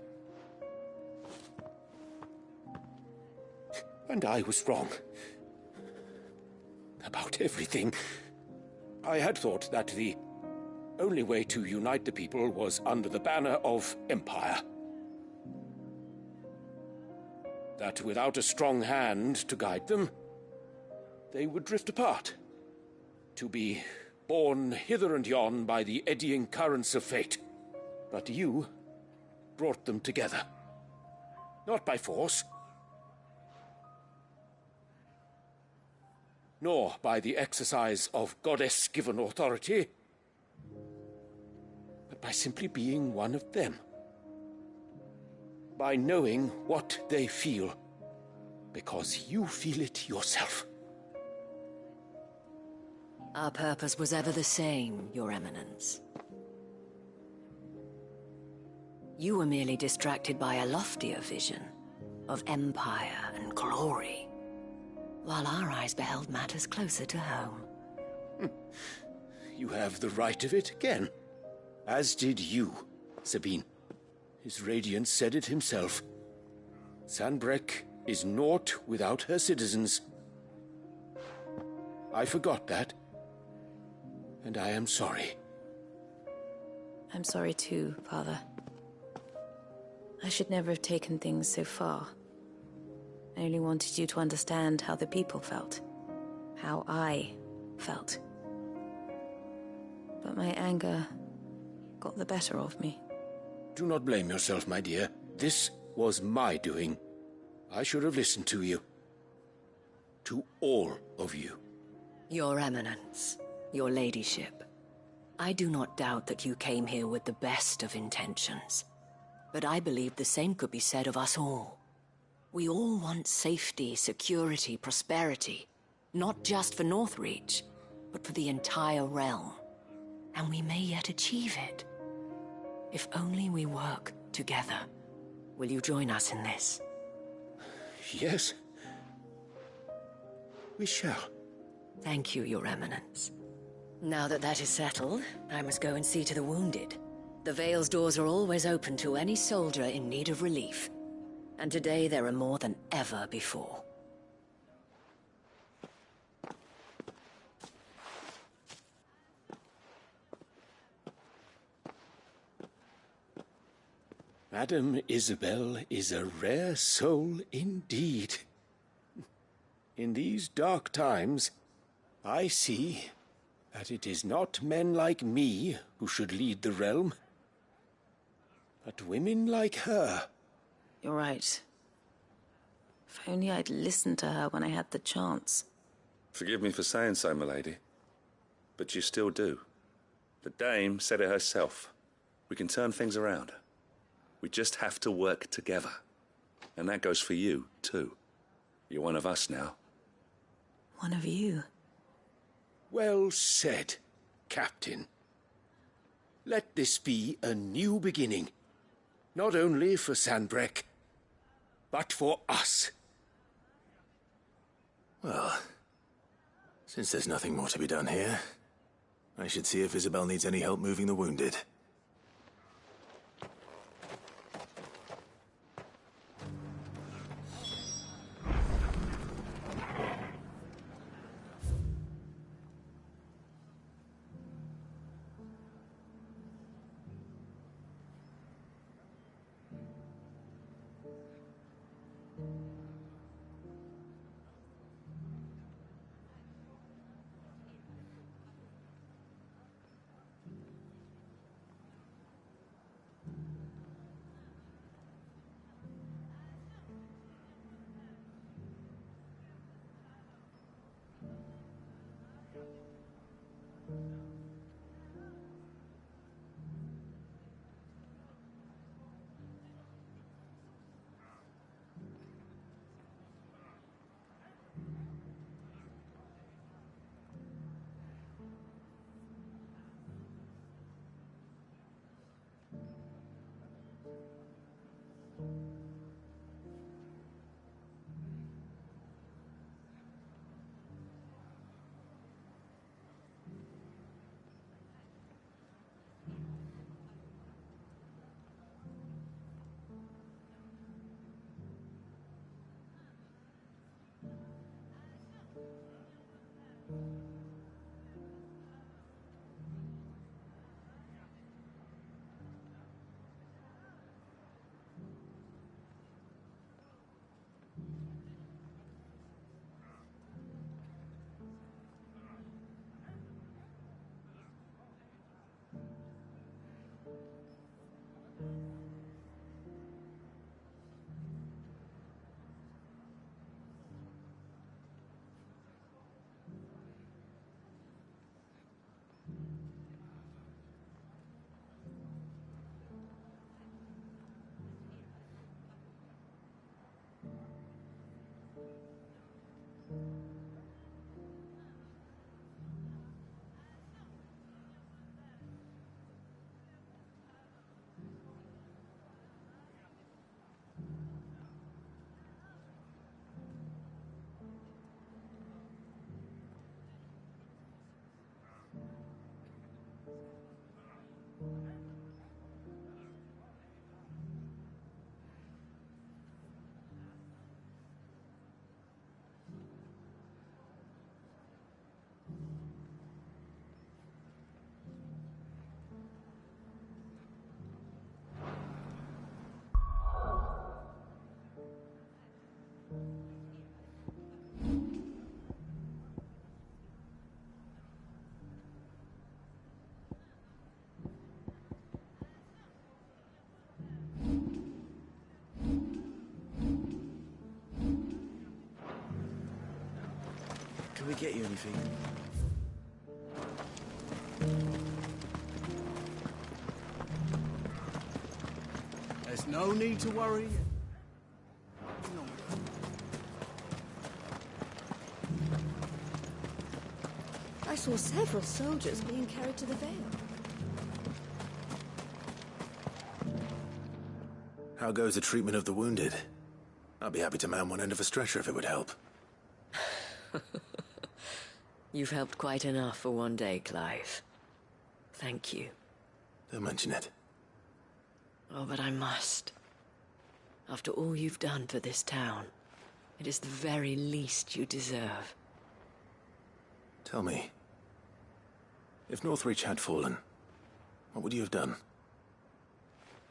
And I was wrong. About everything. I had thought that the only way to unite the people was under the banner of Empire. That without a strong hand to guide them, they would drift apart, to be borne hither and yon by the eddying currents of fate. But you brought them together. Not by force, nor by the exercise of goddess-given authority, but by simply being one of them. By knowing what they feel, because you feel it yourself. Our purpose was ever the same, Your Eminence. You were merely distracted by a loftier vision of empire and glory, while our eyes beheld matters closer to home. You have the right of it again. As did you, Sabine. His radiance said it himself. Sanbreque is naught without her citizens. I forgot that, and I am sorry. I'm sorry too, Father. I should never have taken things so far. I only wanted you to understand how the people felt. How I felt. But my anger got the better of me. Do not blame yourself, my dear. This was my doing. I should have listened to you. To all of you. Your Eminence, your ladyship, I do not doubt that you came here with the best of intentions. But I believe the same could be said of us all. We all want safety, security, prosperity. Not just for Northreach, but for the entire realm. And we may yet achieve it. If only we work together. Will you join us in this? Yes. We shall. Thank you, Your Eminence. Now that that is settled, I must go and see to the wounded. The Vale's doors are always open to any soldier in need of relief. And today there are more than ever before. Madame Isabel is a rare soul indeed. In these dark times, I see that it is not men like me who should lead the realm, but women like her. You're right. If only I'd listened to her when I had the chance. Forgive me for saying so, milady, but you still do. The dame said it herself. We can turn things around. We just have to work together. And that goes for you, too. You're one of us now. One of you? Well said, Captain. Let this be a new beginning. Not only for Sanbreque, but for us. Well, since there's nothing more to be done here, I should see if Isabel needs any help moving the wounded. Can we get you anything? There's no need to worry. I saw several soldiers being carried to the Vale. How goes the treatment of the wounded? I'd be happy to man one end of a stretcher if it would help. You've helped quite enough for one day, Clive. Thank you. Don't mention it. Oh, but I must. After all you've done for this town, it is the very least you deserve. Tell me, if Northreach had fallen, what would you have done?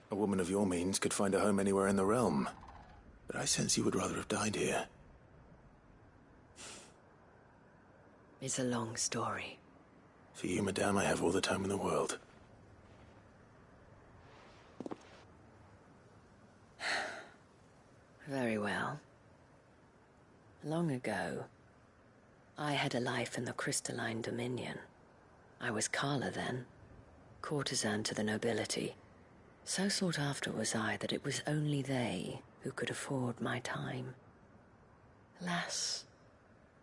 A woman of your means could find a home anywhere in the realm, but I sense you would rather have died here. It's a long story. For you, madame, I have all the time in the world. Very well. Long ago, I had a life in the Crystalline Dominion. I was Carla then, courtesan to the nobility. So sought after was I that it was only they who could afford my time. Alas,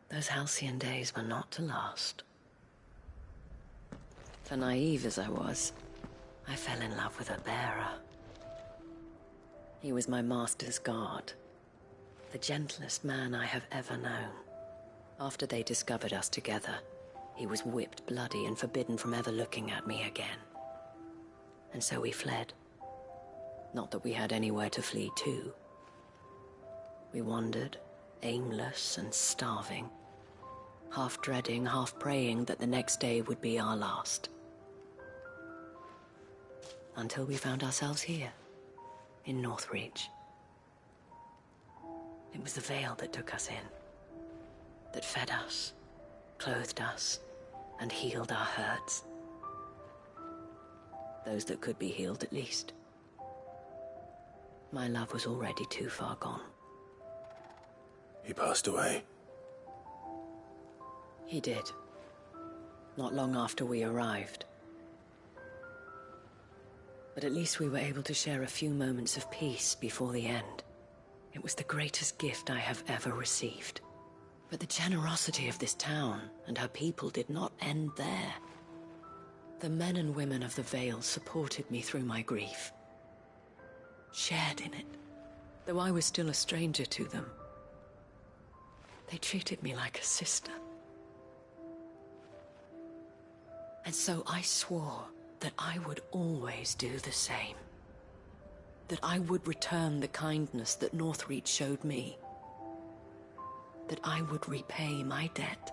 those halcyon days were not to last. For naive as I was, I fell in love with a bearer. He was my master's guard, the gentlest man I have ever known. After they discovered us together, he was whipped bloody and forbidden from ever looking at me again. And so we fled. Not that we had anywhere to flee to. We wandered, aimless and starving, half dreading, half praying that the next day would be our last. Until we found ourselves here, in Northreach. It was the Vale that took us in, that fed us, clothed us, and healed our hurts. Those that could be healed, at least. My love was already too far gone. He passed away. He did. Not long after we arrived. But at least we were able to share a few moments of peace before the end. It was the greatest gift I have ever received. But the generosity of this town and her people did not end there. The men and women of the Vale supported me through my grief. Shared in it, though I was still a stranger to them. They treated me like a sister. And so I swore that I would always do the same. That I would return the kindness that Northreach showed me. That I would repay my debt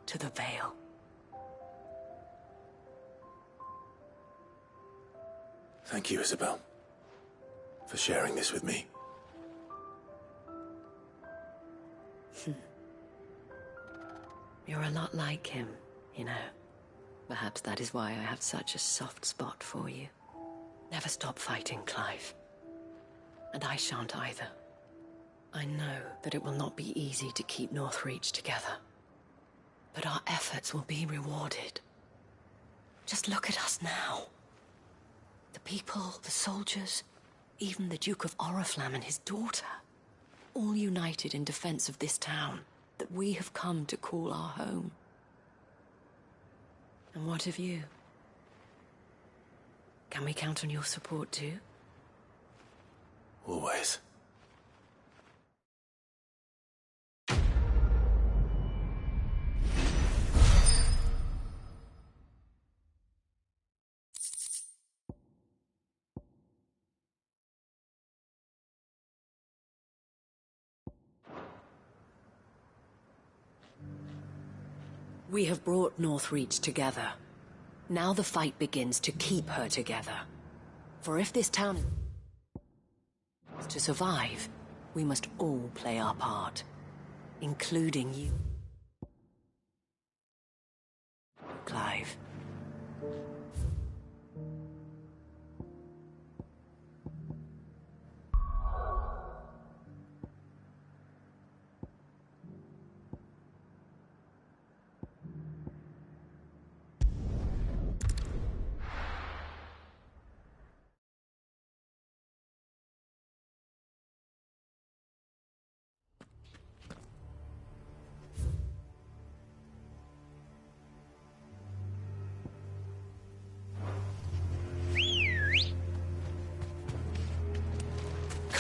to the Vale. Thank you, Isabel, for sharing this with me. You're a lot like him, you know. Perhaps that is why I have such a soft spot for you. Never stop fighting, Clive. And I shan't either. I know that it will not be easy to keep Northreach together. But our efforts will be rewarded. Just look at us now. The people, the soldiers, even the Duke of Oriflamme and his daughter. All united in defense of this town that we have come to call our home. And what of you? Can we count on your support too? Always. We have brought Northreach together. Now the fight begins to keep her together. For if this town is to survive, we must all play our part, including you, Clive.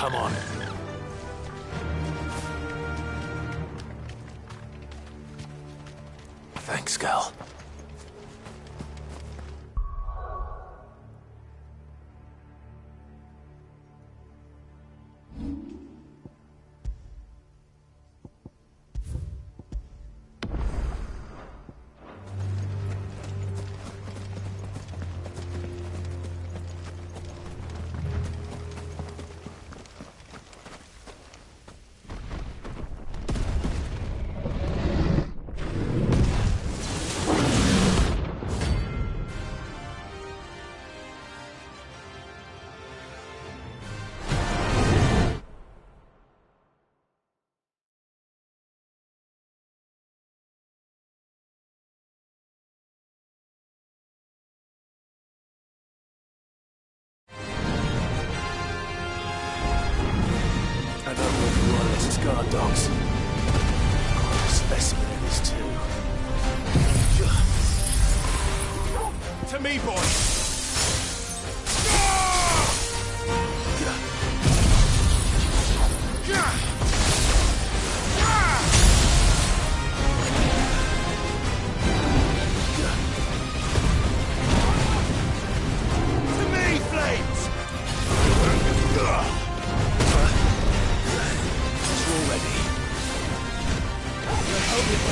Come on. Thanks, Gal. Guard dogs. Quite a specimen it is, too. To me, boy! To me, Flames! Already. You're holding.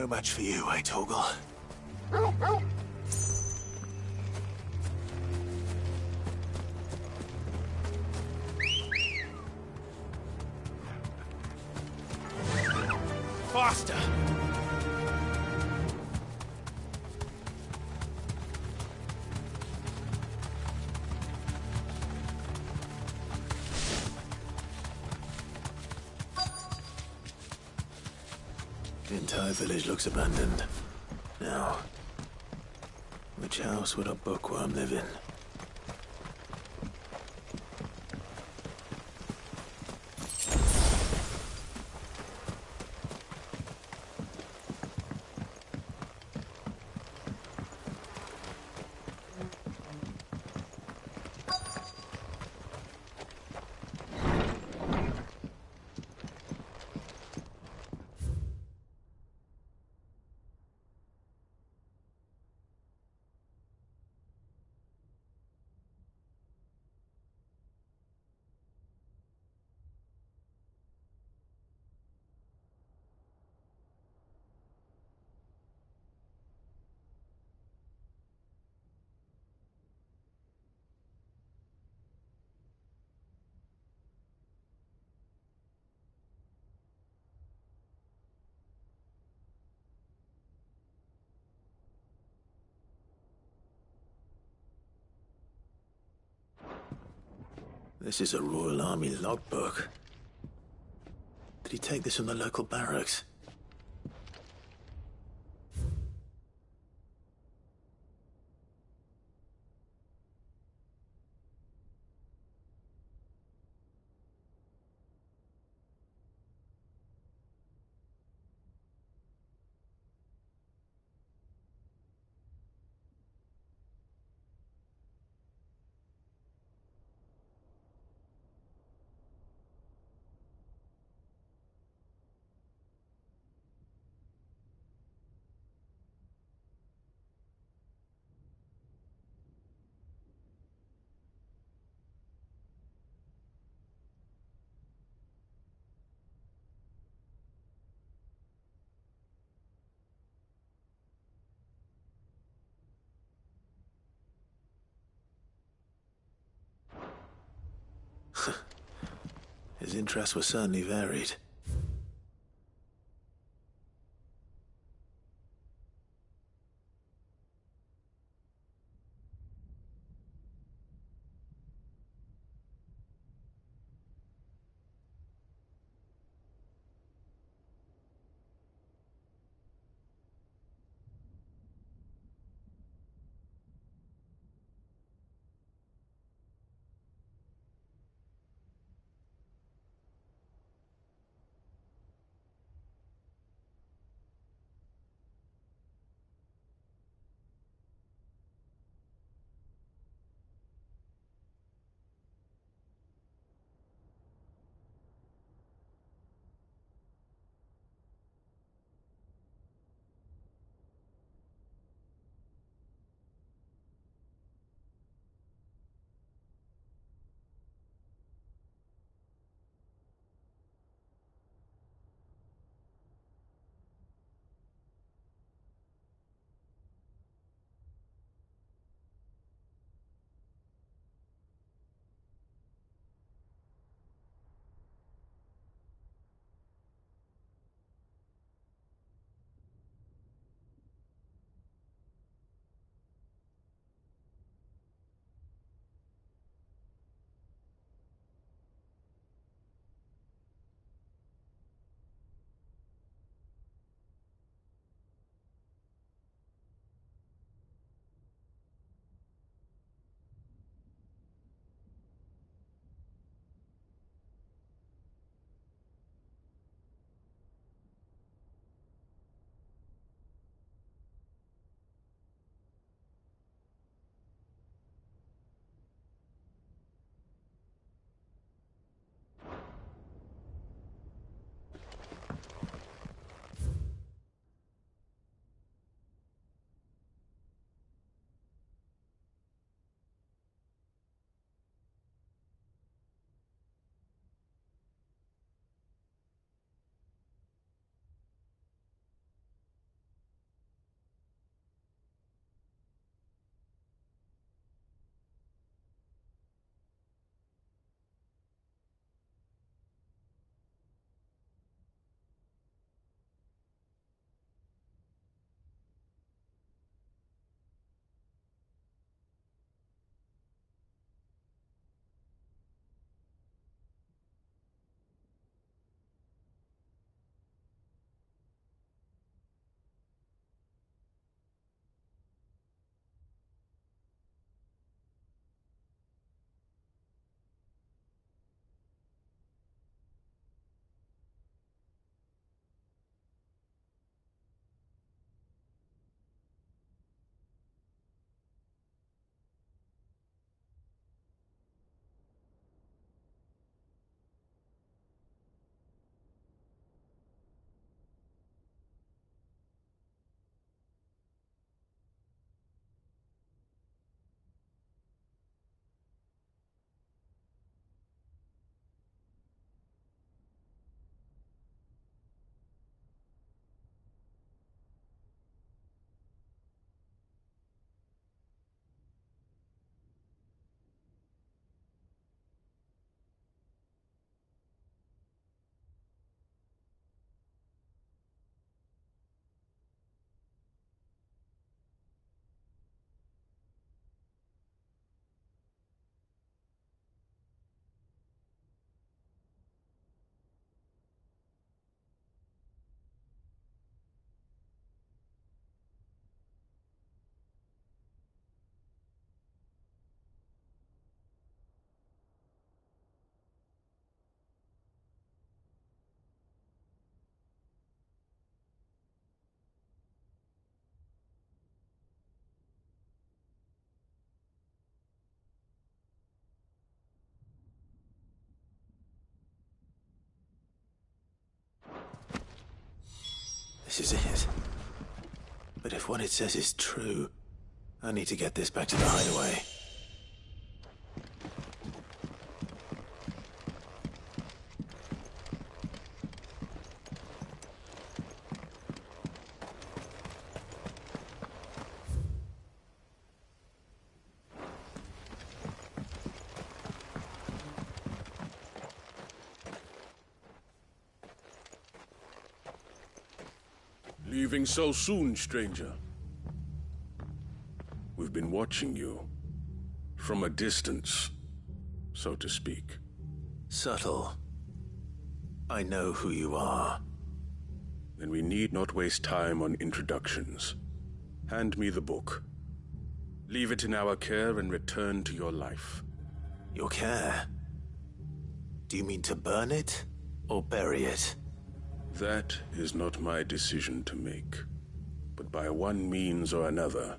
No match for you, eh, Torgal? Faster! The entire village looks abandoned. Now, which house would a bookworm live in? This is a Royal Army logbook. Did he take this from the local barracks? His interests were certainly varied. But if what it says is true, I need to get this back to the hideaway. Leaving so soon, stranger? We've been watching you. From a distance, so to speak. Subtle. I know who you are. Then we need not waste time on introductions. Hand me the book. Leave it in our care and return to your life. Your care? Do you mean to burn it, or bury it? That is not my decision to make. But by one means or another,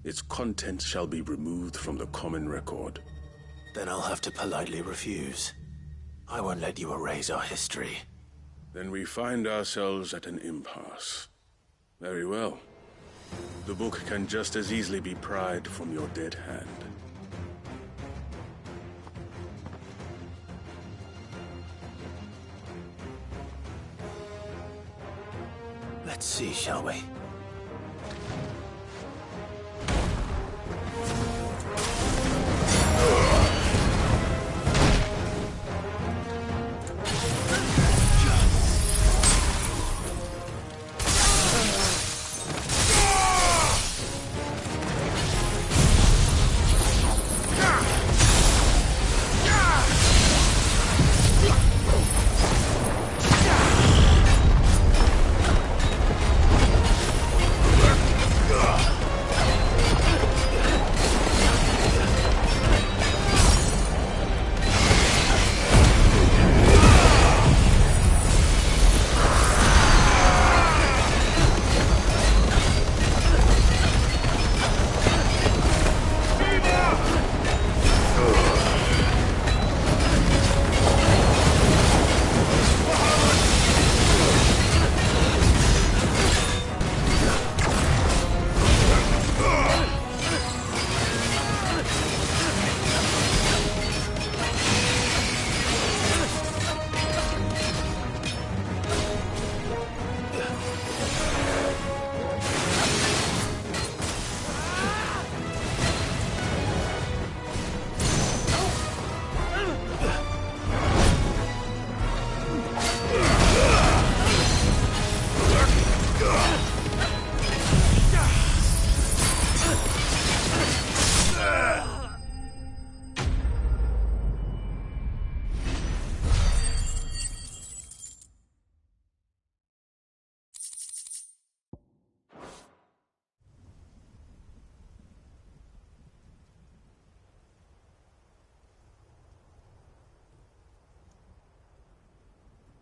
its contents shall be removed from the common record. Then I'll have to politely refuse. I won't let you erase our history. Then we find ourselves at an impasse. Very well. The book can just as easily be pried from your dead hand. Let's see, shall we?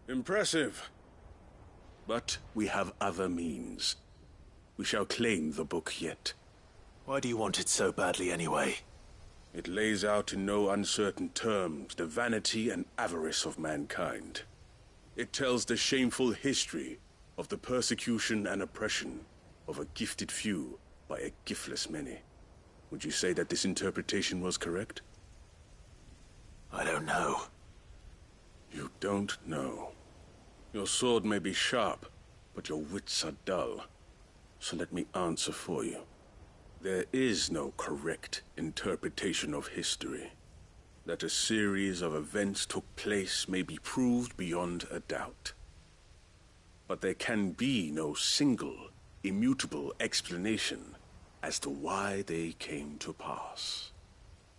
Impressive. But we have other means. We shall claim the book yet. Why do you want it so badly anyway? It lays out in no uncertain terms the vanity and avarice of mankind. It tells the shameful history of the persecution and oppression of a gifted few by a giftless many. Would you say that this interpretation was correct? I don't know. You don't know. Your sword may be sharp, but your wits are dull. So let me answer for you. There is no correct interpretation of history. That a series of events took place may be proved beyond a doubt. But there can be no single, immutable explanation as to why they came to pass.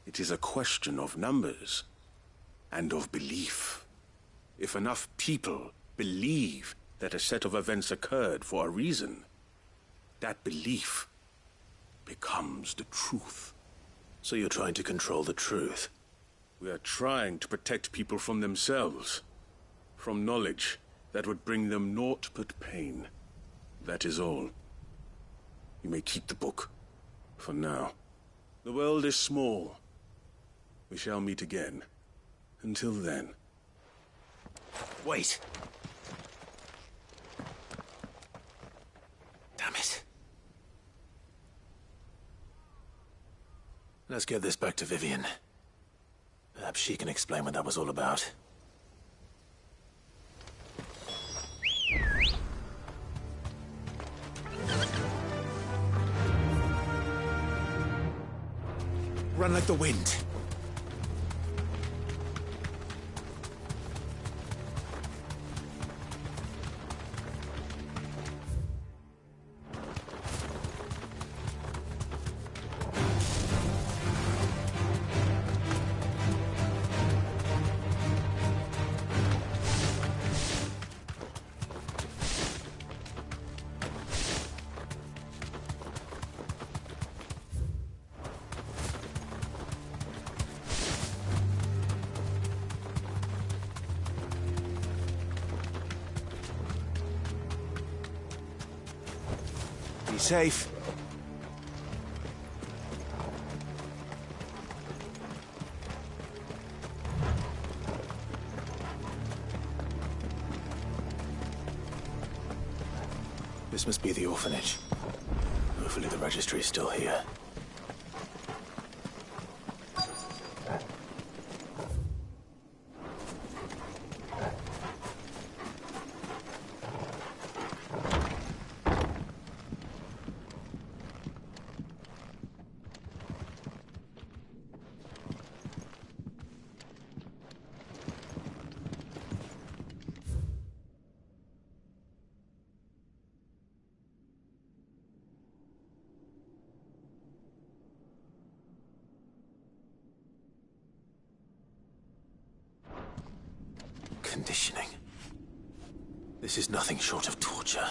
It is a question of numbers and of belief. If enough people believe that a set of events occurred for a reason, that belief becomes the truth. So you're trying to control the truth? We are trying to protect people from themselves, from knowledge that would bring them naught but pain. That is all. You may keep the book, for now. The world is small. We shall meet again. Until then. Wait! Damn it. Let's get this back to Vivian. Perhaps she can explain what that was all about. Run like the wind. Be safe. This must be the orphanage. Hopefully the registry is still here. Conditioning. This is nothing short of torture.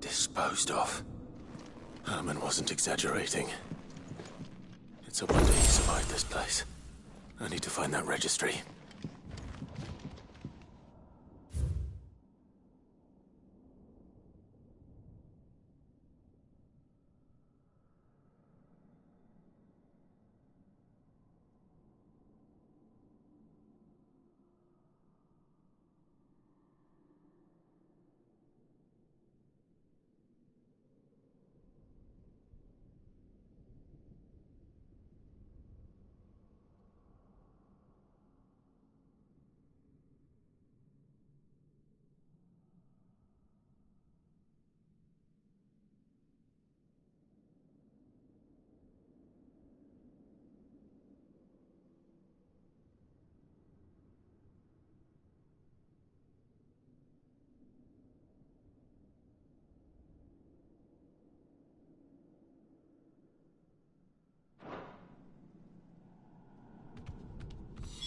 Disposed of. Herman wasn't exaggerating. It's a wonder he survived this place. I need to find that registry.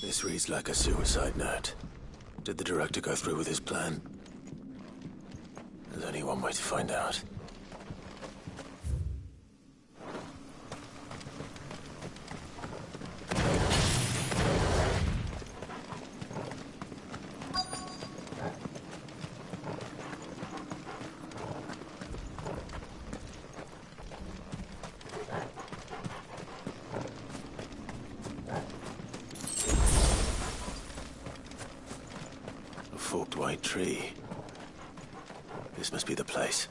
This reads like a suicide note. Did the director go through with his plan? There's only one way to find out. Forked white tree. This must be the place.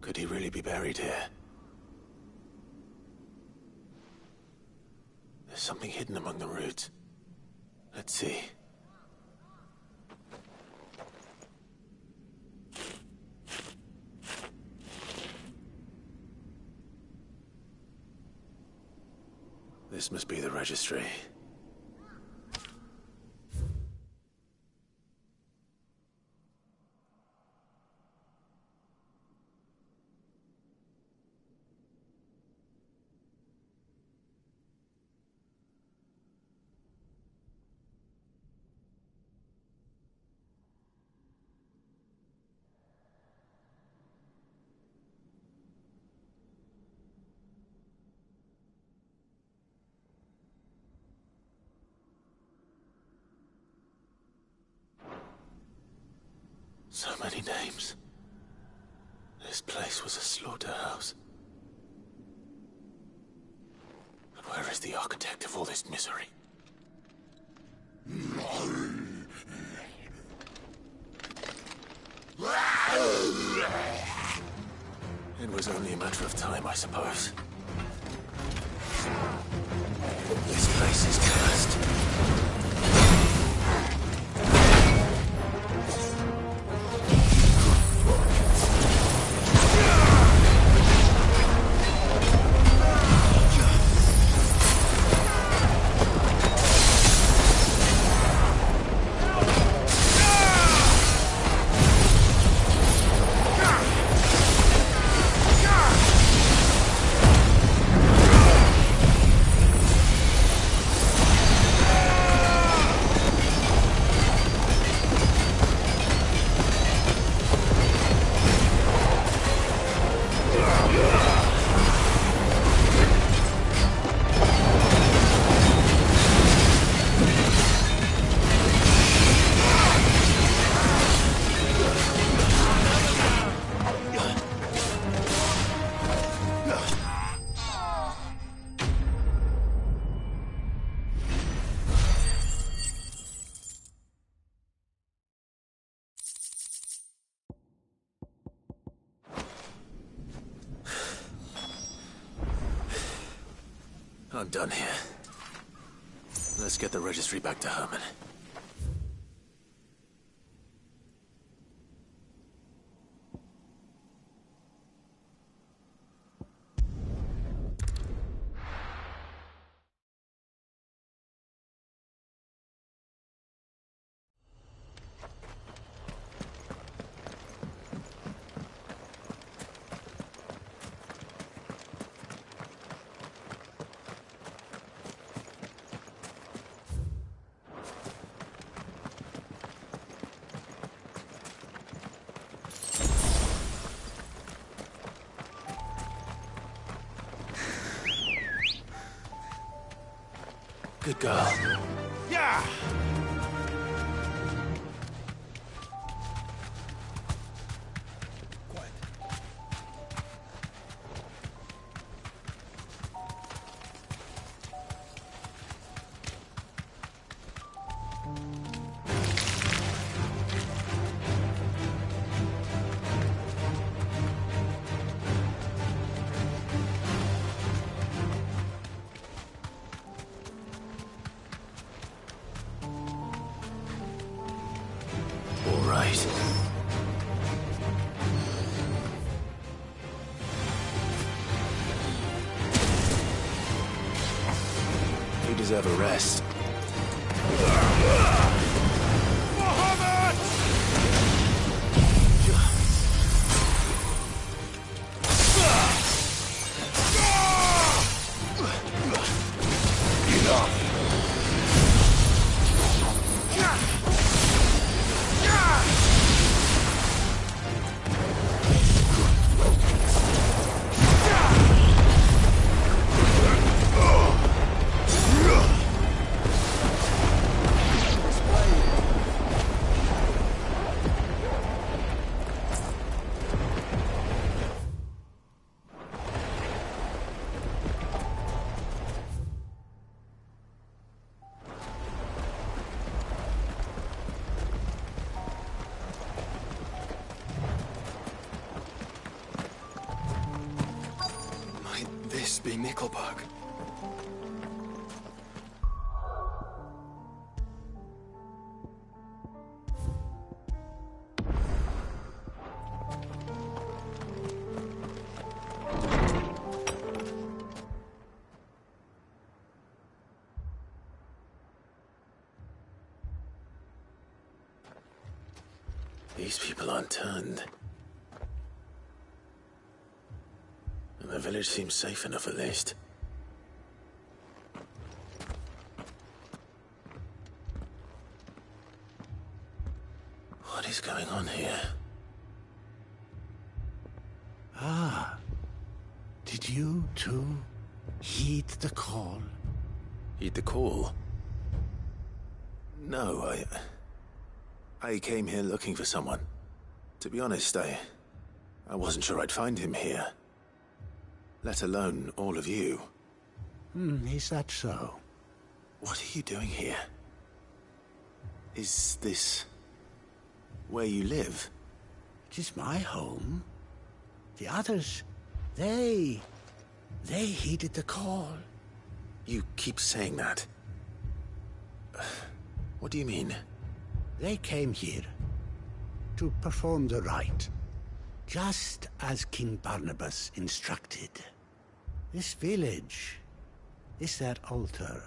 Could he really be buried here? There's something hidden among the roots. Let's see. This must be the registry. So many names. This place was a slaughterhouse. But where is the architect of all this misery? It was only a matter of time, I suppose. This place is cursed. I'm done here. Let's get the registry back to Herman. Good girl. Yeah! You deserve a rest. This be Nickelberg. These people aren't turned. And the village seems safe enough at least. What is going on here? Ah. Did you, too, heed the call? Heed the call? No, I came here looking for someone. To be honest, I wasn't sure I'd find him here. Let alone all of you. Is that so? What are you doing here? Is this where you live? It is my home. The others, they heeded the call. You keep saying that. What do you mean? They came here to perform the rite, just as King Barnabas instructed. This village is their altar,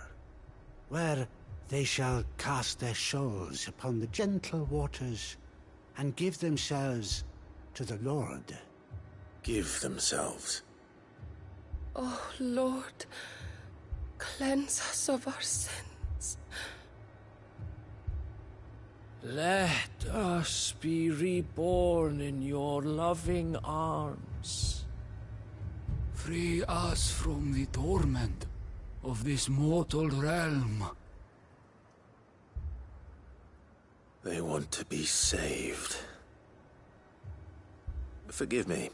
where they shall cast their shoals upon the gentle waters and give themselves to the Lord. Give themselves? Oh, Lord, cleanse us of our sins. Let us be reborn in your loving arms. Free us from the torment of this mortal realm. They want to be saved. Forgive me,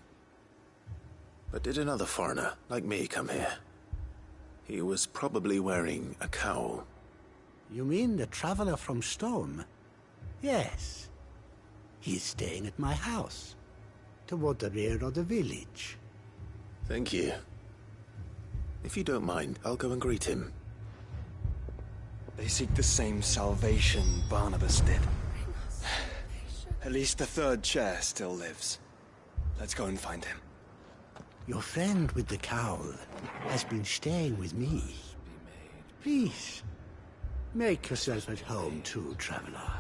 but did another foreigner like me come here? He was probably wearing a cowl. You mean the traveler from Stone? Yes. He's staying at my house, toward the rear of the village. Thank you. If you don't mind, I'll go and greet him. They seek the same salvation Barnabas did. At least the third chair still lives. Let's go and find him. Your friend with the cowl has been staying with me. Please, make yourself at home too, traveler.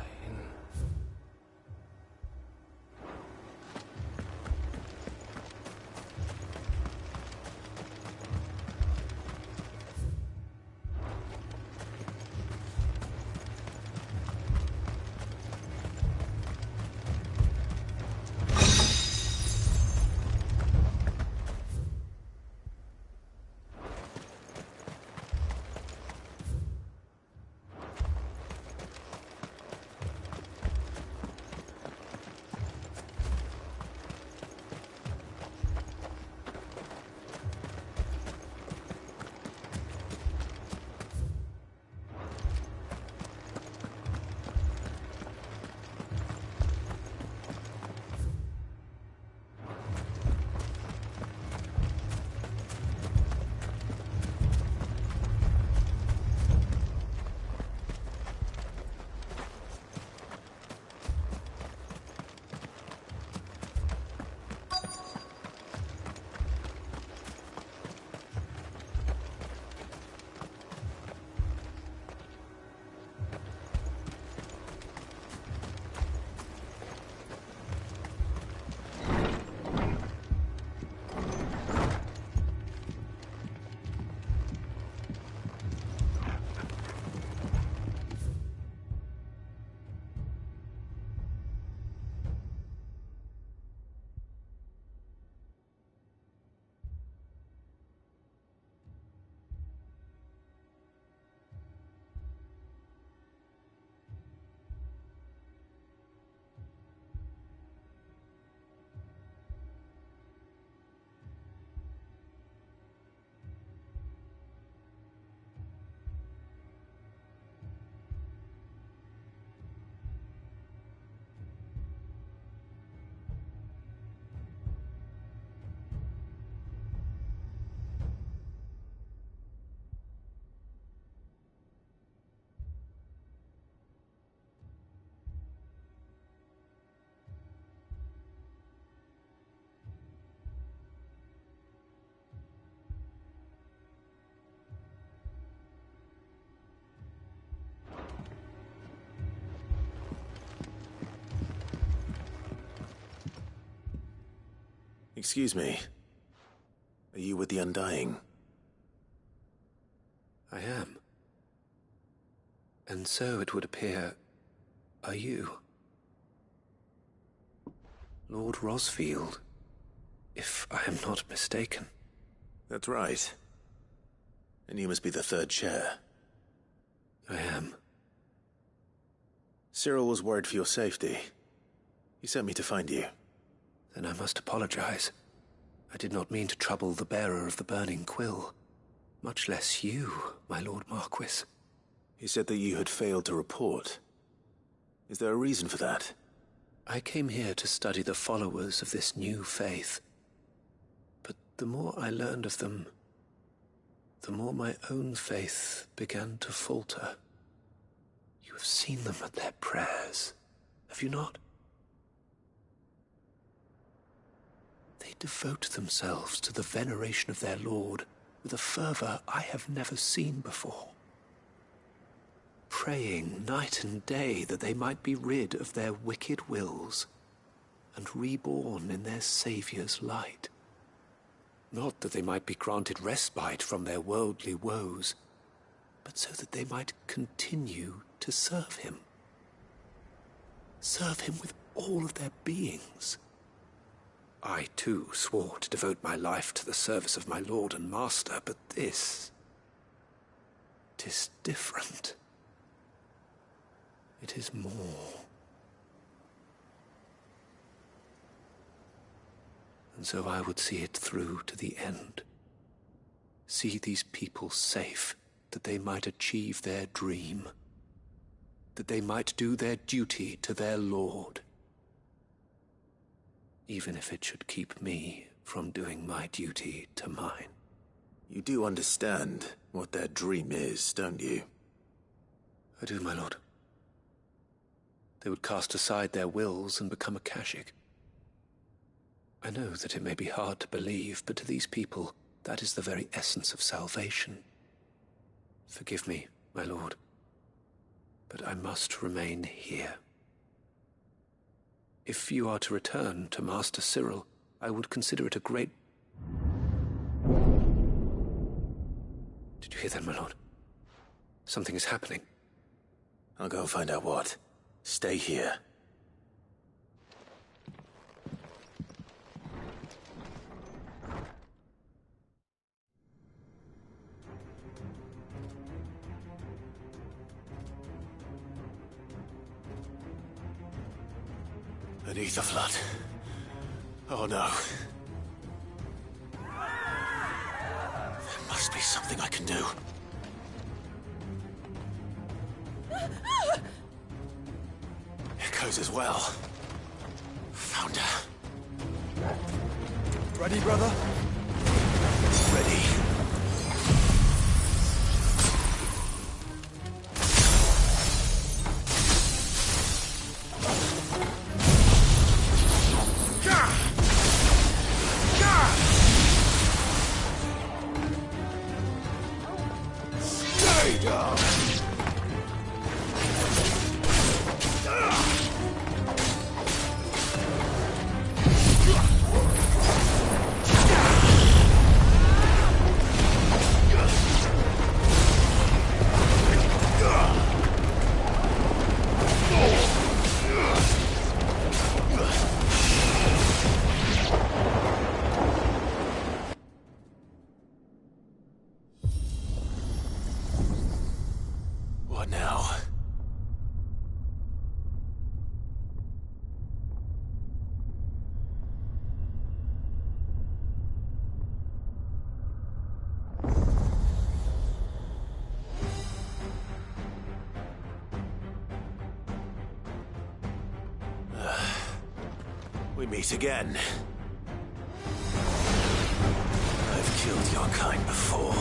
Excuse me. Are you with the Undying? I am. And so it would appear, are you? Lord Rosfield, if I am not mistaken. That's right. And you must be the third chair. I am. Cyril was worried for your safety. He sent me to find you. Then I must apologize. I did not mean to trouble the bearer of the burning quill. Much less you, my Lord Marquis. He said that you had failed to report. Is there a reason for that? I came here to study the followers of this new faith. But the more I learned of them, the more my own faith began to falter. You have seen them at their prayers, have you not? They devote themselves to the veneration of their Lord with a fervor I have never seen before. Praying night and day that they might be rid of their wicked wills and reborn in their Saviour's light. Not that they might be granted respite from their worldly woes, but so that they might continue to serve him. Serve him with all of their beings. I, too, swore to devote my life to the service of my Lord and Master, but this... 'tis different. It is more. And so I would see it through to the end. See these people safe, that they might achieve their dream. That they might do their duty to their Lord. Even if it should keep me from doing my duty to mine. You do understand what their dream is, don't you? I do, my lord. They would cast aside their wills and become Akashic. I know that it may be hard to believe, but to these people, that is the very essence of salvation. Forgive me, my lord, but I must remain here. If you are to return to Master Cyril, I would consider it a great... Did you hear that, my lord? Something is happening. I'll go and find out what. Stay here. Beneath the flood. Oh no. There must be something I can do. Echoes as well. Found her. Ready, brother? Ready. What now? We meet again. I've killed your kind before.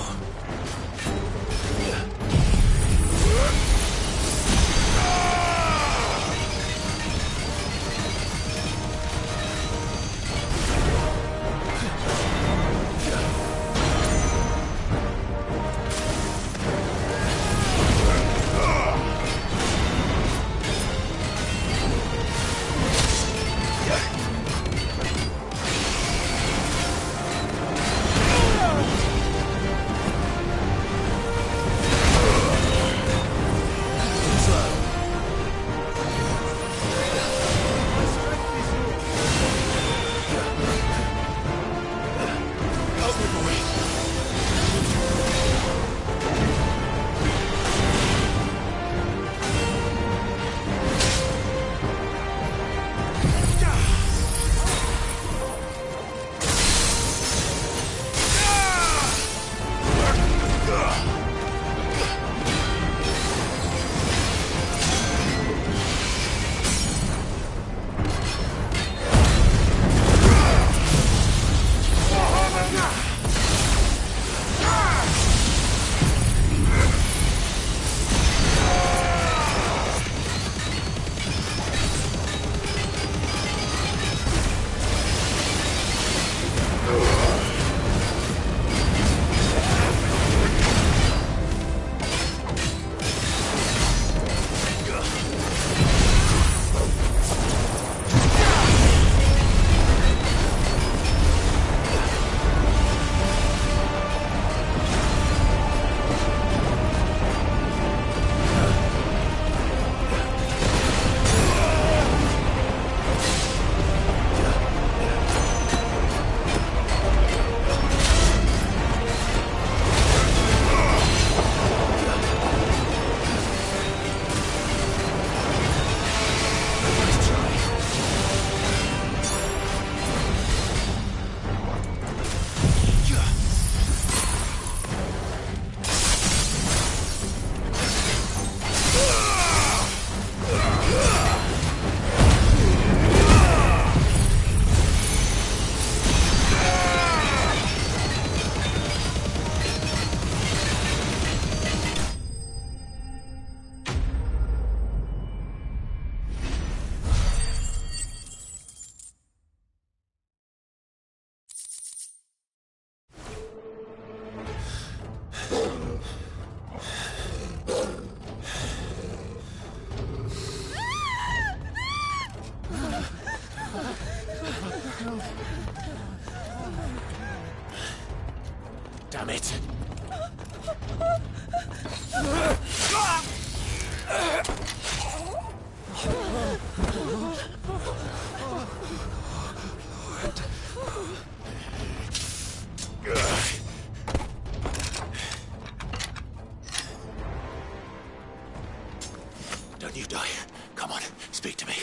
Don't you die. Come on, speak to me.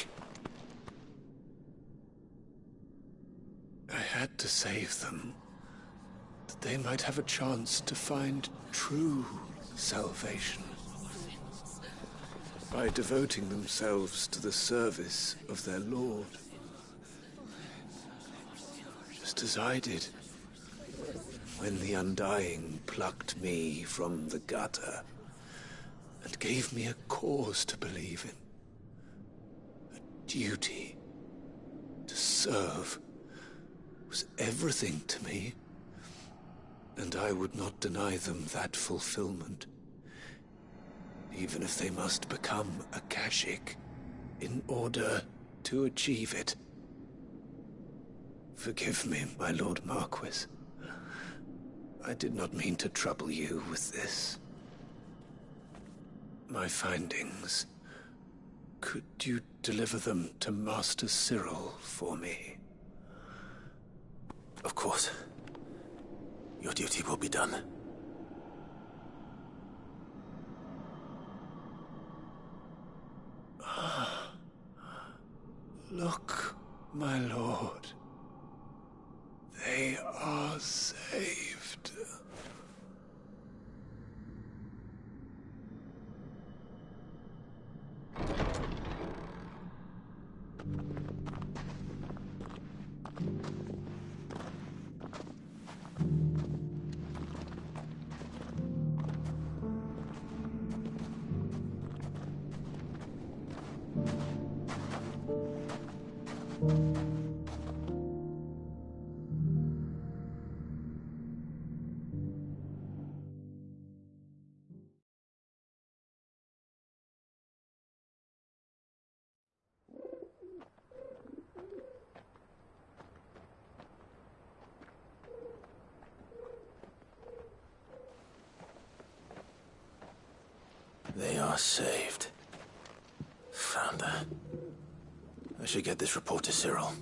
I had to save them, that they might have a chance to find true salvation by devoting themselves to the service of their Lord. Just as I did when the Undying plucked me from the gutter and gave me a cause to believe in. A duty to serve was everything to me, and I would not deny them that fulfillment, even if they must become a Kashik in order to achieve it. Forgive me, my Lord Marquis. I did not mean to trouble you with this. My findings. Could you deliver them to Master Cyril for me? Of course. Your duty will be done. Look, my lord. They are saved. They are saved. Founder. I should get this report to Cyril.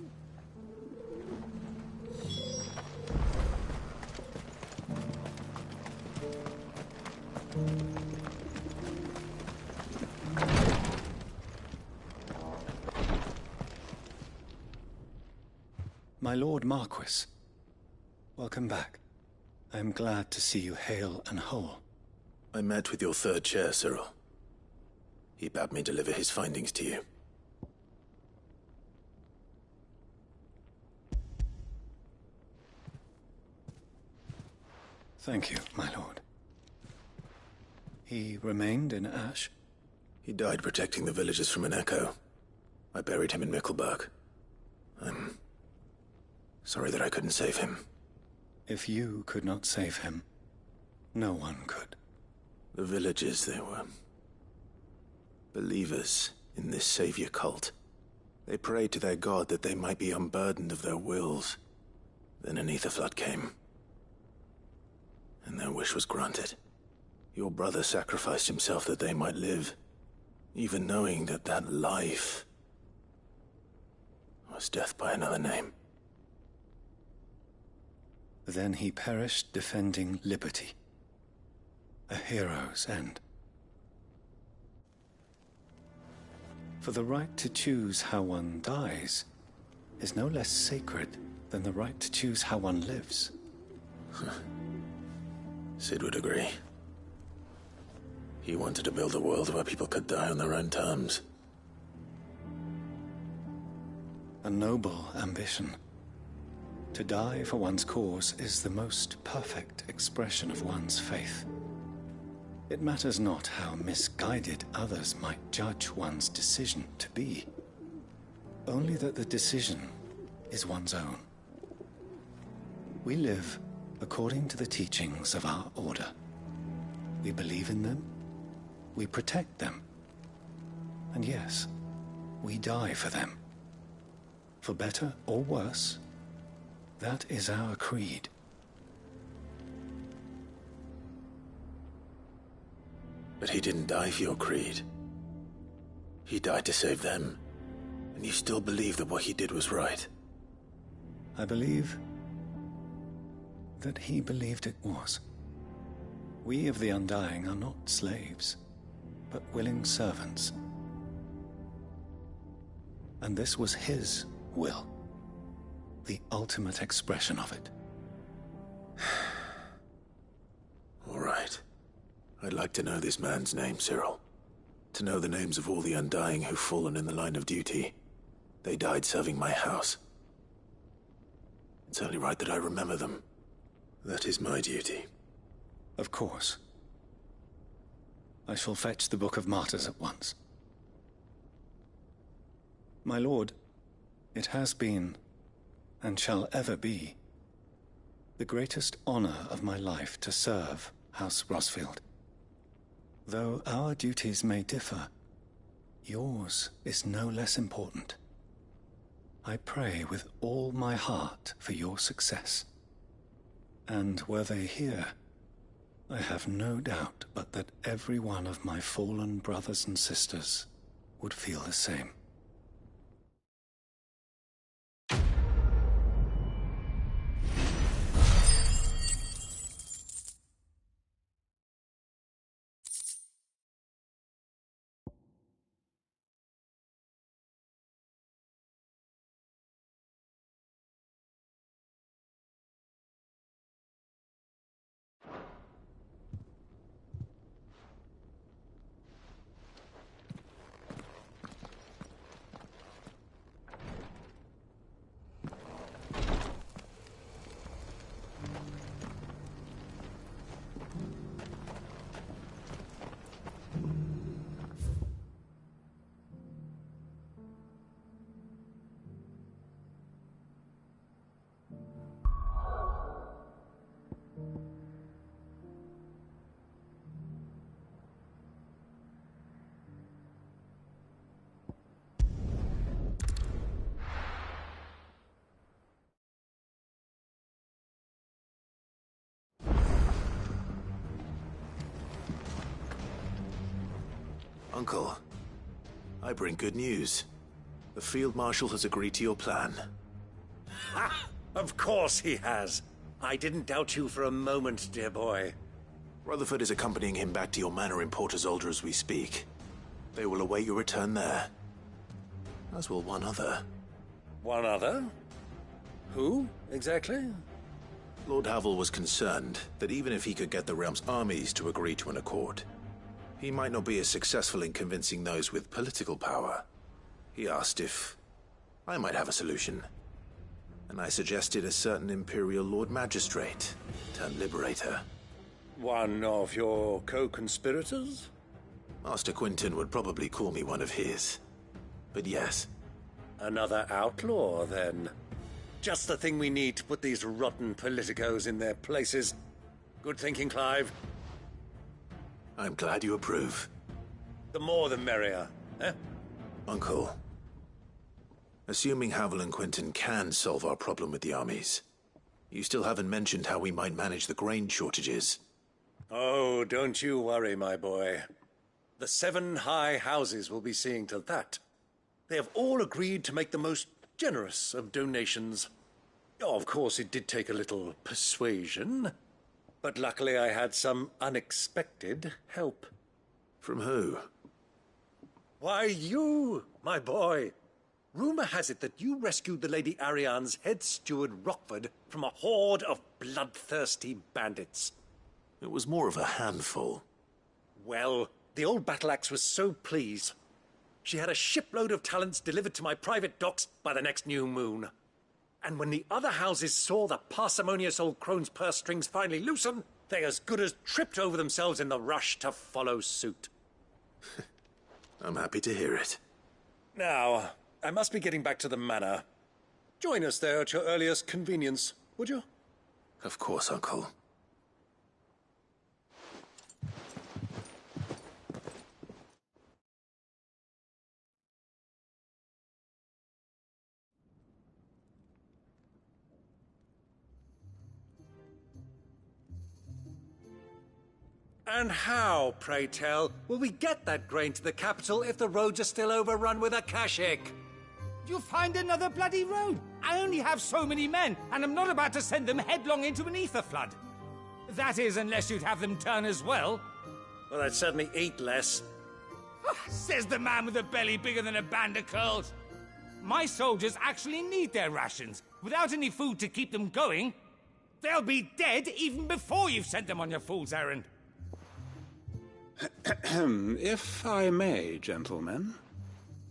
My Lord Marquis, welcome back. I am glad to see you hale and whole. I met with your third chair, Cyril. He bade me deliver his findings to you. Thank you, my lord. He remained in Ash? He died protecting the villagers from an echo. I buried him in Mickelberg. I'm sorry that I couldn't save him. If you could not save him, no one could. The villagers, they were believers in this savior cult. They prayed to their god that they might be unburdened of their wills. Then an ether flood came, and their wish was granted. Your brother sacrificed himself that they might live, even knowing that that life was death by another name. Then he perished defending liberty. A hero's end. For the right to choose how one dies is no less sacred than the right to choose how one lives. Sid would agree. He wanted to build a world where people could die on their own terms. A noble ambition. To die for one's cause is the most perfect expression of one's faith. It matters not how misguided others might judge one's decision to be. Only that the decision is one's own. We live according to the teachings of our order. We believe in them, we protect them, and yes, we die for them. For better or worse, that is our creed. But he didn't die for your creed. He died to save them. And you still believe that what he did was right. I believe that he believed it was. We of the Undying are not slaves, but willing servants. And this was his will. The ultimate expression of it. All right. I'd like to know this man's name, Cyril. To know the names of all the Undying who've fallen in the line of duty. They died serving my house. It's only right that I remember them. That is my duty. Of course. I shall fetch the Book of Martyrs at once. My lord, it has been, and shall ever be, the greatest honor of my life to serve House Rosfield. Though our duties may differ, yours is no less important. I pray with all my heart for your success. And were they here, I have no doubt but that every one of my fallen brothers and sisters would feel the same. Uncle, I bring good news. The Field Marshal has agreed to your plan. Ha! Of course he has. I didn't doubt you for a moment, dear boy. Rutherford is accompanying him back to your manor in Port Isolde as we speak. They will await your return there. As will one other. One other? Who, exactly? Lord Havel was concerned that even if he could get the realm's armies to agree to an accord, he might not be as successful in convincing those with political power. He asked if I might have a solution, and I suggested a certain Imperial Lord Magistrate turned Liberator. One of your co-conspirators? Master Quinton would probably call me one of his, but yes. Another outlaw, then. Just the thing we need to put these rotten politicos in their places. Good thinking, Clive. I'm glad you approve. The more the merrier, eh? Uncle, assuming Havel and Quinton can solve our problem with the armies, you still haven't mentioned how we might manage the grain shortages. Oh, don't you worry, my boy. The 7 high houses will be seeing to that. They have all agreed to make the most generous of donations. Oh, of course, it did take a little persuasion. But luckily I had some unexpected help. From who? Why, you, my boy. Rumor has it that you rescued the Lady Ariane's head steward Rockford from a horde of bloodthirsty bandits. It was more of a handful. Well, the old battle-axe was so pleased. She had a shipload of talents delivered to my private docks by the next new moon. And when the other houses saw the parsimonious old crone's purse strings finally loosen, they as good as tripped over themselves in the rush to follow suit. I'm happy to hear it. Now, I must be getting back to the manor. Join us there at your earliest convenience, would you? Of course, Uncle. And how, pray tell, will we get that grain to the capital if the roads are still overrun with Akashic? You find another bloody road. I only have so many men, and I'm not about to send them headlong into an ether flood. That is, unless you'd have them turn as well. Well, I'd certainly eat less. Says the man with a belly bigger than a band of curls. My soldiers actually need their rations. Without any food to keep them going, they'll be dead even before you've sent them on your fool's errand. If I may, gentlemen,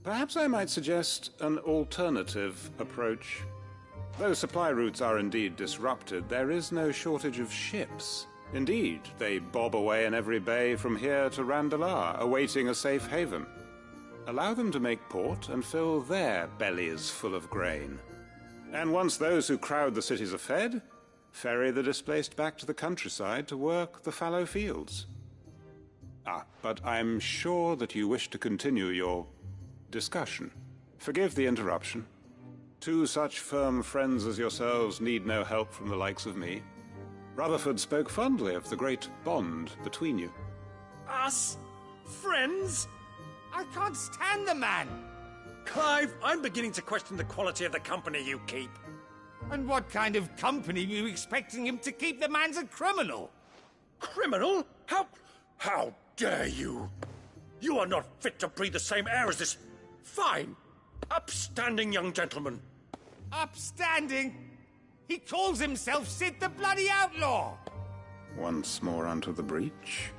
perhaps I might suggest an alternative approach. Though supply routes are indeed disrupted, there is no shortage of ships. Indeed, they bob away in every bay from here to Randalar, awaiting a safe haven. Allow them to make port and fill their bellies full of grain. And once those who crowd the cities are fed, ferry the displaced back to the countryside to work the fallow fields. But I'm sure that you wish to continue your discussion. Forgive the interruption. Two such firm friends as yourselves need no help from the likes of me. Rutherford spoke fondly of the great bond between you. Us? Friends? I can't stand the man! Clive, I'm beginning to question the quality of the company you keep. And what kind of company are you expecting him to keep? The man's a criminal! Criminal? How dare you? You are not fit to breathe the same air as this fine, upstanding young gentleman. Upstanding? He calls himself Sid the Bloody Outlaw! Once more unto the breach.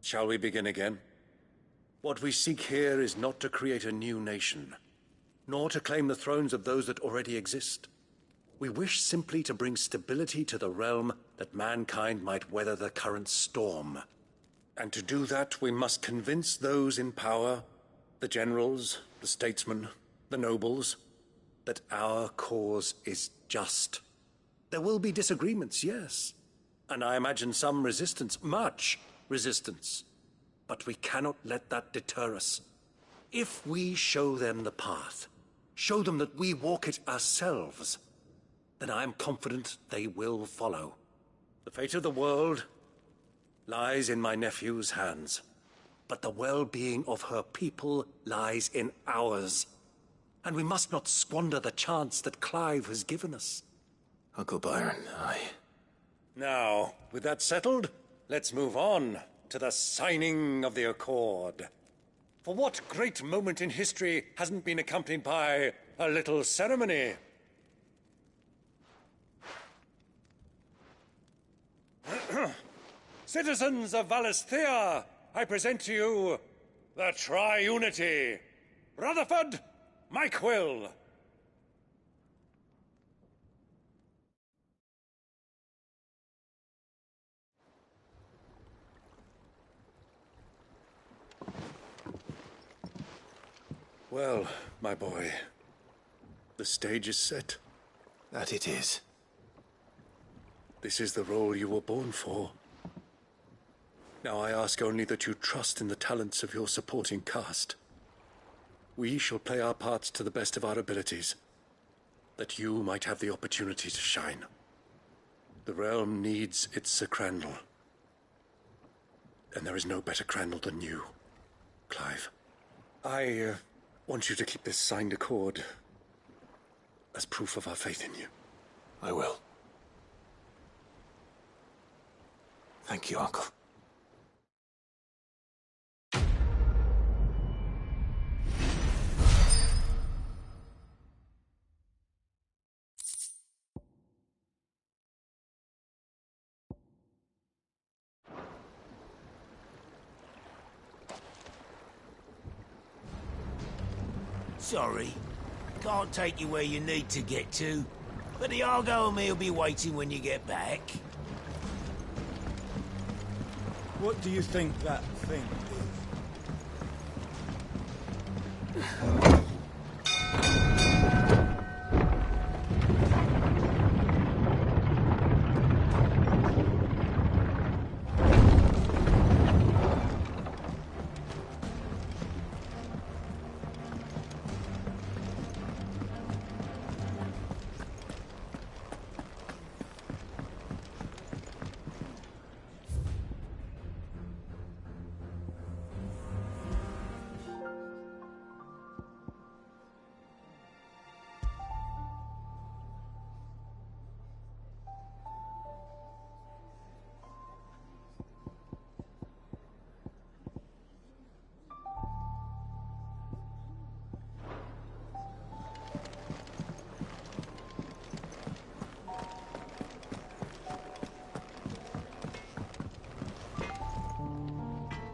Shall we begin again? What we seek here is not to create a new nation, nor to claim the thrones of those that already exist. We wish simply to bring stability to the realm that mankind might weather the current storm. And to do that, we must convince those in power, the generals, the statesmen, the nobles, that our cause is just. There will be disagreements, yes. And I imagine some resistance, much resistance. But we cannot let that deter us. If we show them the path, show them that we walk it ourselves, then I am confident they will follow. The fate of the world lies in my nephew's hands, but the well-being of her people lies in ours. And we must not squander the chance that Clive has given us. Uncle Byron, Now, with that settled, let's move on to the signing of the Accord. For what great moment in history hasn't been accompanied by a little ceremony? Citizens of Valisthea, I present to you the Triunity. Rutherford, Mike Will. Well, my boy, the stage is set. That it is. This is the role you were born for. Now I ask only that you trust in the talents of your supporting cast. We shall play our parts to the best of our abilities, that you might have the opportunity to shine. The realm needs its Sir Crandall. And there is no better Crandall than you, Clive. I want you to keep this signed accord as proof of our faith in you. I will. Thank you, Uncle. Sorry, can't take you where you need to get to, but the Argo and me will be waiting when you get back. What do you think that thing is?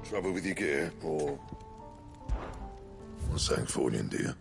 Trouble with your gear, or something falling, dear?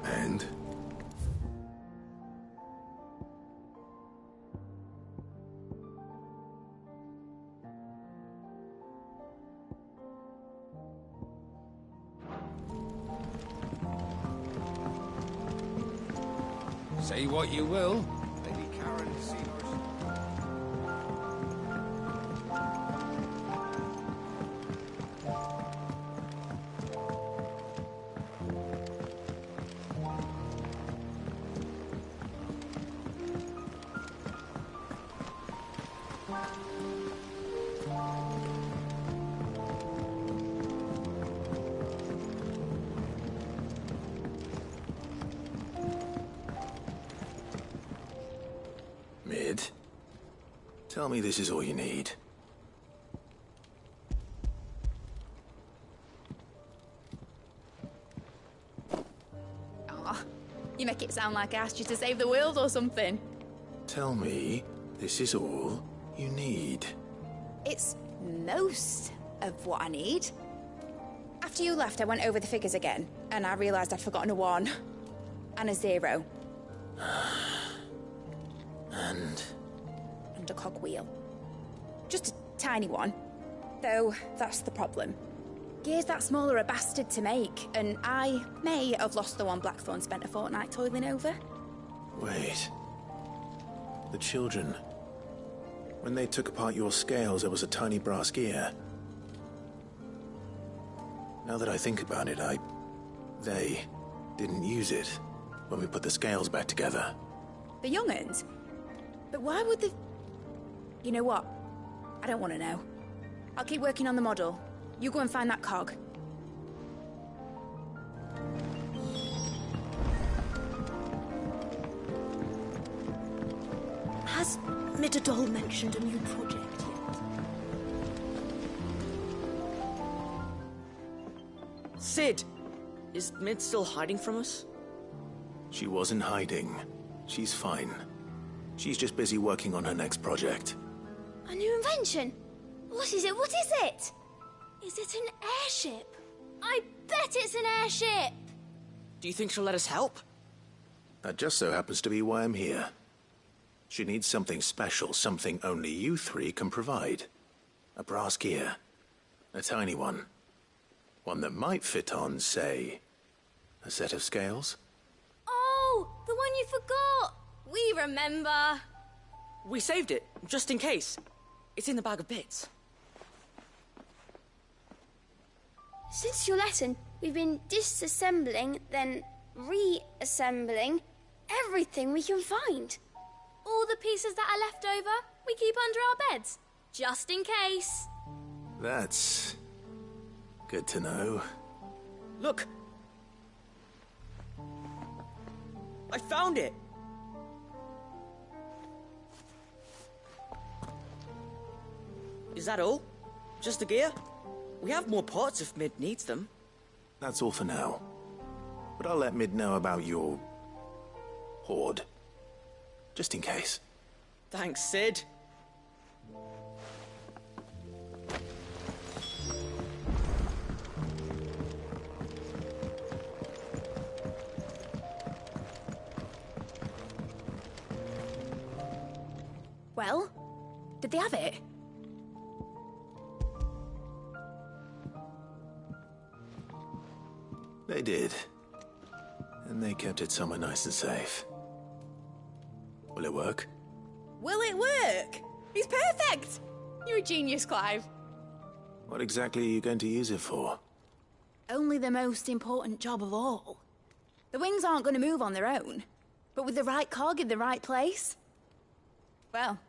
And? Say what you will. Lady Karen has seen us. Mid, tell me this is all you need. Aw, you make it sound like I asked you to save the world or something. Tell me this is all you need. It's most of what I need. After you left, I went over the figures again, and I realised I'd forgotten a 1 and a 0. And a cogwheel. Just a tiny one. Though, that's the problem. Gears that small are a bastard to make, and I may have lost the one Blackthorn spent a fortnight toiling over. Wait. The children. When they took apart your scales, there was a tiny brass gear. Now that I think about it, they didn't use it when we put the scales back together. The young'uns? But why would the... You know what? I don't want to know. I'll keep working on the model. You go and find that cog. Has Midadol mentioned a new project yet? Sid! Is Mid still hiding from us? She wasn't hiding. She's fine. She's just busy working on her next project. A new invention? What is it? What is it? Is it an airship? I bet it's an airship! Do you think she'll let us help? That just so happens to be why I'm here. She needs something special, something only you three can provide. A brass gear. A tiny one. One that might fit on, say, a set of scales. Oh, the one you forgot! We remember. We saved it, just in case. It's in the bag of bits. Since your lesson, we've been disassembling, then reassembling everything we can find. All the pieces that are left over, we keep under our beds, just in case. That's good to know. Look! I found it! Is that all? Just the gear? We have more parts if Mid needs them. That's all for now. But I'll let Mid know about your hoard. Just in case. Thanks, Sid. Well, did they have it? They did. And they kept it somewhere nice and safe. Will it work? Will it work? He's perfect! You're a genius, Clive. What exactly are you going to use it for? Only the most important job of all. The wings aren't going to move on their own. But with the right cog in the right place... well,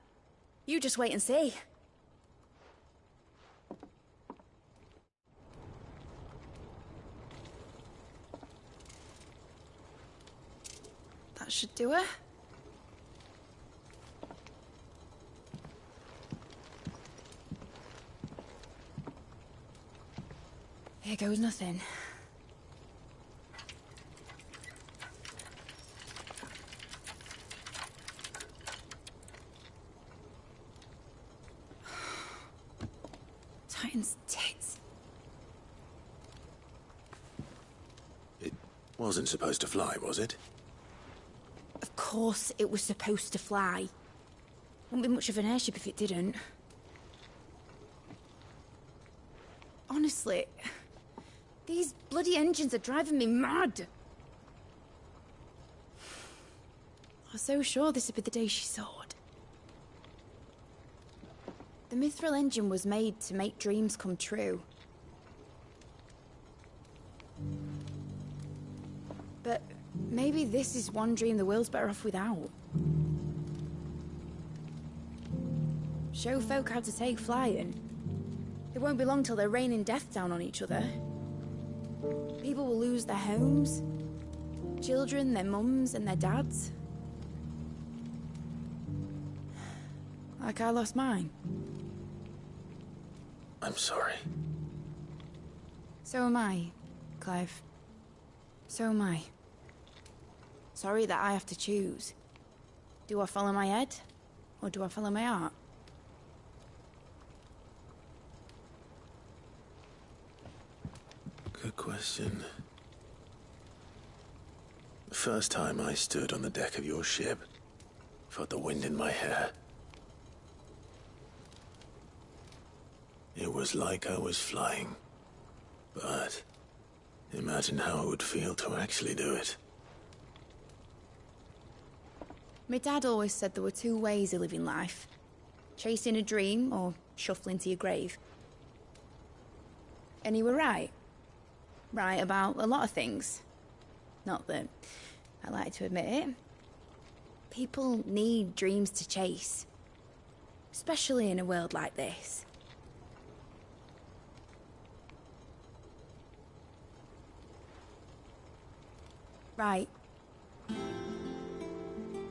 you just wait and see. That should do it. Here goes nothing. Titan's tits. It wasn't supposed to fly, was it? Of course it was supposed to fly. Wouldn't be much of an airship if it didn't. Honestly, these bloody engines are driving me mad. I was so sure this would be the day she soared. The Mithril engine was made to make dreams come true. But maybe this is one dream the world's better off without. Show folk how to take flying. It won't be long till they're raining death down on each other. People will lose their homes. Children, their mums and their dads. Like I lost mine. I'm sorry. So am I, Clive. So am I. Sorry that I have to choose. Do I follow my head, or do I follow my heart? Good question. The first time I stood on the deck of your ship, felt the wind in my hair. It was like I was flying. But imagine how it would feel to actually do it. My dad always said there were two ways of living life. Chasing a dream or shuffling to your grave. And he were right. Right about a lot of things. Not that I like to admit it. People need dreams to chase. Especially in a world like this. Right.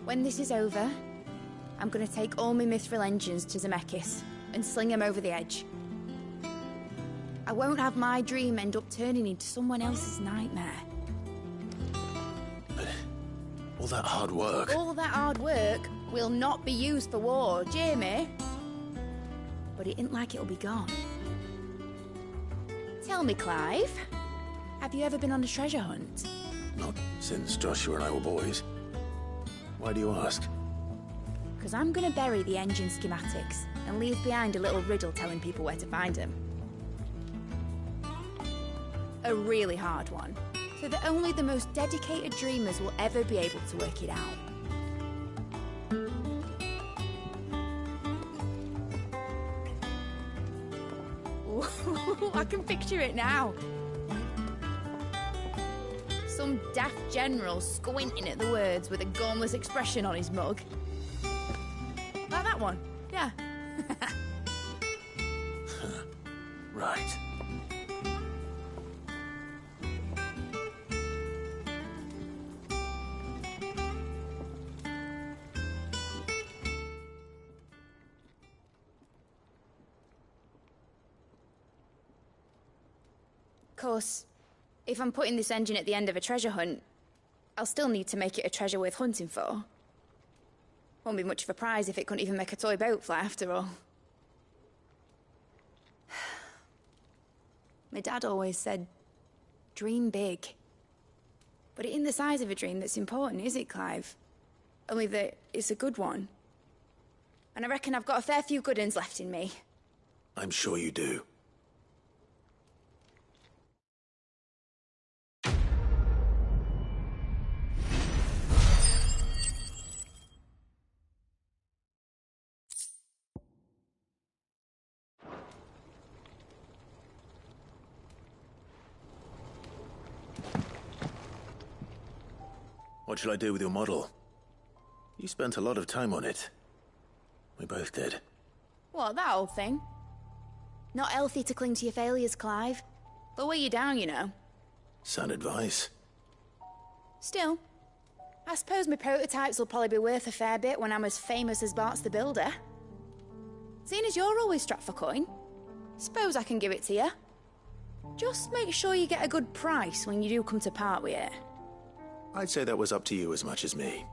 When this is over, I'm gonna take all my Mithril engines to Zemeckis and sling them over the edge. I won't have my dream end up turning into someone else's nightmare. But all that hard work... All that hard work will not be used for war, Jamie. But it ain't like it'll be gone. Tell me, Clive, have you ever been on a treasure hunt? Not since Joshua and I were boys. Why do you ask? Because I'm gonna bury the engine schematics and leave behind a little riddle telling people where to find them. A really hard one, so that only the most dedicated dreamers will ever be able to work it out. Ooh, I can picture it now. Some daft general squinting at the words with a gormless expression on his mug. Like that one, yeah. Right. Of course, if I'm putting this engine at the end of a treasure hunt, I'll still need to make it a treasure worth hunting for. Won't be much of a prize if it couldn't even make a toy boat fly after all. My dad always said, dream big. But it ain't the size of a dream that's important, is it, Clive? Only that it's a good one. and I reckon I've got a fair few good uns left in me. I'm sure you do. What shall I do with your model? You spent a lot of time on it. We both did. What, that old thing? Not healthy to cling to your failures, Clive. They'll weigh you down, you know. Sound advice. Still, I suppose my prototypes will probably be worth a fair bit when I'm as famous as Bart's the Builder. Seeing as you're always strapped for coin, suppose I can give it to you. Just make sure you get a good price when you do come to part with it. I'd say that was up to you as much as me.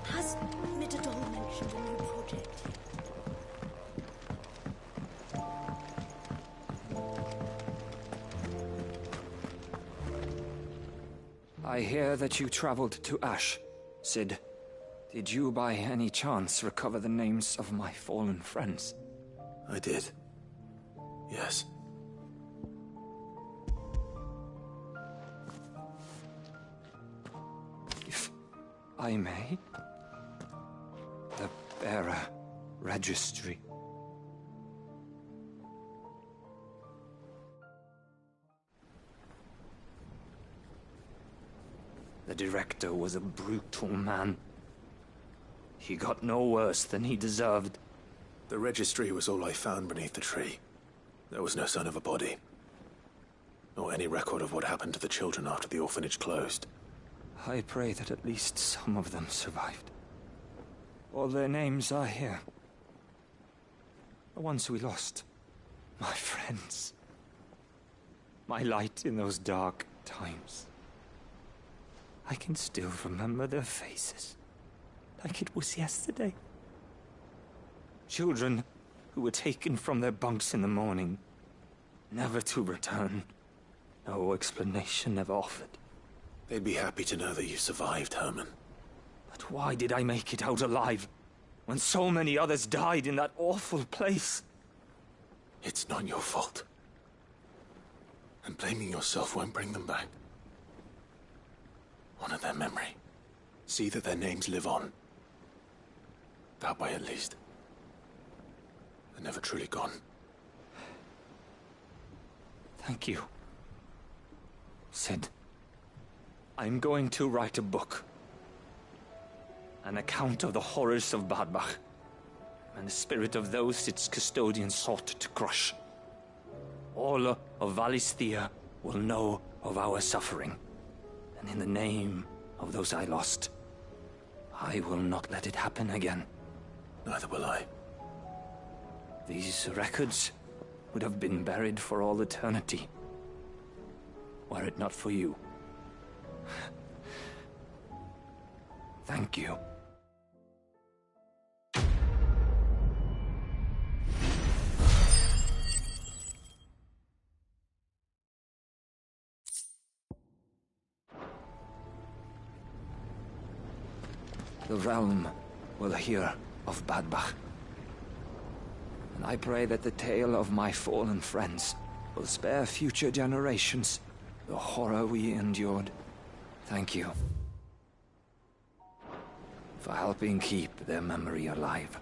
Has Mitadol mentioned a new project? I hear that you traveled to Ash, Sid. Did you by any chance recover the names of my fallen friends? I did. Yes. If I may? The bearer registry. The director was a brutal man. He got no worse than he deserved. The registry was all I found beneath the tree. There was no sign of a body. Or any record of what happened to the children after the orphanage closed. I pray that at least some of them survived. All their names are here. The ones we lost. My friends. My light in those dark times. I can still remember their faces. Like it was yesterday. Children who were taken from their bunks in the morning, never to return. No explanation ever offered. They'd be happy to know that you survived, Herman. But why did I make it out alive, when so many others died in that awful place? It's not your fault. And blaming yourself won't bring them back. Honor their memory. See that their names live on. That way, at least. They're never truly gone. Thank you, Sid. I'm going to write a book. An account of the horrors of Bad Bach, and the spirit of those its custodians sought to crush. All of Valisthea will know of our suffering, and in the name of those I lost, I will not let it happen again. Neither will I. These records would have been buried for all eternity, were it not for you. Thank you. The realm will hear of Bad Bach. And I pray that the tale of my fallen friends will spare future generations the horror we endured. Thank you for helping keep their memory alive.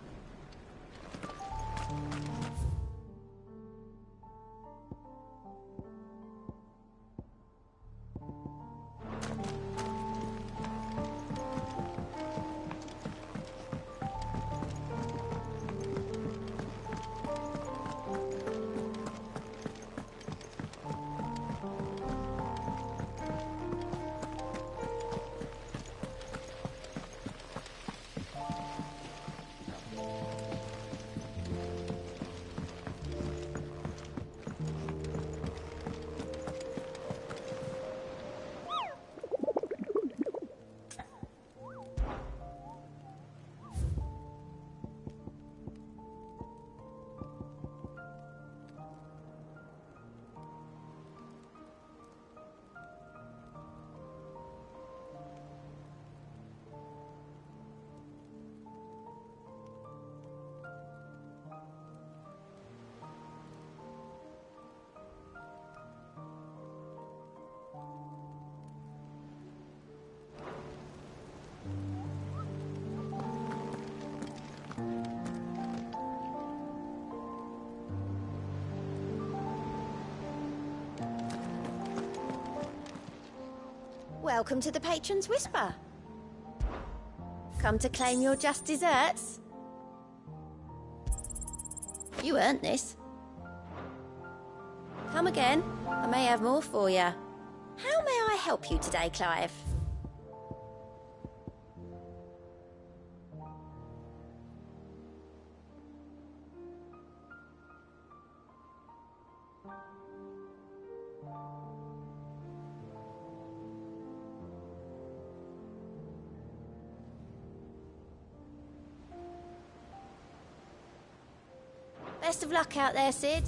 Welcome to the Patron's Whisper. Come to claim your just desserts? You earned this. Come again. I may have more for you. How may I help you today, Clive? Best of luck out there, Sid.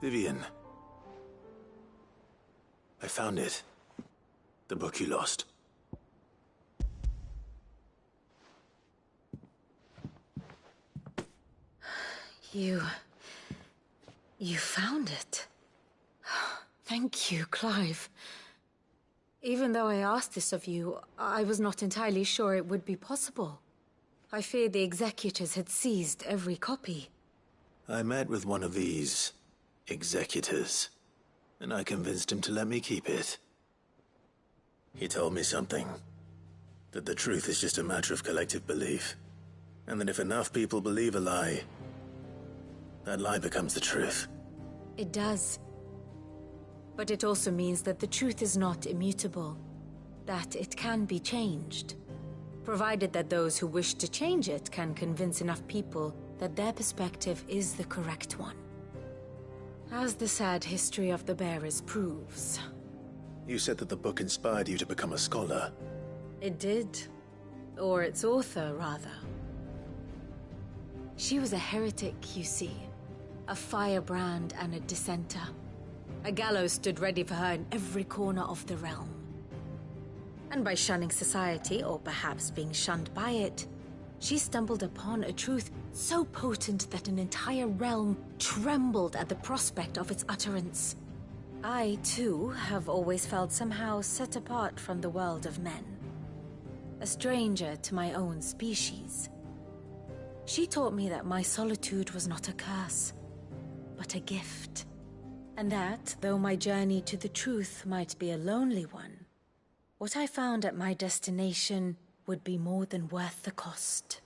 Vivian. I found it. The book you lost. You found it. Thank you, Clive. Even though I asked this of you, I was not entirely sure it would be possible. I feared the executors had seized every copy. I met with one of these executors, and I convinced him to let me keep it. He told me something. That the truth is just a matter of collective belief. And that if enough people believe a lie, that lie becomes the truth. It does. But it also means that the truth is not immutable. That it can be changed. Provided that those who wish to change it can convince enough people that their perspective is the correct one. As the sad history of the bearers proves. You said that the book inspired you to become a scholar. It did. Or its author, rather. She was a heretic, you see. A firebrand and a dissenter. A gallows stood ready for her in every corner of the realm. And by shunning society, or perhaps being shunned by it, she stumbled upon a truth so potent that an entire realm trembled at the prospect of its utterance. I, too, have always felt somehow set apart from the world of men. A stranger to my own species. She taught me that my solitude was not a curse, but a gift. And that, though my journey to the truth might be a lonely one, what I found at my destination would be more than worth the cost.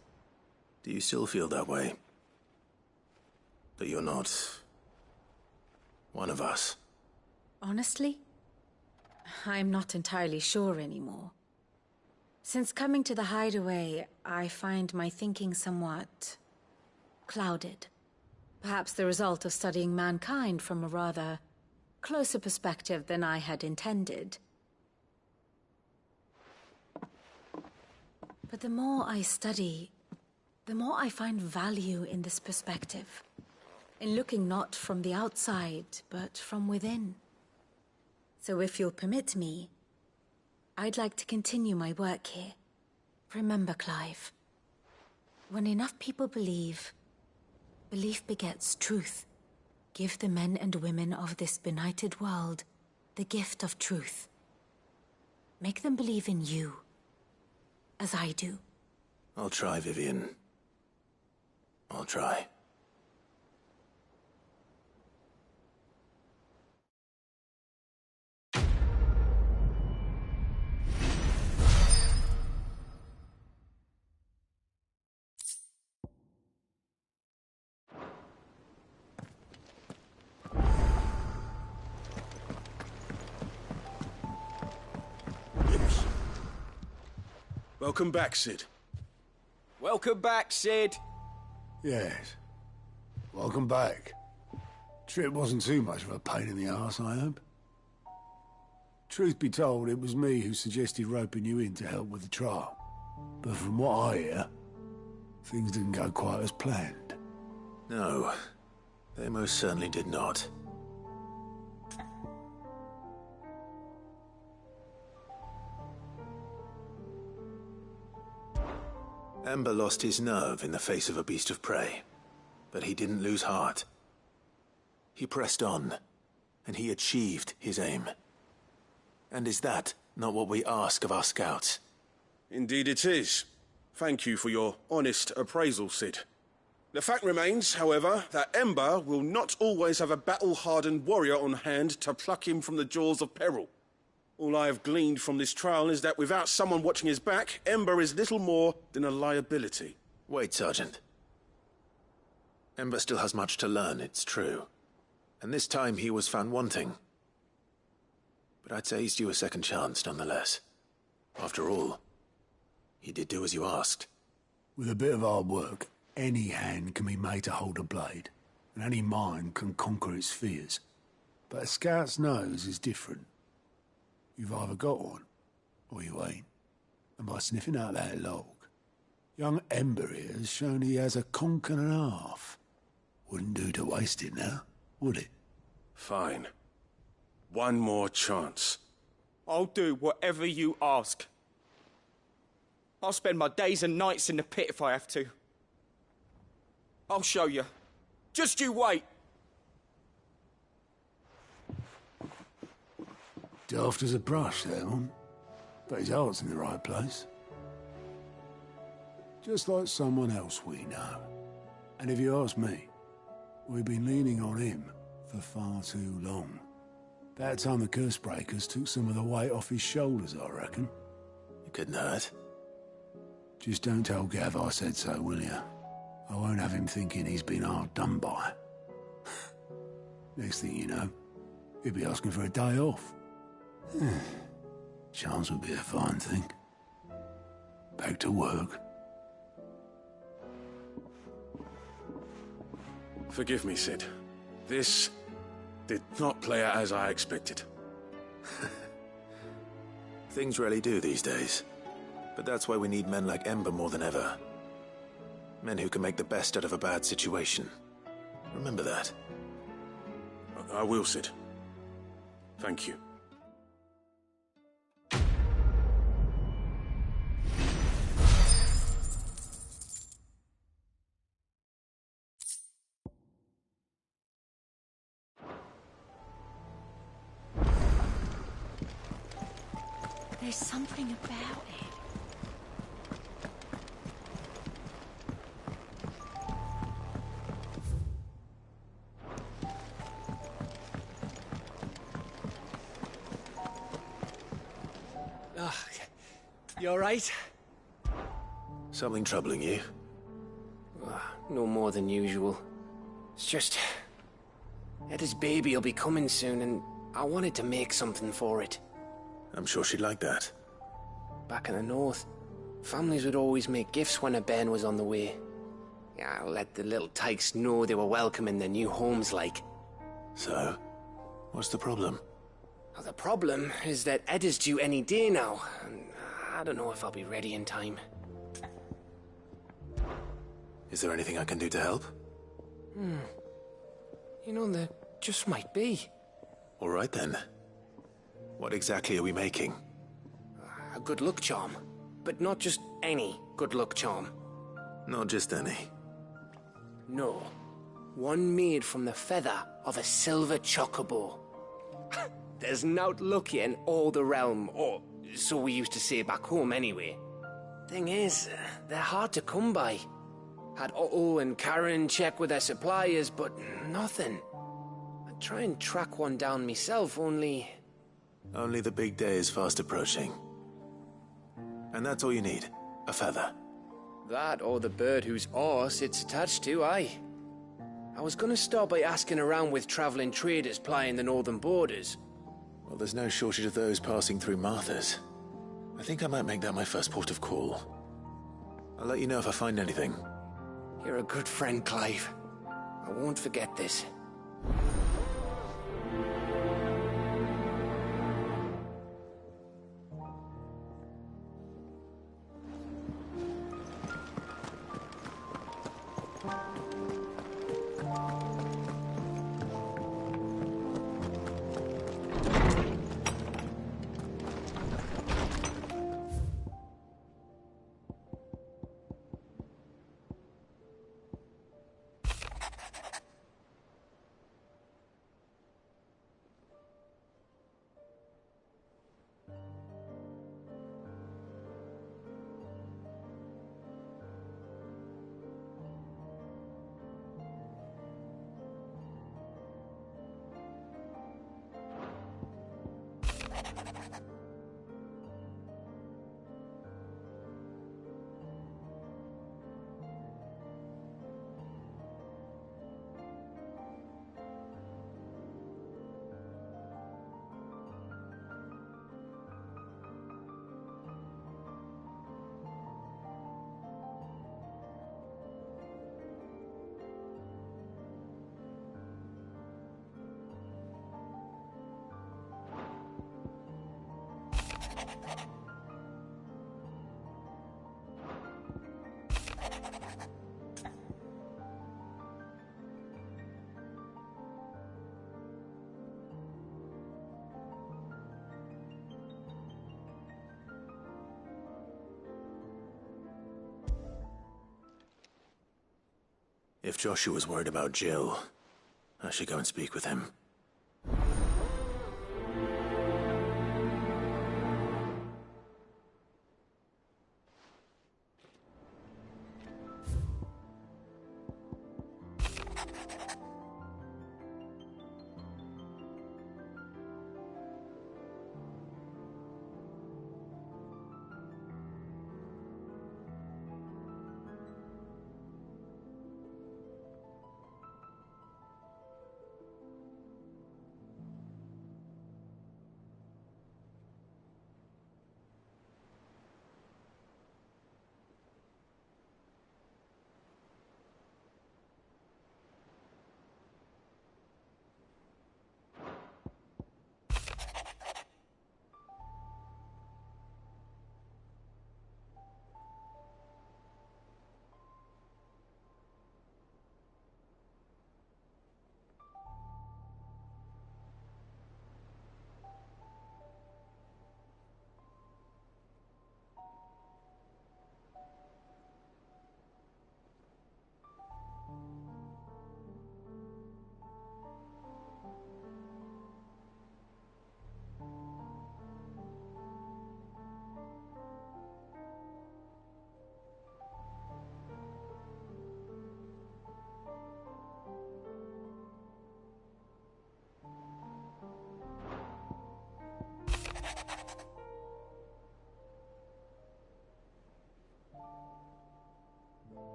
Do you still feel that way? That you're not one of us? Honestly, I'm not entirely sure anymore. Since coming to the hideaway, I find my thinking somewhat clouded. Perhaps the result of studying mankind from a rather closer perspective than I had intended. But the more I study, the more I find value in this perspective. In looking not from the outside, but from within. So if you'll permit me, I'd like to continue my work here. Remember, Clive, when enough people believe, belief begets truth. Give the men and women of this benighted world the gift of truth. Make them believe in you, as I do. I'll try, Vivian. I'll try. Welcome back, Sid. Welcome back, Sid. Yes. Welcome back. Trip wasn't too much of a pain in the arse, I hope. Truth be told, it was me who suggested roping you in to help with the trial. But from what I hear, things didn't go quite as planned. No, they most certainly did not. Ember lost his nerve in the face of a beast of prey, but he didn't lose heart. He pressed on, and he achieved his aim. And is that not what we ask of our scouts? Indeed it is. Thank you for your honest appraisal, Sid. The fact remains, however, that Ember will not always have a battle-hardened warrior on hand to pluck him from the jaws of peril. All I have gleaned from this trial is that without someone watching his back, Ember is little more than a liability. Wait, Sergeant. Ember still has much to learn, it's true. And this time he was found wanting. But I'd say he's due a second chance, nonetheless. After all, he did do as you asked. With a bit of hard work, any hand can be made to hold a blade, and any mind can conquer its fears. But a scout's nose is different. You've either got one, or you ain't. And by sniffing out that log, young Ember here has shown he has a conch and a half. Wouldn't do to waste it now, would it? Fine. One more chance. I'll do whatever you ask. I'll spend my days and nights in the pit if I have to. I'll show you. Just you wait. Daft as a brush, that one. But his heart's in the right place. Just like someone else we know. And if you ask me, we've been leaning on him for far too long. That time the curse breakers took some of the weight off his shoulders, I reckon. It couldn't hurt. Just don't tell Gav I said so, will you? I won't have him thinking he's been hard done by. Next thing you know, he'll be asking for a day off. Chance would be a fine thing. Back to work. Forgive me, Sid. This did not play out as I expected. Things really do these days. But that's why we need men like Ember more than ever. Men who can make the best out of a bad situation. Remember that. I will, Sid. Thank you. There's something about it. You alright? Something troubling you? No more than usual. It's just... Etta's baby will be coming soon, and I wanted to make something for it. I'm sure she'd like that. Back in the north, families would always make gifts when a bairn was on the way. Yeah, let the little tykes know they were welcome in their new homes, like. So, what's the problem? Well, the problem is that Etta's due any day now, and I don't know if I'll be ready in time. Is there anything I can do to help? You know, there just might be. All right then. What exactly are we making? A good luck charm. But not just any good luck charm. Not just any. No. One made from the feather of a silver chocobo. There's nowt luckier in all the realm, or so we used to say back home anyway. Thing is, they're hard to come by. Had Otto and Karen check with their suppliers, but nothing. I'd try and track one down myself, only... Only the big day is fast approaching. And that's all you need, a feather. That or the bird whose horse it's attached to, aye. I was gonna start by asking around with traveling traders plying the northern borders. Well, there's no shortage of those passing through Martha's. I think I might make that my first port of call. I'll let you know if I find anything. You're a good friend, Clive. I won't forget this. If Joshua's worried about Jill, I should go and speak with him.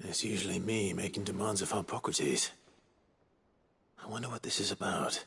It's usually me making demands of Hippocrates. I wonder what this is about.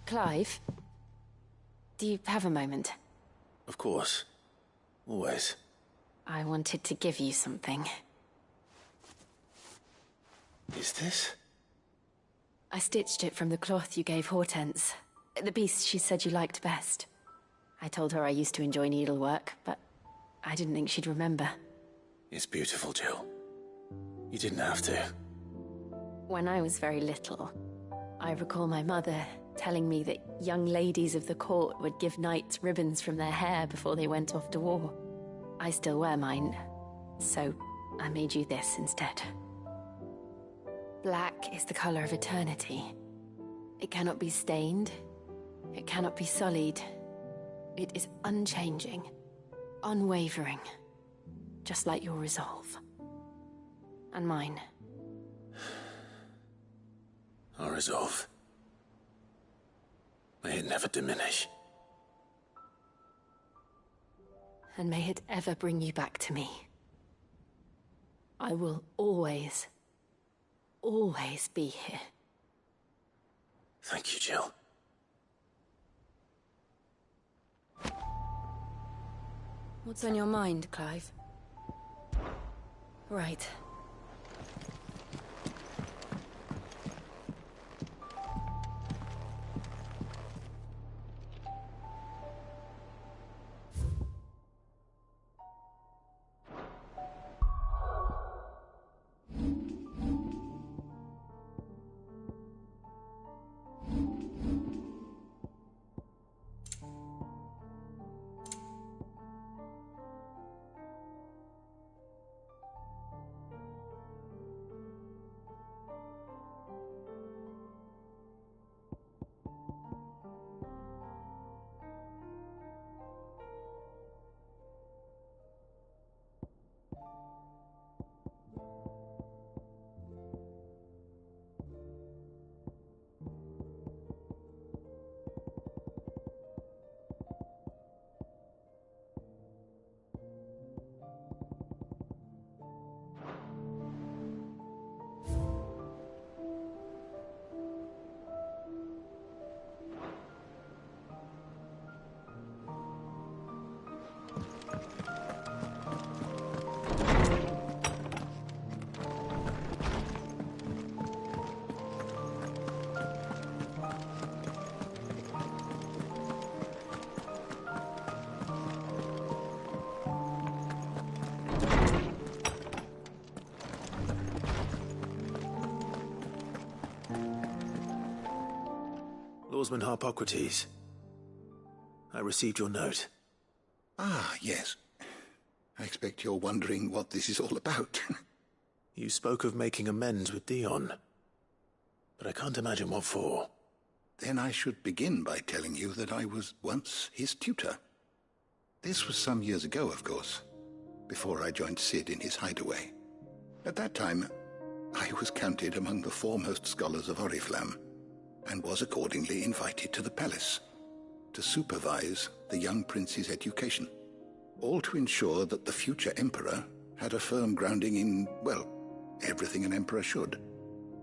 Clive, do you have a moment? Of course. Always. I wanted to give you something. Is this? I stitched it from the cloth you gave Hortense. The piece she said you liked best. I told her I used to enjoy needlework, but I didn't think she'd remember. It's beautiful, Jill. You didn't have to. When I was very little, I recall my mother telling me that young ladies of the court would give knights ribbons from their hair before they went off to war. I still wear mine, so I made you this instead. Black is the color of eternity. It cannot be stained. It cannot be sullied. It is unchanging, unwavering, just like your resolve. And mine. Our resolve. May it never diminish. And may it ever bring you back to me. I will always, always be here. Thank you, Jill. What's on your mind, Clive? Right. Lawsman Harpocrates. I received your note. Ah, yes. I expect you're wondering what this is all about. You spoke of making amends with Dion, but I can't imagine what for. Then I should begin by telling you that I was once his tutor. This was some years ago, of course, before I joined Cid in his hideaway. At that time, I was counted among the foremost scholars of Oriflamme, and was accordingly invited to the palace to supervise the young prince's education, all to ensure that the future emperor had a firm grounding in, well, everything an emperor should.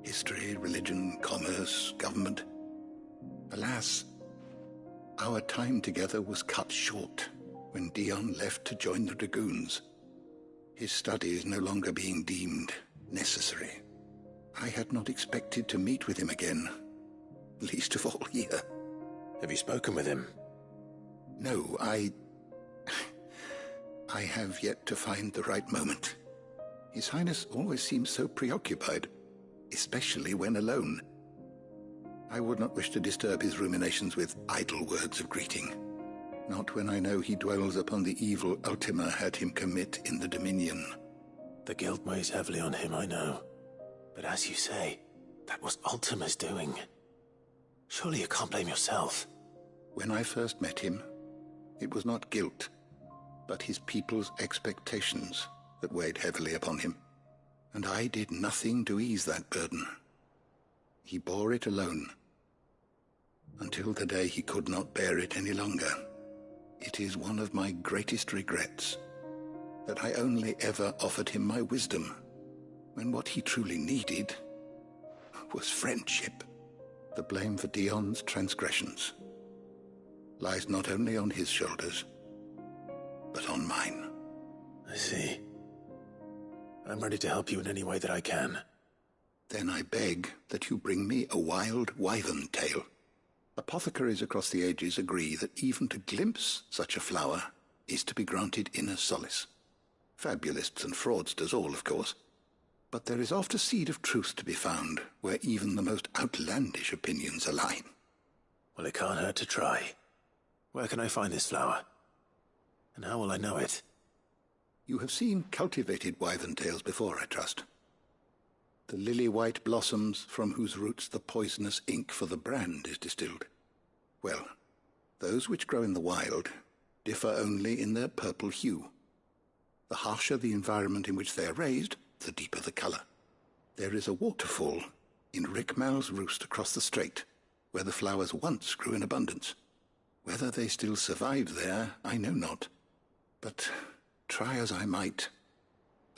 History, religion, commerce, government. Alas, our time together was cut short when Dion left to join the Dragoons, his studies no longer being deemed necessary. I had not expected to meet with him again, least of all here. Have you spoken with him? No, I have yet to find the right moment. His Highness always seems so preoccupied, especially when alone. I would not wish to disturb his ruminations with idle words of greeting. Not when I know he dwells upon the evil Ultima had him commit in the Dominion. The guilt weighs heavily on him, I know. But as you say, that was Ultima's doing. Surely you can't blame yourself. When I first met him, it was not guilt, but his people's expectations that weighed heavily upon him. And I did nothing to ease that burden. He bore it alone, until the day he could not bear it any longer. It is one of my greatest regrets that I only ever offered him my wisdom, when what he truly needed was friendship. The blame for Dion's transgressions lies not only on his shoulders, but on mine. I see. I'm ready to help you in any way that I can. Then I beg that you bring me a wild wyvern tail. Apothecaries across the ages agree that even to glimpse such a flower is to be granted inner solace. Fabulists and fraudsters all, of course. But there is oft a seed of truth to be found where even the most outlandish opinions align. Well, it can't hurt to try. Where can I find this flower? And how will I know it? You have seen cultivated wyvern tails before, I trust. The lily-white blossoms from whose roots the poisonous ink for the brand is distilled. Well, those which grow in the wild differ only in their purple hue. The harsher the environment in which they are raised, the deeper the colour. There is a waterfall in Rickmal's roost across the strait, where the flowers once grew in abundance. Whether they still survive there, I know not. But try as I might,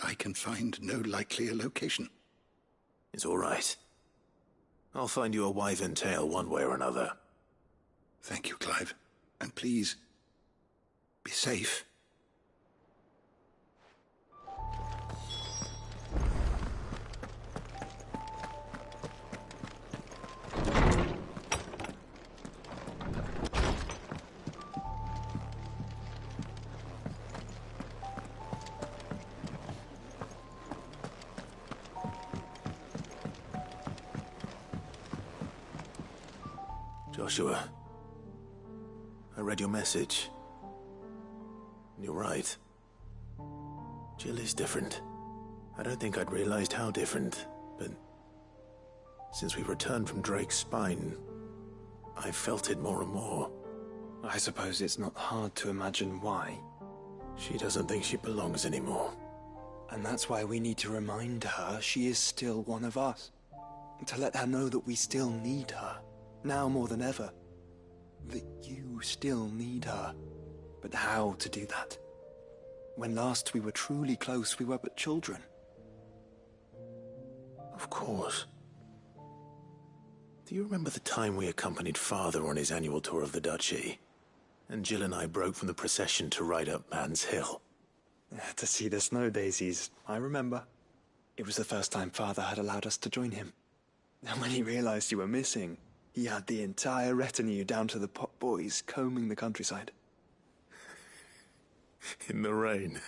I can find no likelier location. It's all right. I'll find you a wyvern tail one way or another. Thank you, Clive. And please, be safe. Joshua, I read your message. You're right. Jill is different. I don't think I'd realized how different, but since we returned from Drake's spine, I've felt it more and more. I suppose it's not hard to imagine why. She doesn't think she belongs anymore. And that's why we need to remind her she is still one of us. To let her know that we still need her. Now more than ever. That you still need her. But how to do that? When last we were truly close, we were but children. Of course. Do you remember the time we accompanied Father on his annual tour of the Duchy? And Jill and I broke from the procession to ride up Man's Hill. To see the snow daisies, I remember. It was the first time Father had allowed us to join him. And when he realized you were missing, he had the entire retinue down to the pot boys combing the countryside. In the rain.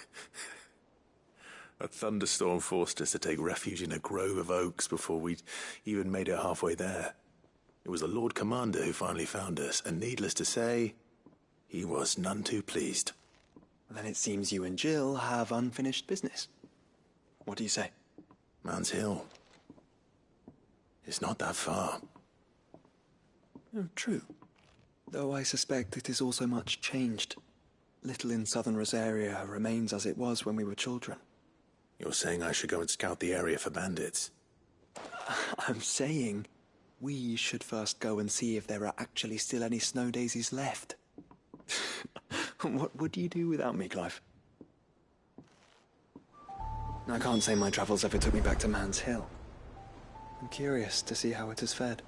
A thunderstorm forced us to take refuge in a grove of oaks before we'd even made it halfway there. It was the Lord Commander who finally found us, and needless to say, he was none too pleased. Then it seems you and Jill have unfinished business. What do you say? Man's Hill. It's not that far. Oh, true. Though I suspect it is also much changed. Little in southern Rosaria remains as it was when we were children. You're saying I should go and scout the area for bandits? I'm saying we should first go and see if there are actually still any snow daisies left. What would you do without me, Clive? I can't say my travels ever took me back to Man's Hill. I'm curious to see how it has fared.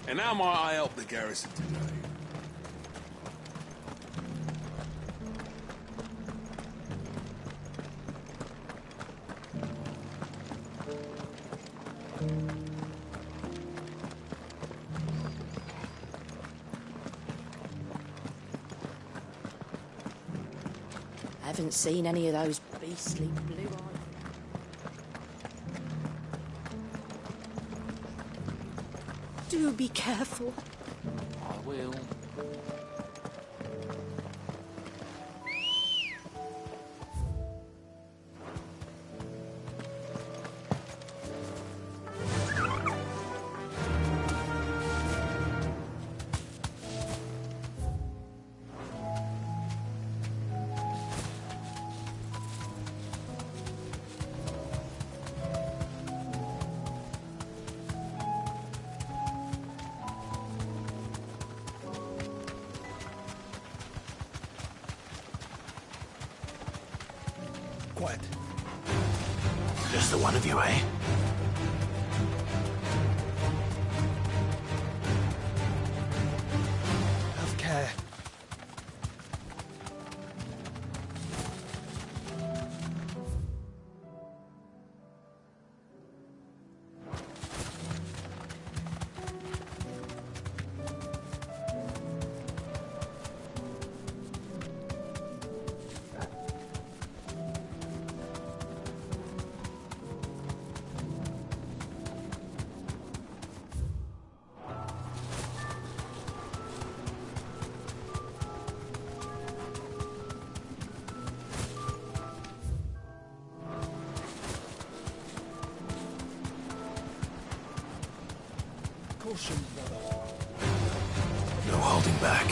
And how might I help the garrison today? Haven't seen any of those beastly blue eyes. Do be careful. I will. Quiet. Just the one of you, eh? Have care. Caution, brother. No holding back.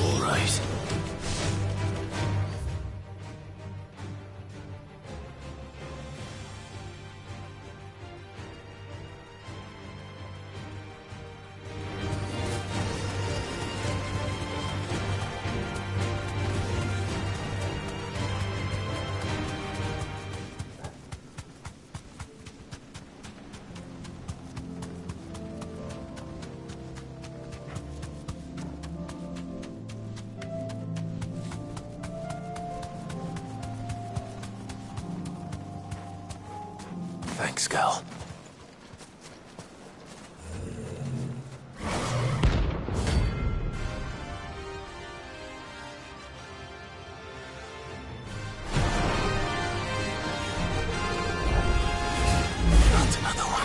All right. Thanks, Cal. That's another one.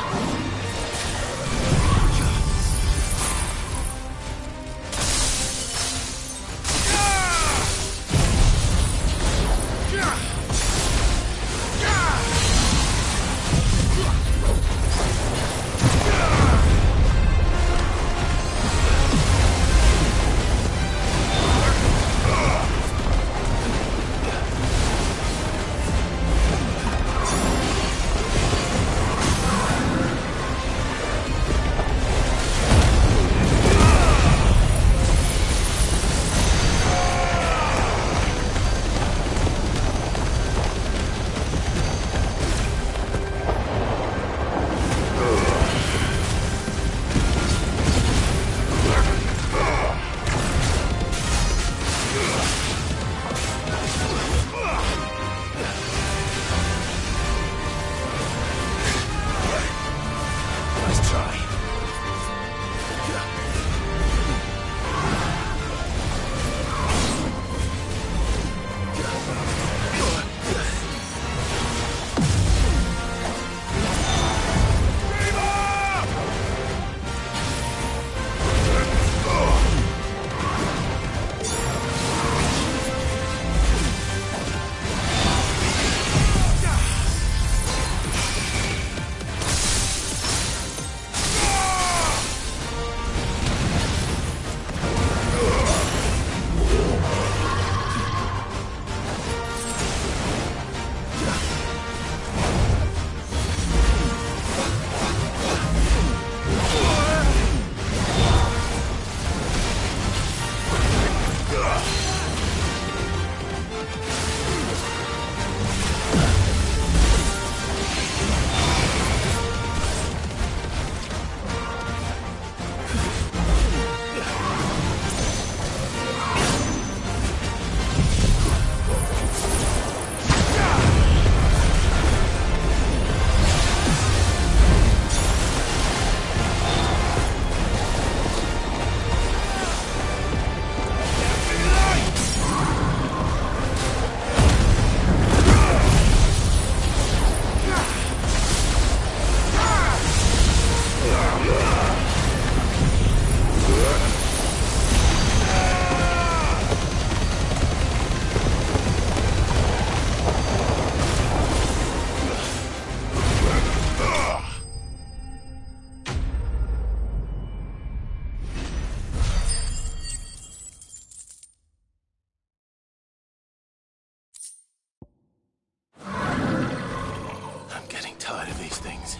Tired of these things.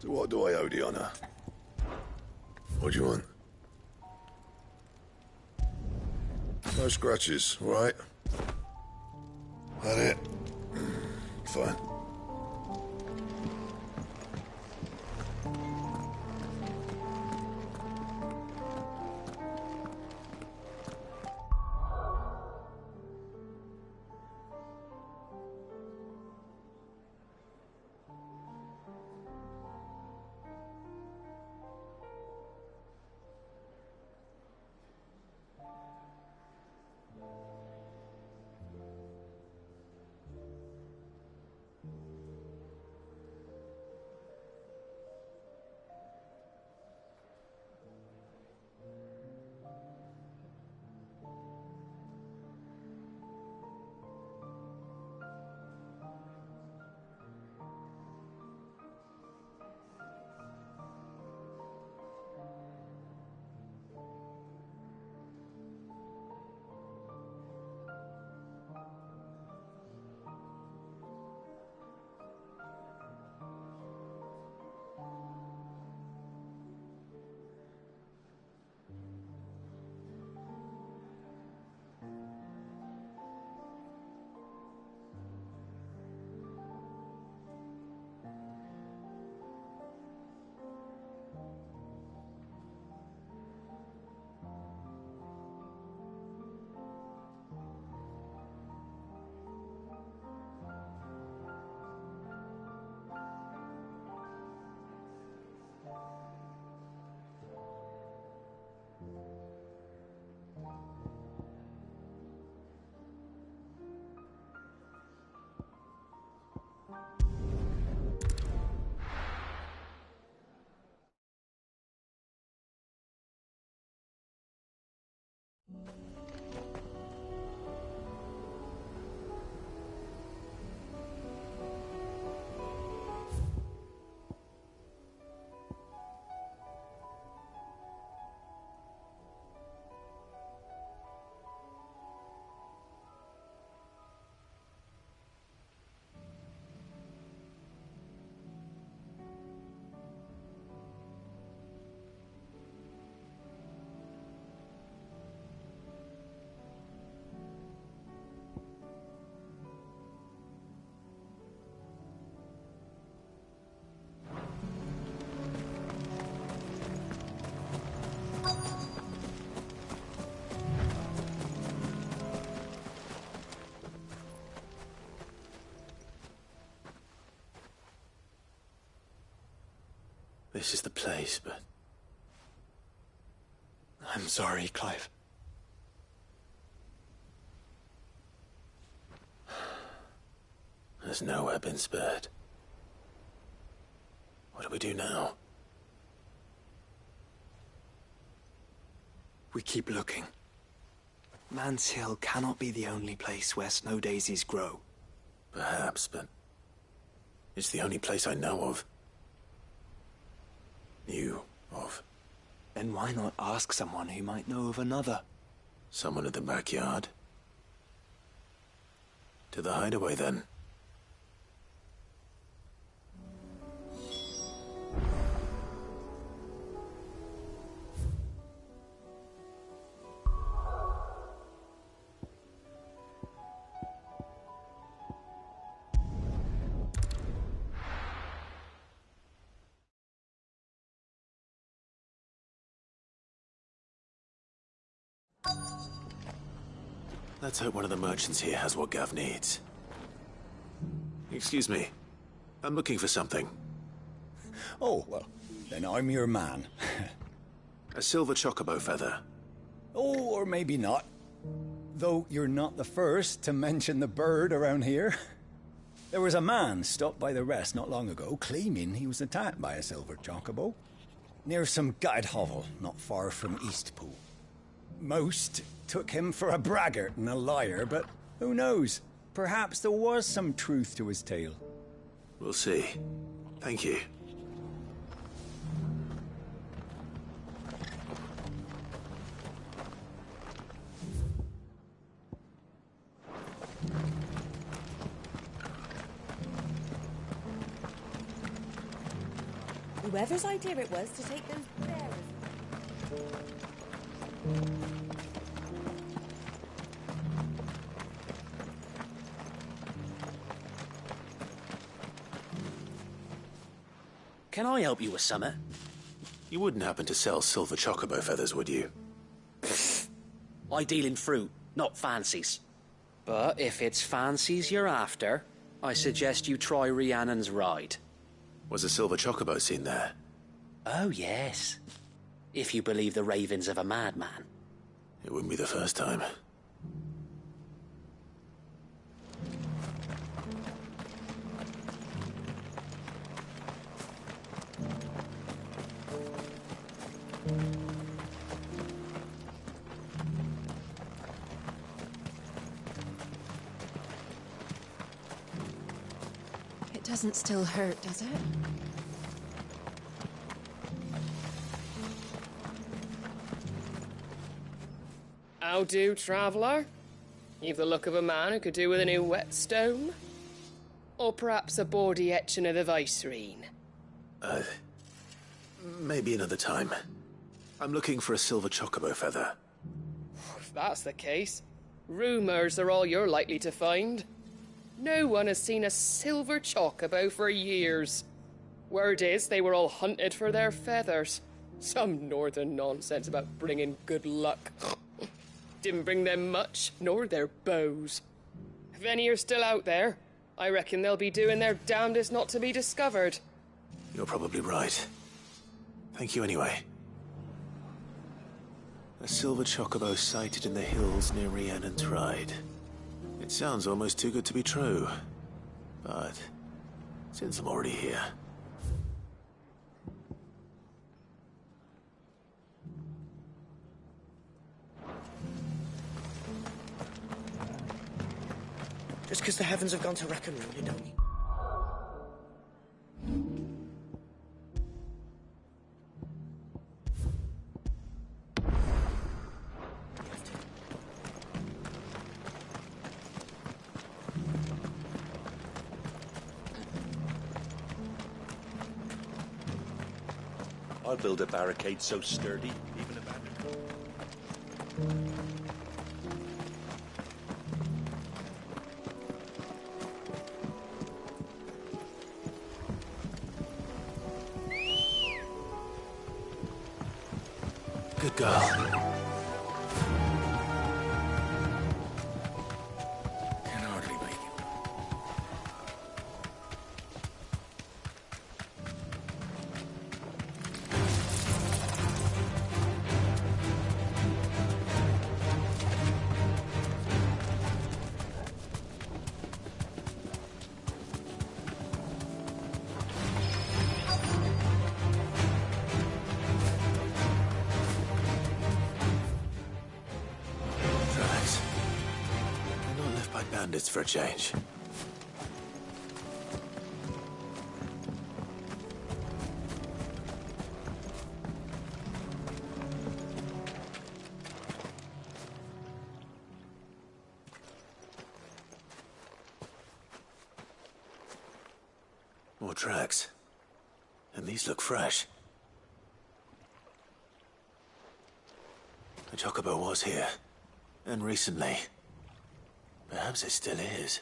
What do I owe the honor? What do you want? No scratches, all right? That it? Fine. This is the place, but... I'm sorry, Clive. There's nowhere been spared. What do we do now? We keep looking. Man's Hill cannot be the only place where snow daisies grow. Perhaps, but... it's the only place I know of. Knew of. Then why not ask someone who might know of another? Someone in the backyard? To the hideaway, then. Let's hope one of the merchants here has what Gav needs. Excuse me. I'm looking for something. Oh, well, then I'm your man. A silver chocobo feather. Oh, or maybe not. Though you're not the first to mention the bird around here. There was a man stopped by the rest not long ago, claiming he was attacked by a silver chocobo. Near some gutted hovel, not far from Eastpool. Most took him for a braggart and a liar, but who knows? Perhaps there was some truth to his tale. We'll see. Thank you. Whoever's idea it was to take those bears. Can I help you with something? You wouldn't happen to sell silver chocobo feathers, would you? I deal in fruit, not fancies. But if it's fancies you're after, I suggest you try Rhiannon's ride. Was a silver chocobo seen there? Oh, yes. If you believe the ravings of a madman. It wouldn't be the first time. It doesn't still hurt, does it? How do, traveller? You've the look of a man who could do with a new whetstone. Or perhaps a bawdy etching of the Vicerine. Maybe another time. I'm looking for a silver chocobo feather. If that's the case, rumours are all you're likely to find. No one has seen a silver chocobo for years. Word is they were all hunted for their feathers. Some northern nonsense about bringing good luck. Didn't bring them much, nor their bows. If any are still out there, I reckon they'll be doing their damnedest not to be discovered. You're probably right. Thank you anyway. A silver chocobo sighted in the hills near Rhiannon's Ride. It sounds almost too good to be true. But since I'm already here... Just because the heavens have gone to wreck and ruin it, don't you? I'll build a barricade so sturdy, even abandoned. Good girl. Can hardly make it. Tracks. Not left by bandits for a change. More tracks. And these look fresh. The Chocobo was here. And recently. Perhaps it still is.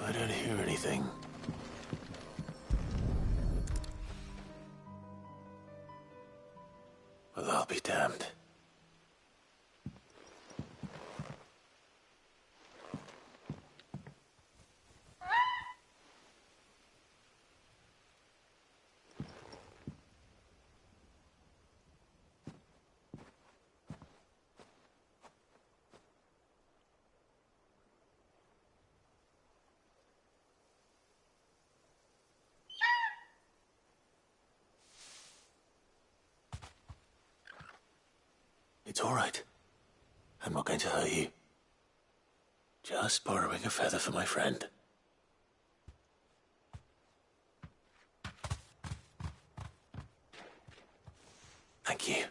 I don't hear anything. Well, I'll be damned. It's all right. I'm not going to hurt you. Just borrowing a feather for my friend. Thank you.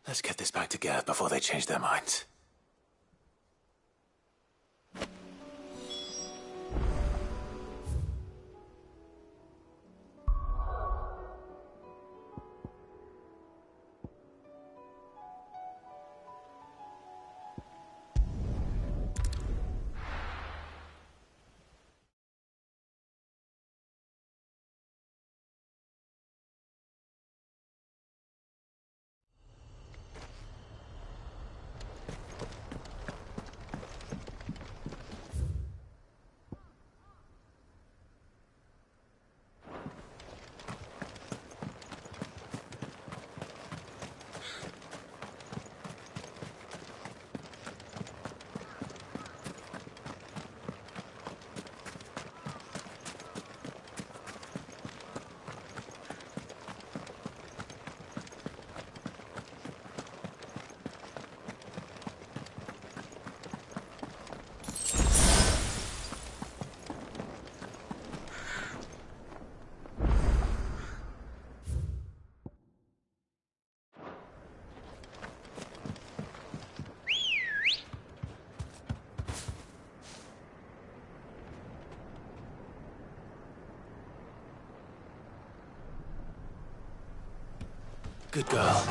Let's get this back to Gav before they change their minds. Good girl.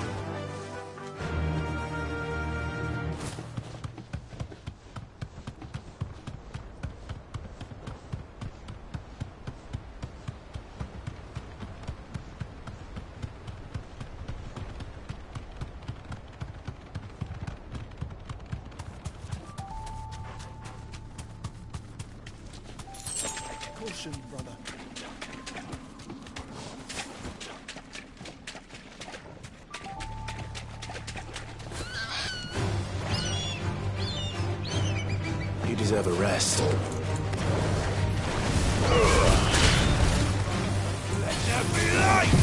Caution, brother. You deserve a rest. Let there be light!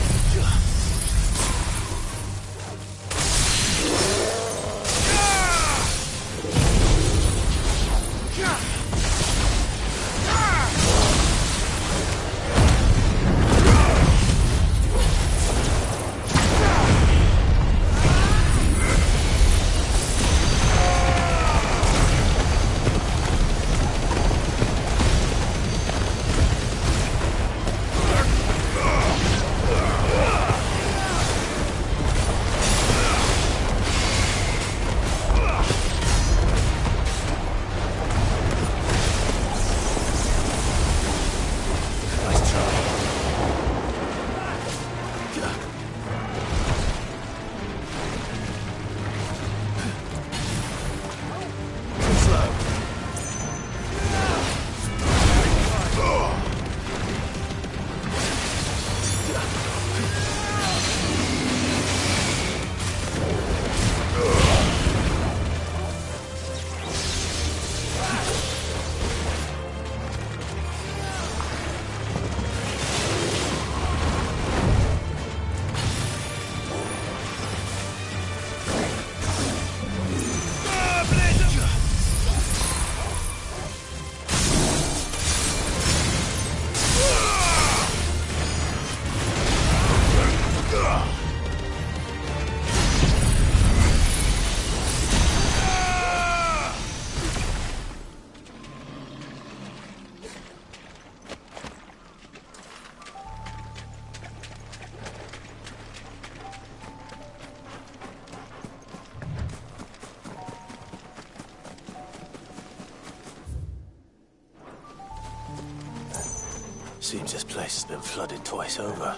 Seems this place has been flooded twice over.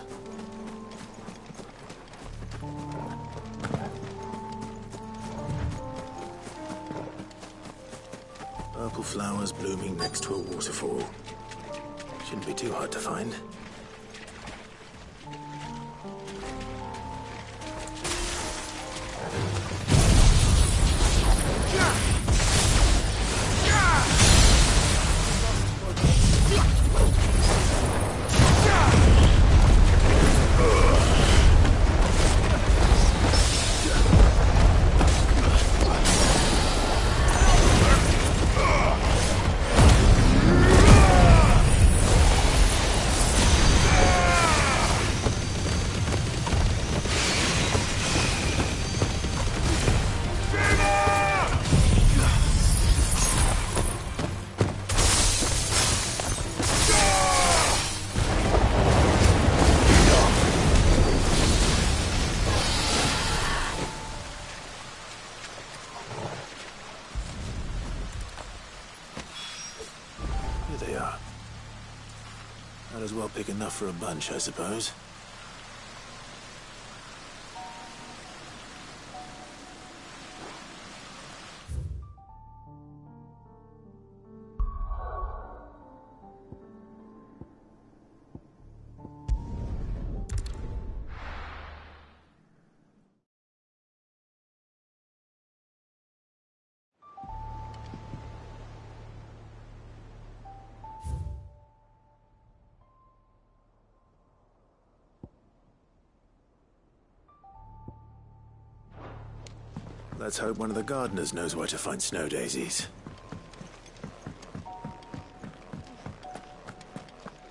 Purple flowers blooming next to a waterfall. Shouldn't be too hard to find. Here they are. Might as well pick enough for a bunch, I suppose. Let's hope one of the gardeners knows where to find snow daisies.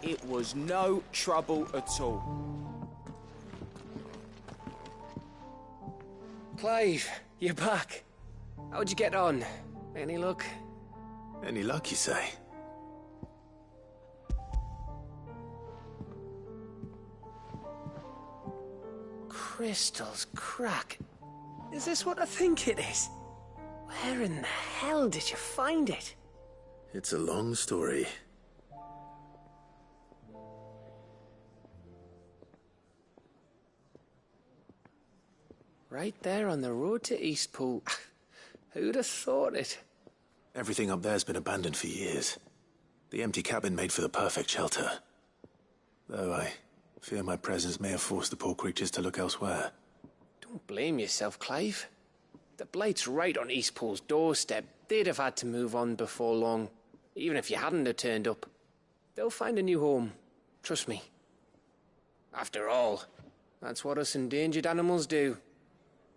It was no trouble at all. Clive, you're back. How'd you get on? Any luck? Any luck, you say? Crystals crack. Is this what I think it is? Where in the hell did you find it? It's a long story. Right there on the road to Eastpool. Who'd have thought it? Everything up there's been abandoned for years. The empty cabin made for the perfect shelter. Though I fear my presence may have forced the poor creatures to look elsewhere. Don't blame yourself, Clive. The Blight's right on Eastpool's doorstep. They'd have had to move on before long, even if you hadn't have turned up. They'll find a new home. Trust me. After all, that's what us endangered animals do.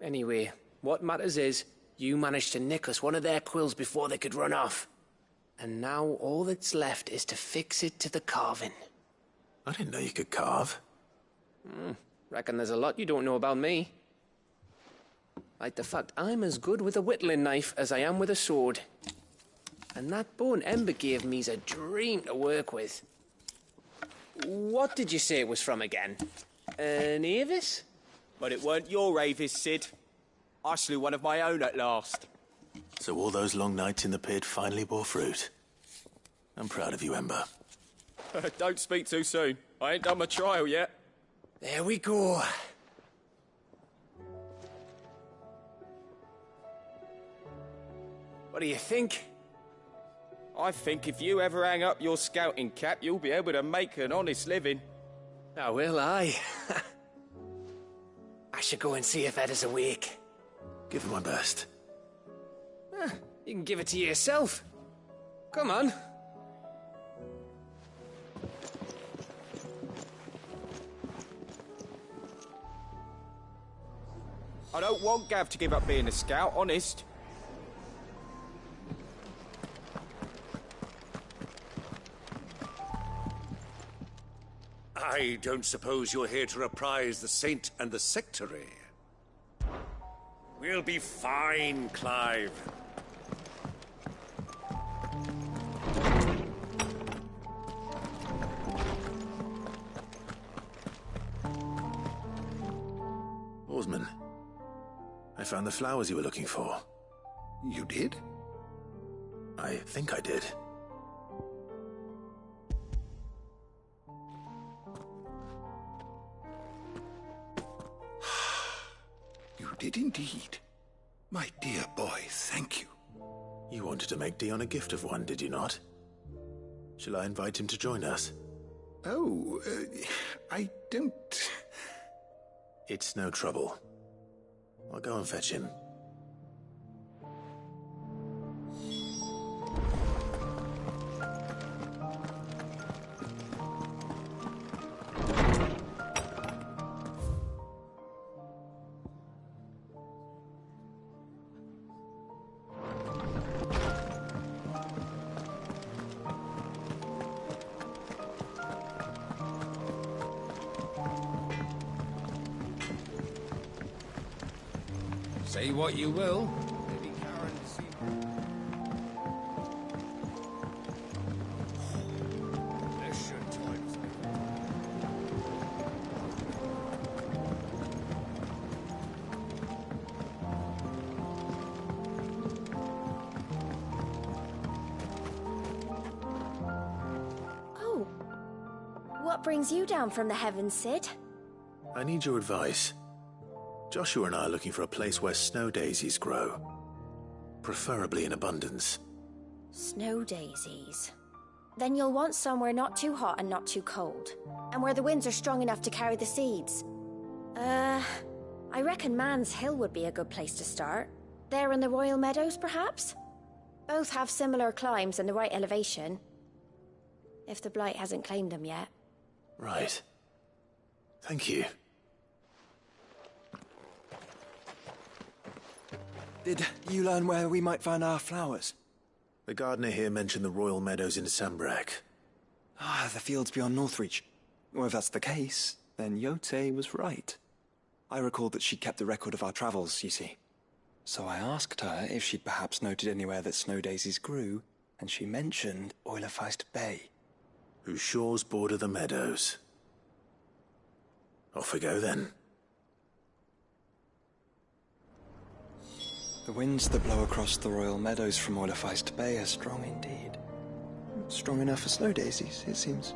Anyway, what matters is, you managed to nick us one of their quills before they could run off. And now all that's left is to fix it to the carving. I didn't know you could carve. Reckon there's a lot you don't know about me. Like the fact I'm as good with a whittling knife as I am with a sword. And that bone Ember gave me's a dream to work with. What did you say it was from again? An Avis? But it weren't your Avis, Sid. I slew one of my own at last. So all those long nights in the pit finally bore fruit. I'm proud of you, Ember. Don't speak too soon. I ain't done my trial yet. There we go. What do you think? I think if you ever hang up your scouting cap, you'll be able to make an honest living. Oh, will I? I should go and see if Ed is awake. Give it my best. You can give it to yourself. Come on. I don't want Gav to give up being a scout, honest. I don't suppose you're here to reprise the Saint and the Sectary. We'll be fine, Clive. Oarsman, I found the flowers you were looking for. You did? I think I did. You did indeed. My dear boy, thank you. You wanted to make Dion a gift of one, did you not? Shall I invite him to join us? Oh, I don't... It's no trouble. I'll go and fetch him. Say what you will. Oh. What brings you down from the heavens, Sid? I need your advice. Joshua and I are looking for a place where snow daisies grow. Preferably in abundance. Snow daisies. Then you'll want somewhere not too hot and not too cold. And where the winds are strong enough to carry the seeds. I reckon Man's Hill would be a good place to start. There in the Royal Meadows, perhaps? Both have similar climbs and the right elevation. If the Blight hasn't claimed them yet. Right. Thank you. Did you learn where we might find our flowers? The gardener here mentioned the Royal Meadows in Sambrak. The fields beyond Northreach. Well, if that's the case, then Yote was right. I recalled that she kept the record of our travels, you see. So I asked her if she'd perhaps noted anywhere that snow daisies grew, and she mentioned Oilafeist Bay. Whose shores border the meadows. Off we go then. The winds that blow across the royal meadows from Orlefeist Bay are strong indeed. Strong enough for snow daisies, it seems.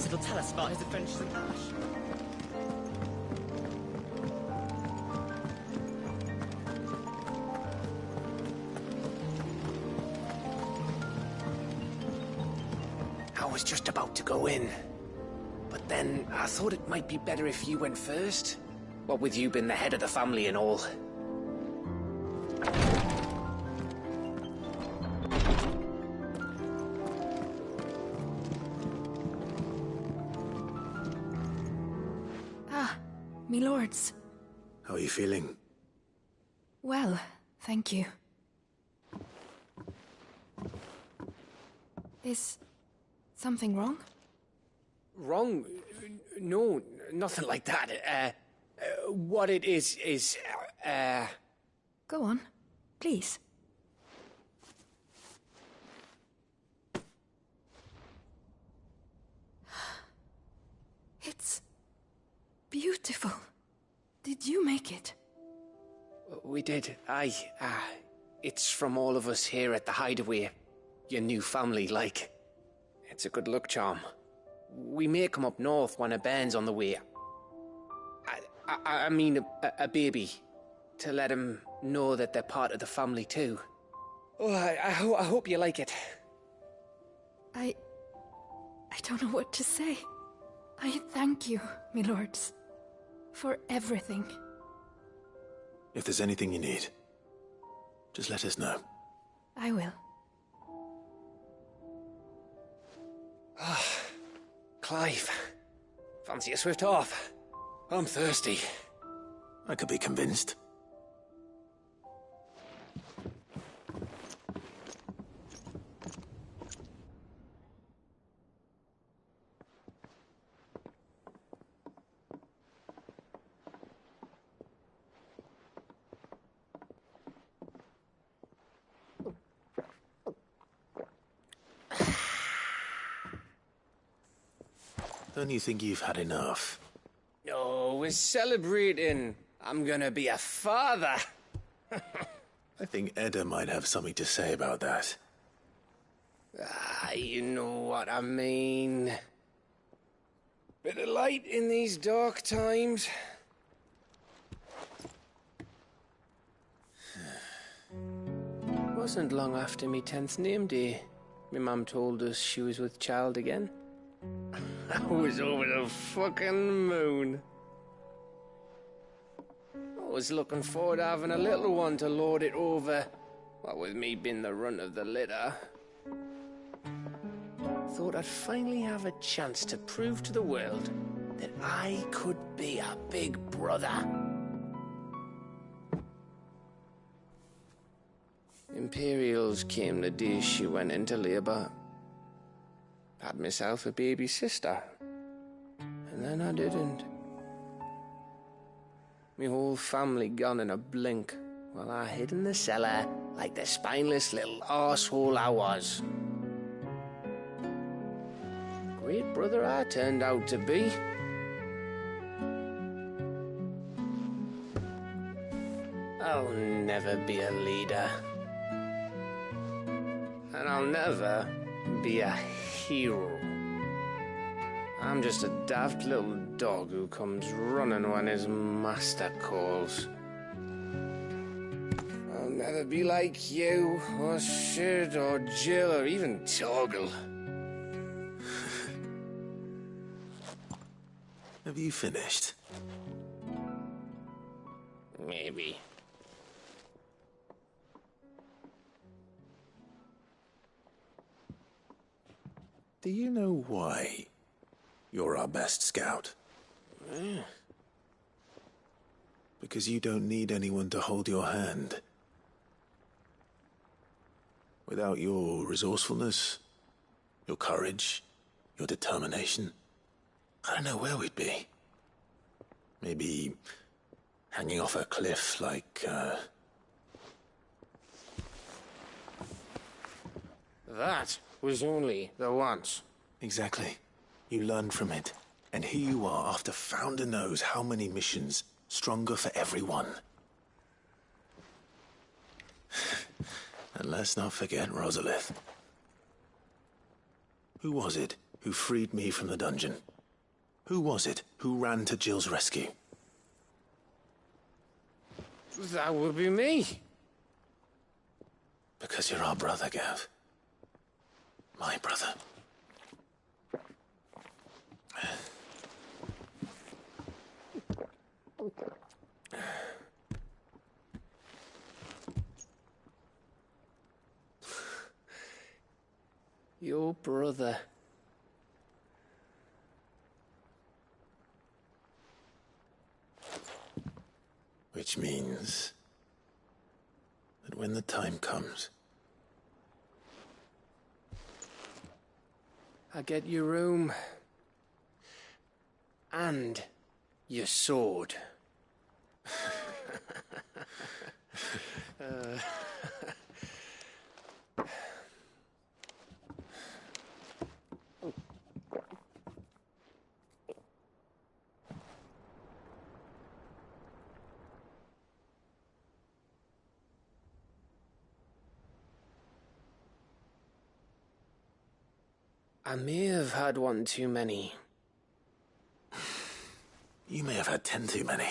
It'll tell us about his adventures in Ash. I was just about to go in. But then I thought it might be better if you went first. What with you being the head of the family and all. Me lords. How are you feeling? Well, thank you. Is something wrong? Wrong? No, nothing like that. What it is... Go on, please. It's beautiful. Did you make it? We did, aye. It's from all of us here at the Hideaway. Your new family, like. It's a good luck charm. We may come up north when a band's on the way. I mean a baby. To let him know that they're part of the family too. Oh, I hope you like it. I don't know what to say. I thank you, me lords, for everything. If there's anything you need, just let us know. I will. Clive, fancy a swift off? I'm thirsty. I could be convinced. Don't you think you've had enough? No, we're celebrating. I'm gonna be a father. I think Edda might have something to say about that. You know what I mean. Bit of light in these dark times. Wasn't long after me 10th name day. My mum told us she was with child again. I was over the fucking moon. I was looking forward to having a little one to lord it over. What with me being the runt of the litter. Thought I'd finally have a chance to prove to the world that I could be a big brother. Imperials came the day she went into labour. Had myself a baby sister. And then I didn't. Me whole family gone in a blink, while I hid in the cellar like the spineless little arsehole I was. Great brother I turned out to be. I'll never be a leader. And I'll never be a hero. I'm just a daft little dog who comes running when his master calls. I'll never be like you, or Sid, or Jill, or even Torgal. Have you finished? Maybe. Do you know why you're our best scout? Because you don't need anyone to hold your hand. Without your resourcefulness, your courage, your determination, I don't know where we'd be. Maybe hanging off a cliff like, That was only the once. Exactly. You learned from it. And here you are, after Founder knows how many missions, stronger for everyone. And let's not forget Rosalith. Who was it who freed me from the dungeon? Who was it who ran to Jill's rescue? That would be me. Because you're our brother, Gav. My brother. Your brother. Which means that when the time comes, I get your room. And your sword. I may have had one too many. You may have had 10 too many.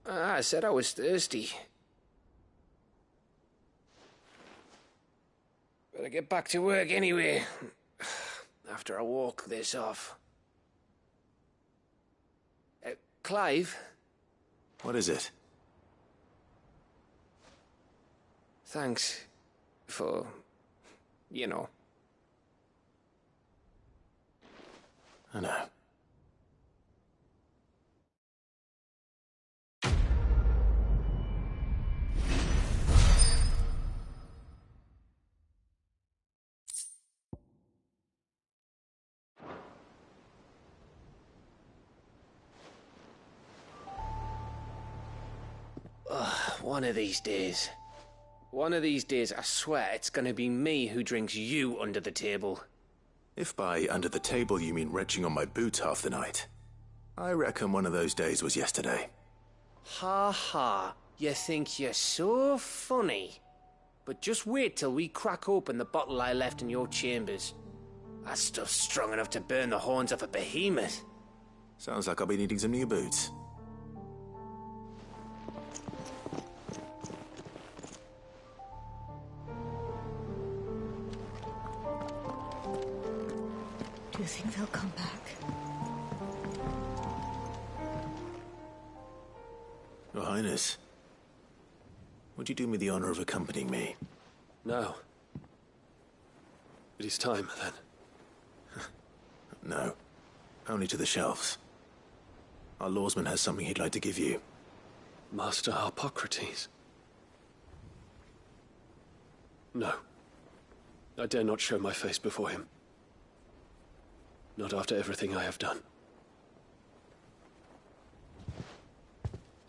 I said I was thirsty. Better get back to work anyway. After I walk this off. Clive? What is it? Thanks for, you know. I know. One of these days. One of these days, I swear it's gonna be me who drinks you under the table. If by under the table you mean retching on my boots half the night, I reckon one of those days was yesterday. Ha ha, you think you're so funny. But just wait till we crack open the bottle I left in your chambers. That stuff's strong enough to burn the horns off a behemoth. Sounds like I'll be needing some new boots. Do you think they'll come back? Your Highness, would you do me the honor of accompanying me? No. It is time, then. No. Only to the shelves. Our lawsman has something he'd like to give you. Master Harpocrates. No. I dare not show my face before him. Not after everything I have done.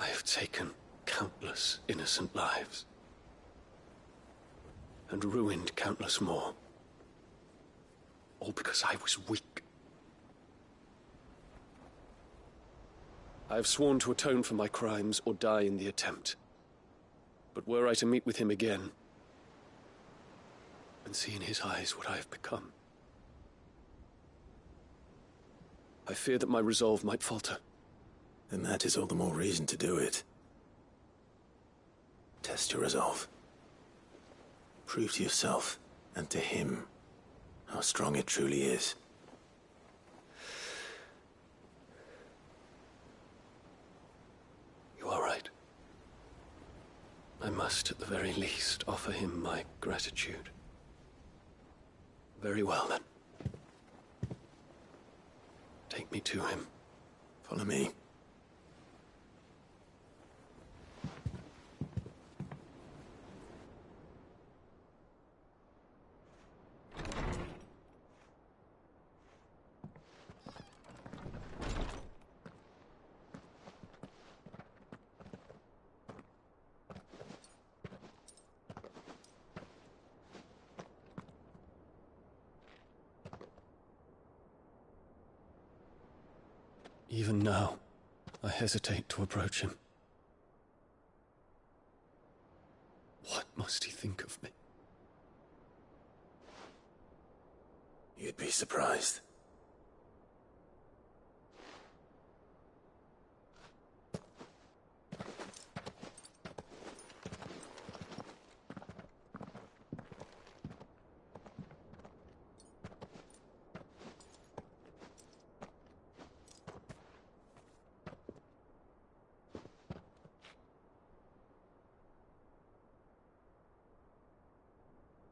I have taken countless innocent lives. And ruined countless more. All because I was weak. I have sworn to atone for my crimes or die in the attempt. But were I to meet with him again, and see in his eyes what I have become, I fear that my resolve might falter. Then that is all the more reason to do it. Test your resolve. Prove to yourself, and to him, how strong it truly is. You are right. I must, at the very least, offer him my gratitude. Very well, then. Take me to him. Follow me. Even now, I hesitate to approach him. What must he think of me? You'd be surprised.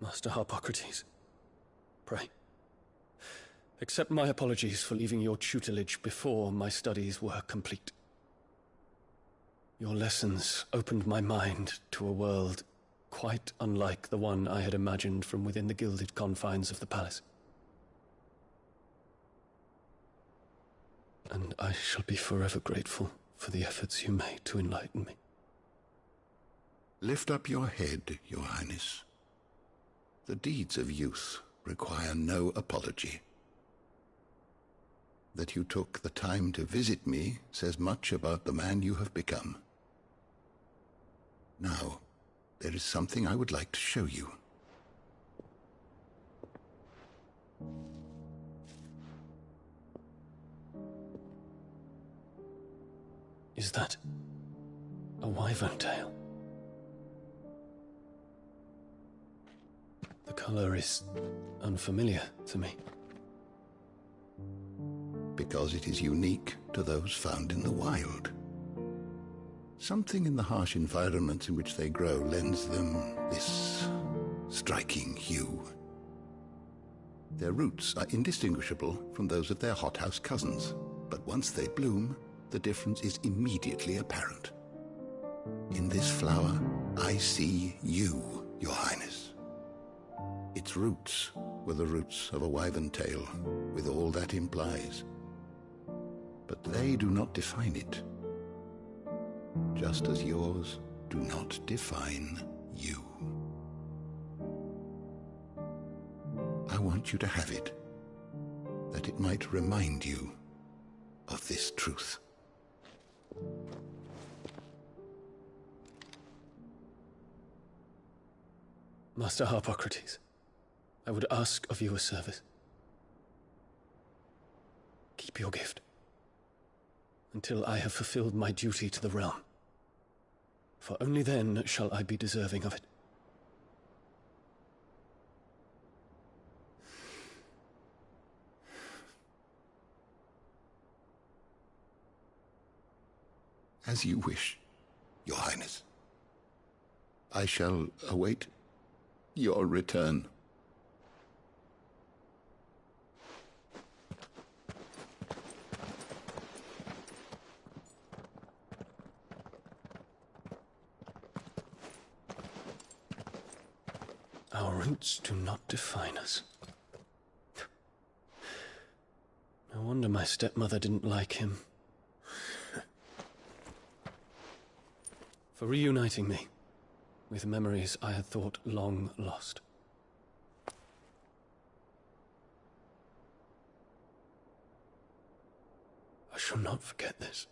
Master Harpocrates, pray, accept my apologies for leaving your tutelage before my studies were complete. Your lessons opened my mind to a world quite unlike the one I had imagined from within the gilded confines of the palace. And I shall be forever grateful for the efforts you made to enlighten me. Lift up your head, Your Highness. The deeds of youth require no apology. That you took the time to visit me says much about the man you have become. Now, there is something I would like to show you. Is that a wyvern tail? The color is unfamiliar to me. Because it is unique to those found in the wild. Something in the harsh environments in which they grow lends them this striking hue. Their roots are indistinguishable from those of their hothouse cousins, but once they bloom, the difference is immediately apparent. In this flower, I see you, Your Highness. Its roots were the roots of a wyvern tail, with all that implies. But they do not define it, just as yours do not define you. I want you to have it, that it might remind you of this truth. Master Harpocrates, I would ask of you a service. Keep your gift until I have fulfilled my duty to the realm, for only then shall I be deserving of it. As you wish, Your Highness. I shall await your return. Our roots do not define us. No wonder my stepmother didn't like him. For reuniting me with memories I had thought long lost. I shall not forget this.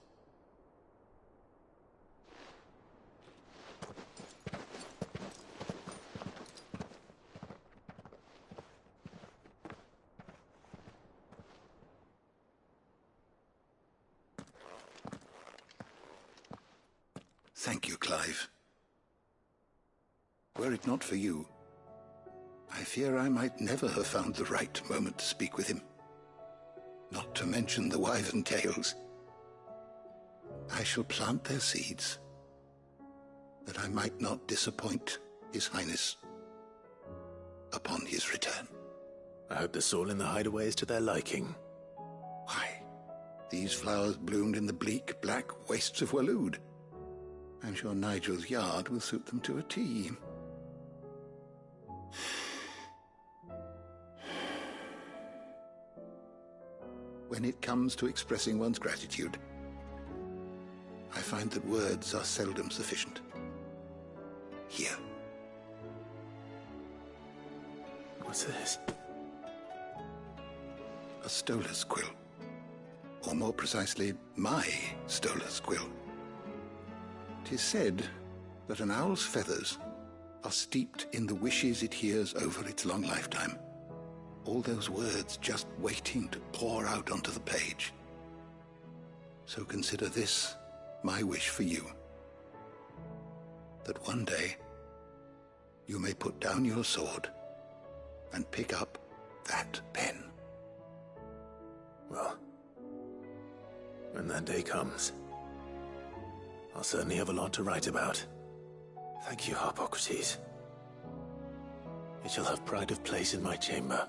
Thank you, Clive. Were it not for you, I fear I might never have found the right moment to speak with him. Not to mention the wyvern tales. I shall plant their seeds, that I might not disappoint His Highness upon his return. I hope the soil in the hideaway is to their liking. Why, These flowers bloomed in the bleak, black wastes of Waloed. I'm sure Nigel's yard will suit them to a T. When it comes to expressing one's gratitude, I find that words are seldom sufficient. Here. What's this? A Stolas quill. Or more precisely, my Stolas quill. 'Tis said that an owl's feathers are steeped in the wishes it hears over its long lifetime. All those words just waiting to pour out onto the page. So consider this my wish for you. That one day you may put down your sword and pick up that pen. Well, when that day comes, I'll certainly have a lot to write about. Thank you, Harpocrates. It shall have pride of place in my chamber.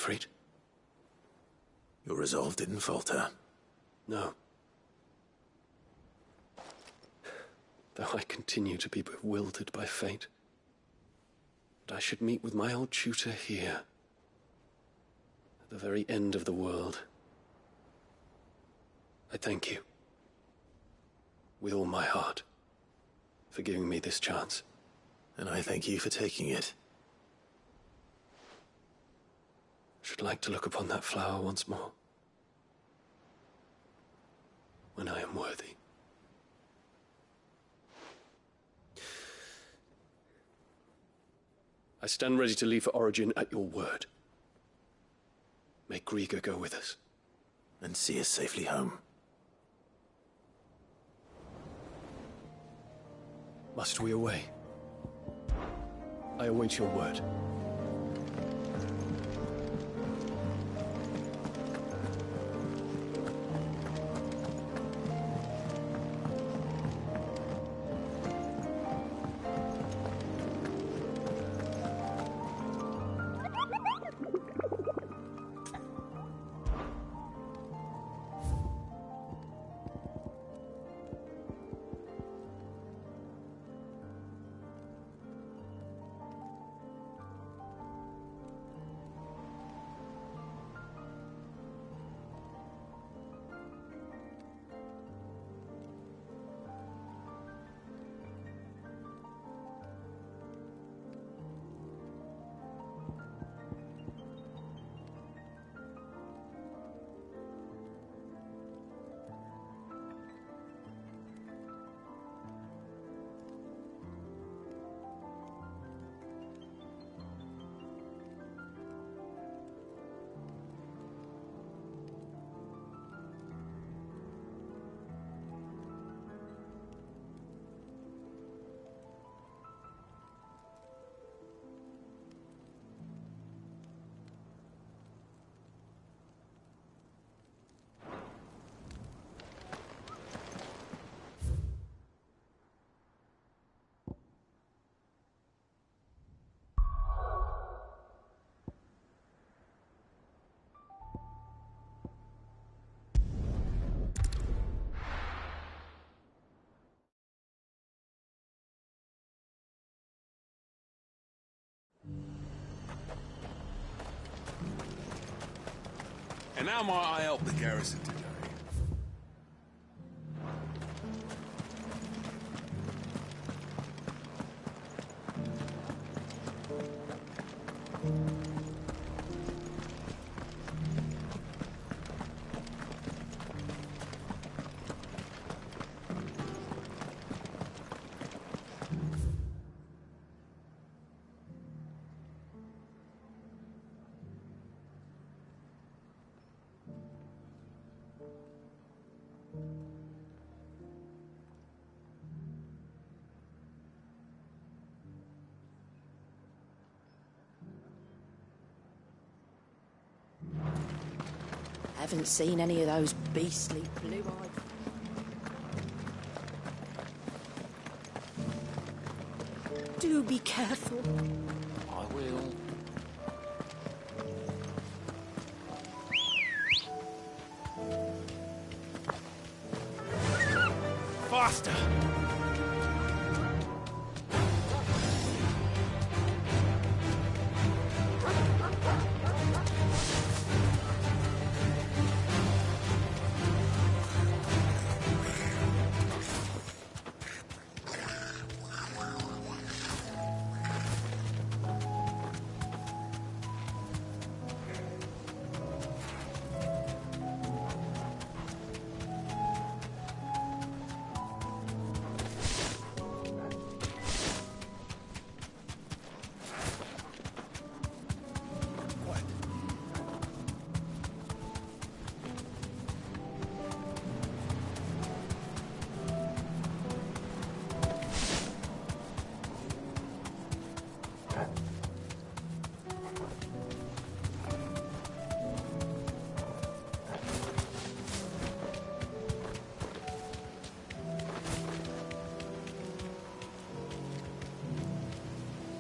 freed. Your resolve didn't falter. No. Though I continue to be bewildered by fate. But I should meet with my old tutor here. At the very end of the world. I thank you. With all my heart. For giving me this chance. And I thank you for taking it. I should like to look upon that flower once more. When I am worthy. I stand ready to leave for Origin at your word. May Grieger go with us. And see us safely home. Must we away? I await your word. And how might I help the garrison today? Haven't seen any of those beastly blue-eyed... Do be careful. I will. Faster!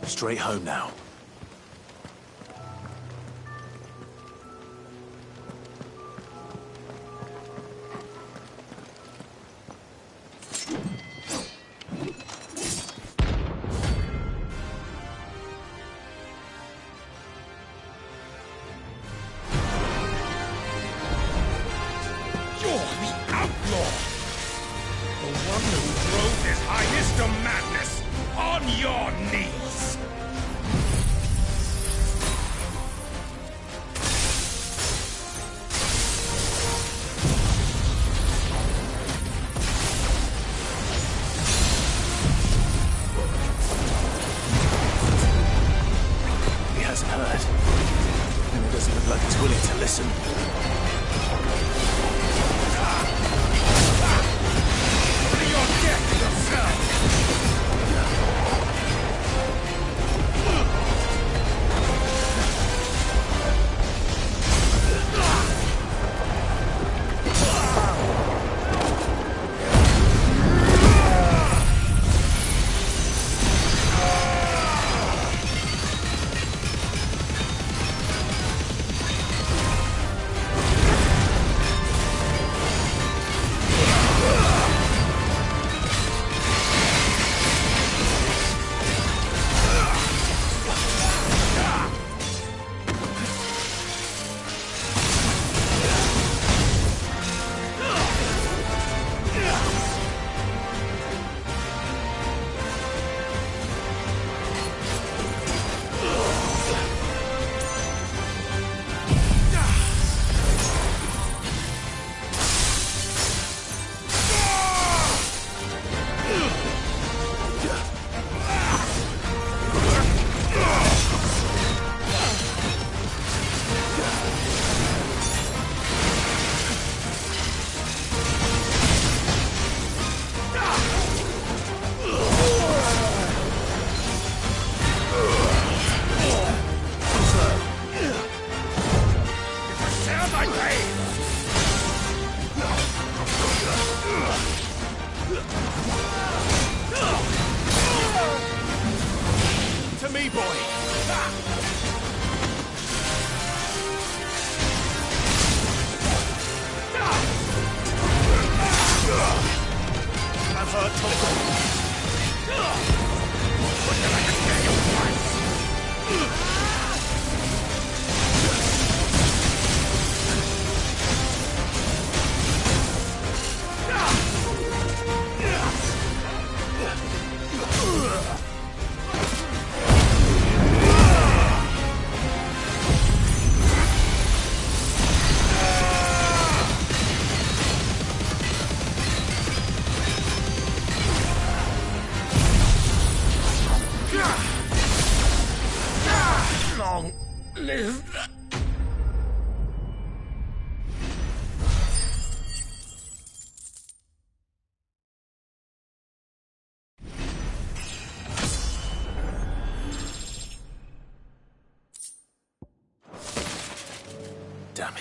Straight home now.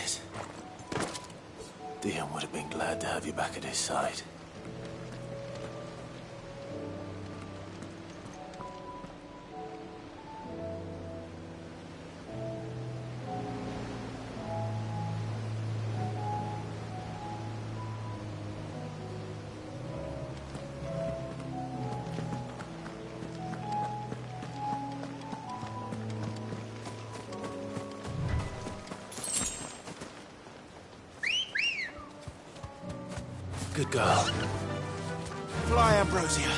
it. Dion would have been glad to have you back at his side. Good girl. Fly, Ambrosia.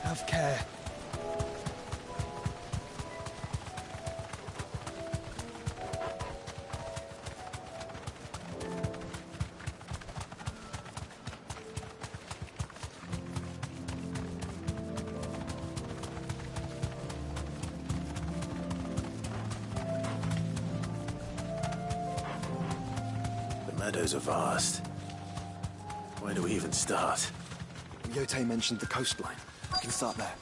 Have care. The meadows are vast. Where do we even start? Yote mentioned the coastline. We can start there.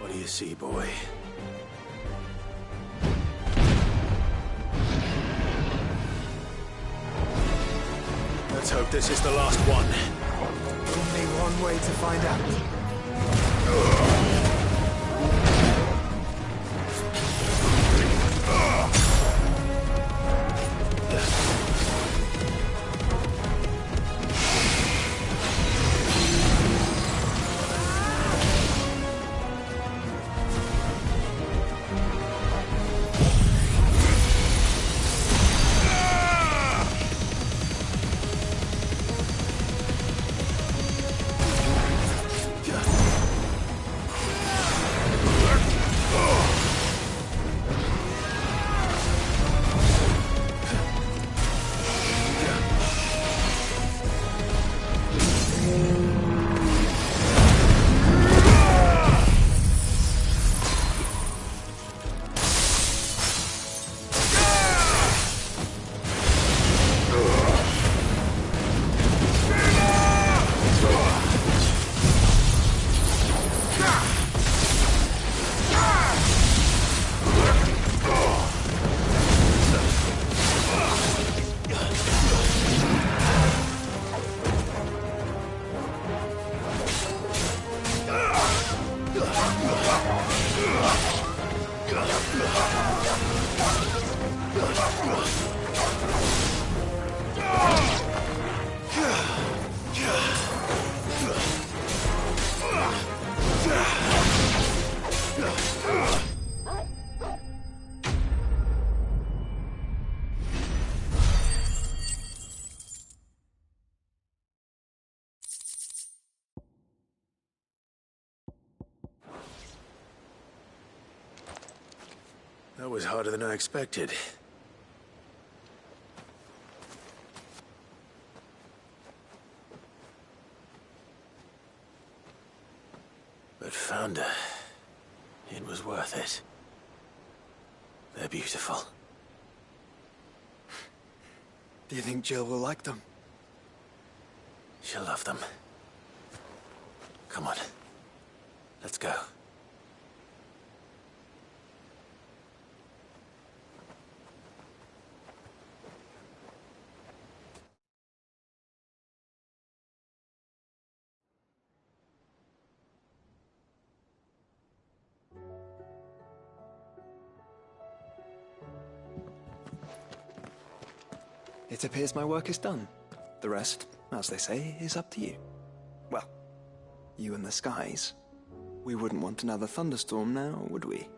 What do you see, boy? Let's hope this is the last one. Only one way to find out. That was harder than I expected. But found her. It was worth it. They're beautiful. Do you think Jill will like them? She'll love them. Come on. Let's go. It appears my work is done. The rest, as they say, is up to you. Well, you and the skies. We wouldn't want another thunderstorm now, would we?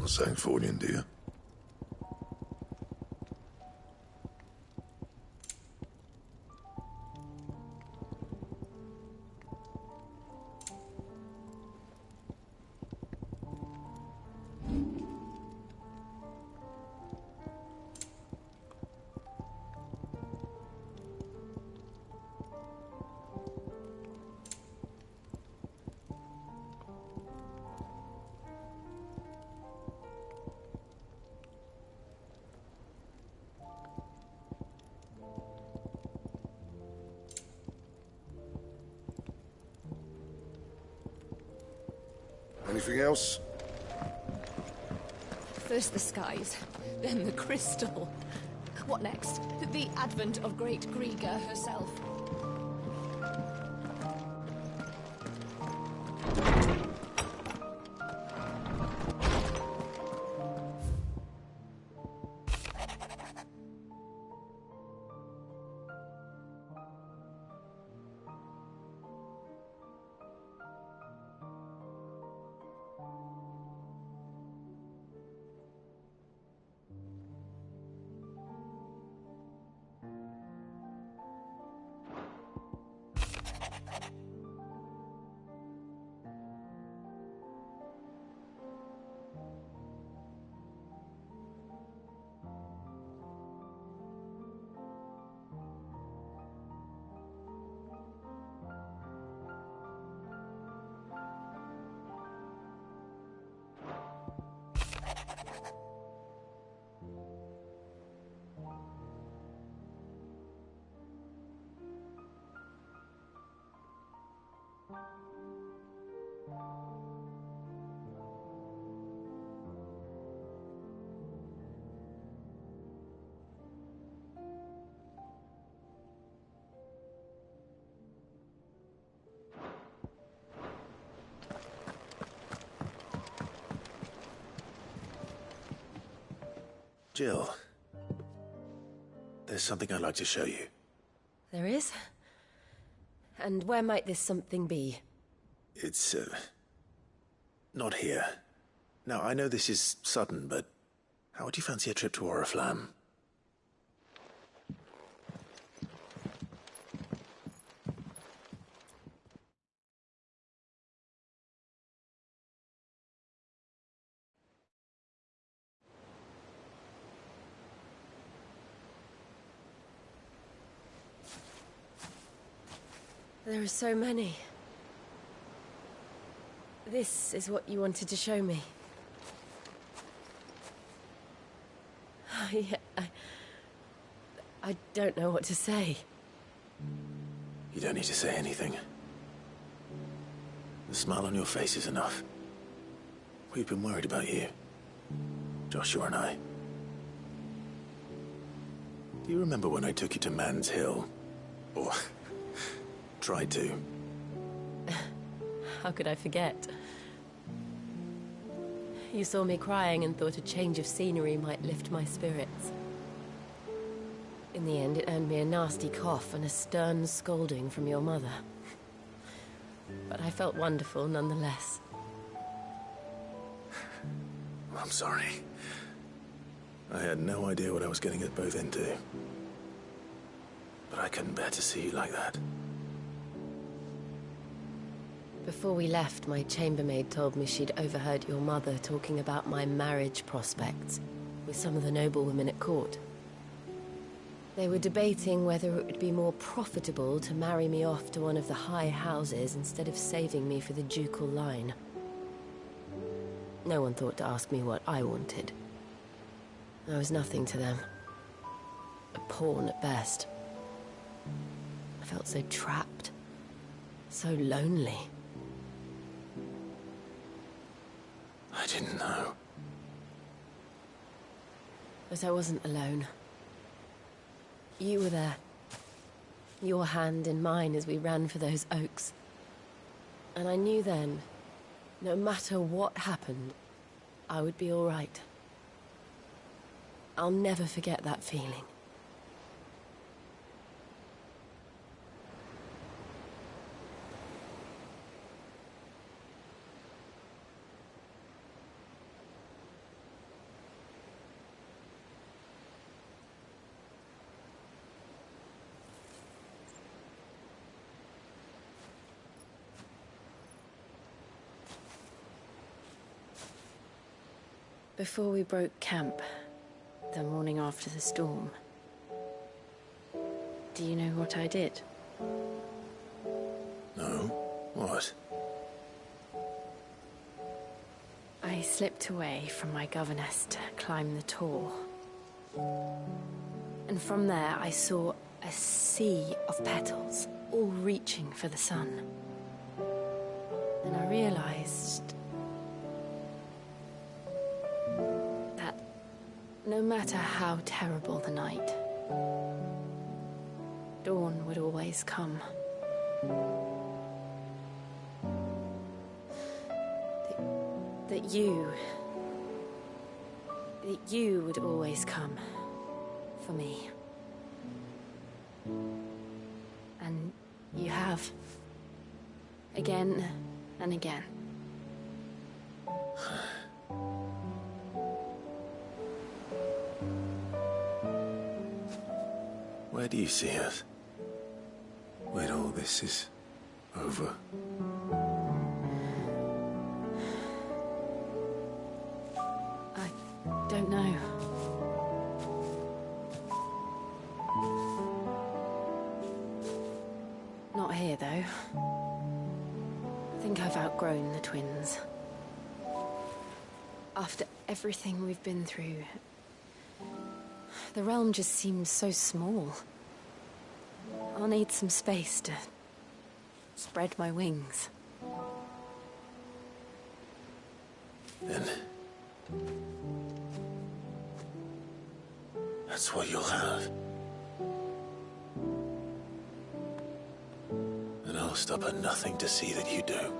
Sanctfordian, dear. Anything else? First the skies, then the crystal. What next? The advent of Great Griga herself. Jill, there's something I'd like to show you. There is? And where might this something be? It's, not here. Now, I know this is sudden, but how would you fancy a trip to Oriflamme? There are so many. This is what you wanted to show me. Yeah, I don't know what to say. You don't need to say anything. The smile on your face is enough. We've been worried about you, Joshua and I. Do you remember when I took you to Man's Hill? Or tried to? How could I forget? You saw me crying and thought a change of scenery might lift my spirits. In the end, it earned me a nasty cough and a stern scolding from your mother. but I felt wonderful nonetheless. I'm sorry. I had no idea what I was getting us both into. But I couldn't bear to see you like that. Before we left, my chambermaid told me she'd overheard your mother talking about my marriage prospects with some of the noblewomen at court. They were debating whether it would be more profitable to marry me off to one of the high houses instead of saving me for the ducal line. No one thought to ask me what I wanted. I was nothing to them. A pawn at best. I felt so trapped. So lonely. I didn't know. But I wasn't alone. You were there. Your hand in mine as we ran for those oaks. And I knew then, no matter what happened, I would be all right. I'll never forget that feeling. Before we broke camp, the morning after the storm, do you know what I did? No? What? I slipped away from my governess to climb the tor. And from there I saw a sea of petals, all reaching for the sun. And I realized no matter how terrible the night, dawn would always come. That you would always come for me. And you have. Again and again. Where do you see us? When all this is over? I don't know. Not here, though. I think I've outgrown the twins. After everything we've been through, the realm just seems so small. I'll need some space to spread my wings. Then that's what you'll have. And I'll stop at nothing to see that you do.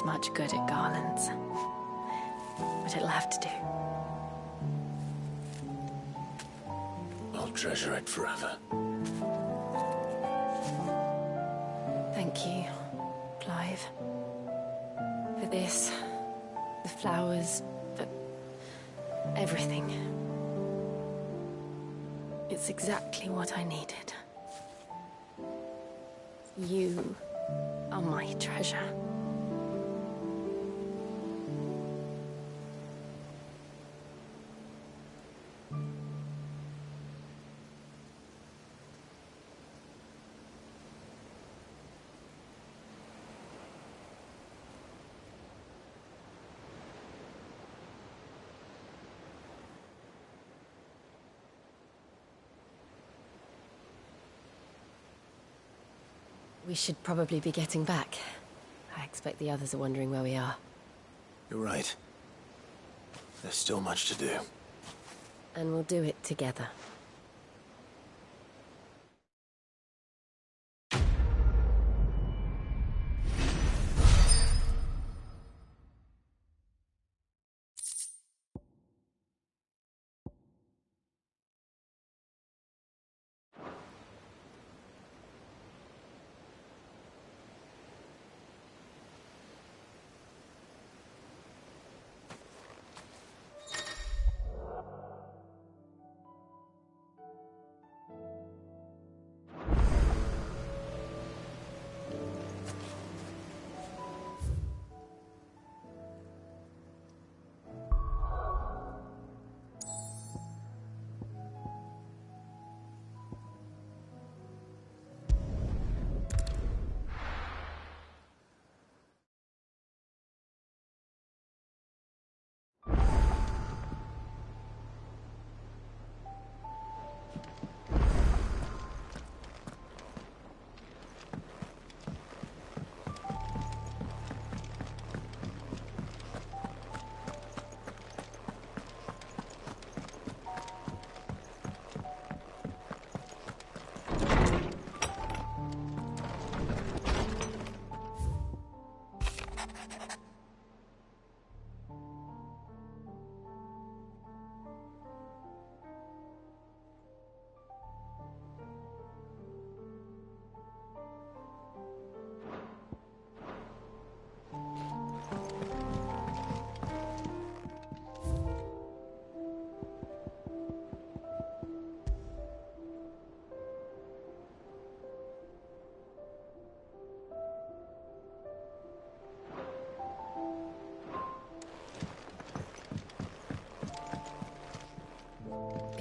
Much good at garlands, but it'll have to do. I'll treasure it forever. Thank you, Clive, for this, the flowers, for everything. It's exactly what I needed. You are my treasure. We should probably be getting back. I expect the others are wondering where we are. You're right. There's still much to do. And we'll do it together.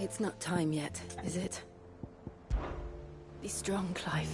It's not time yet, is it? Be strong, Clive.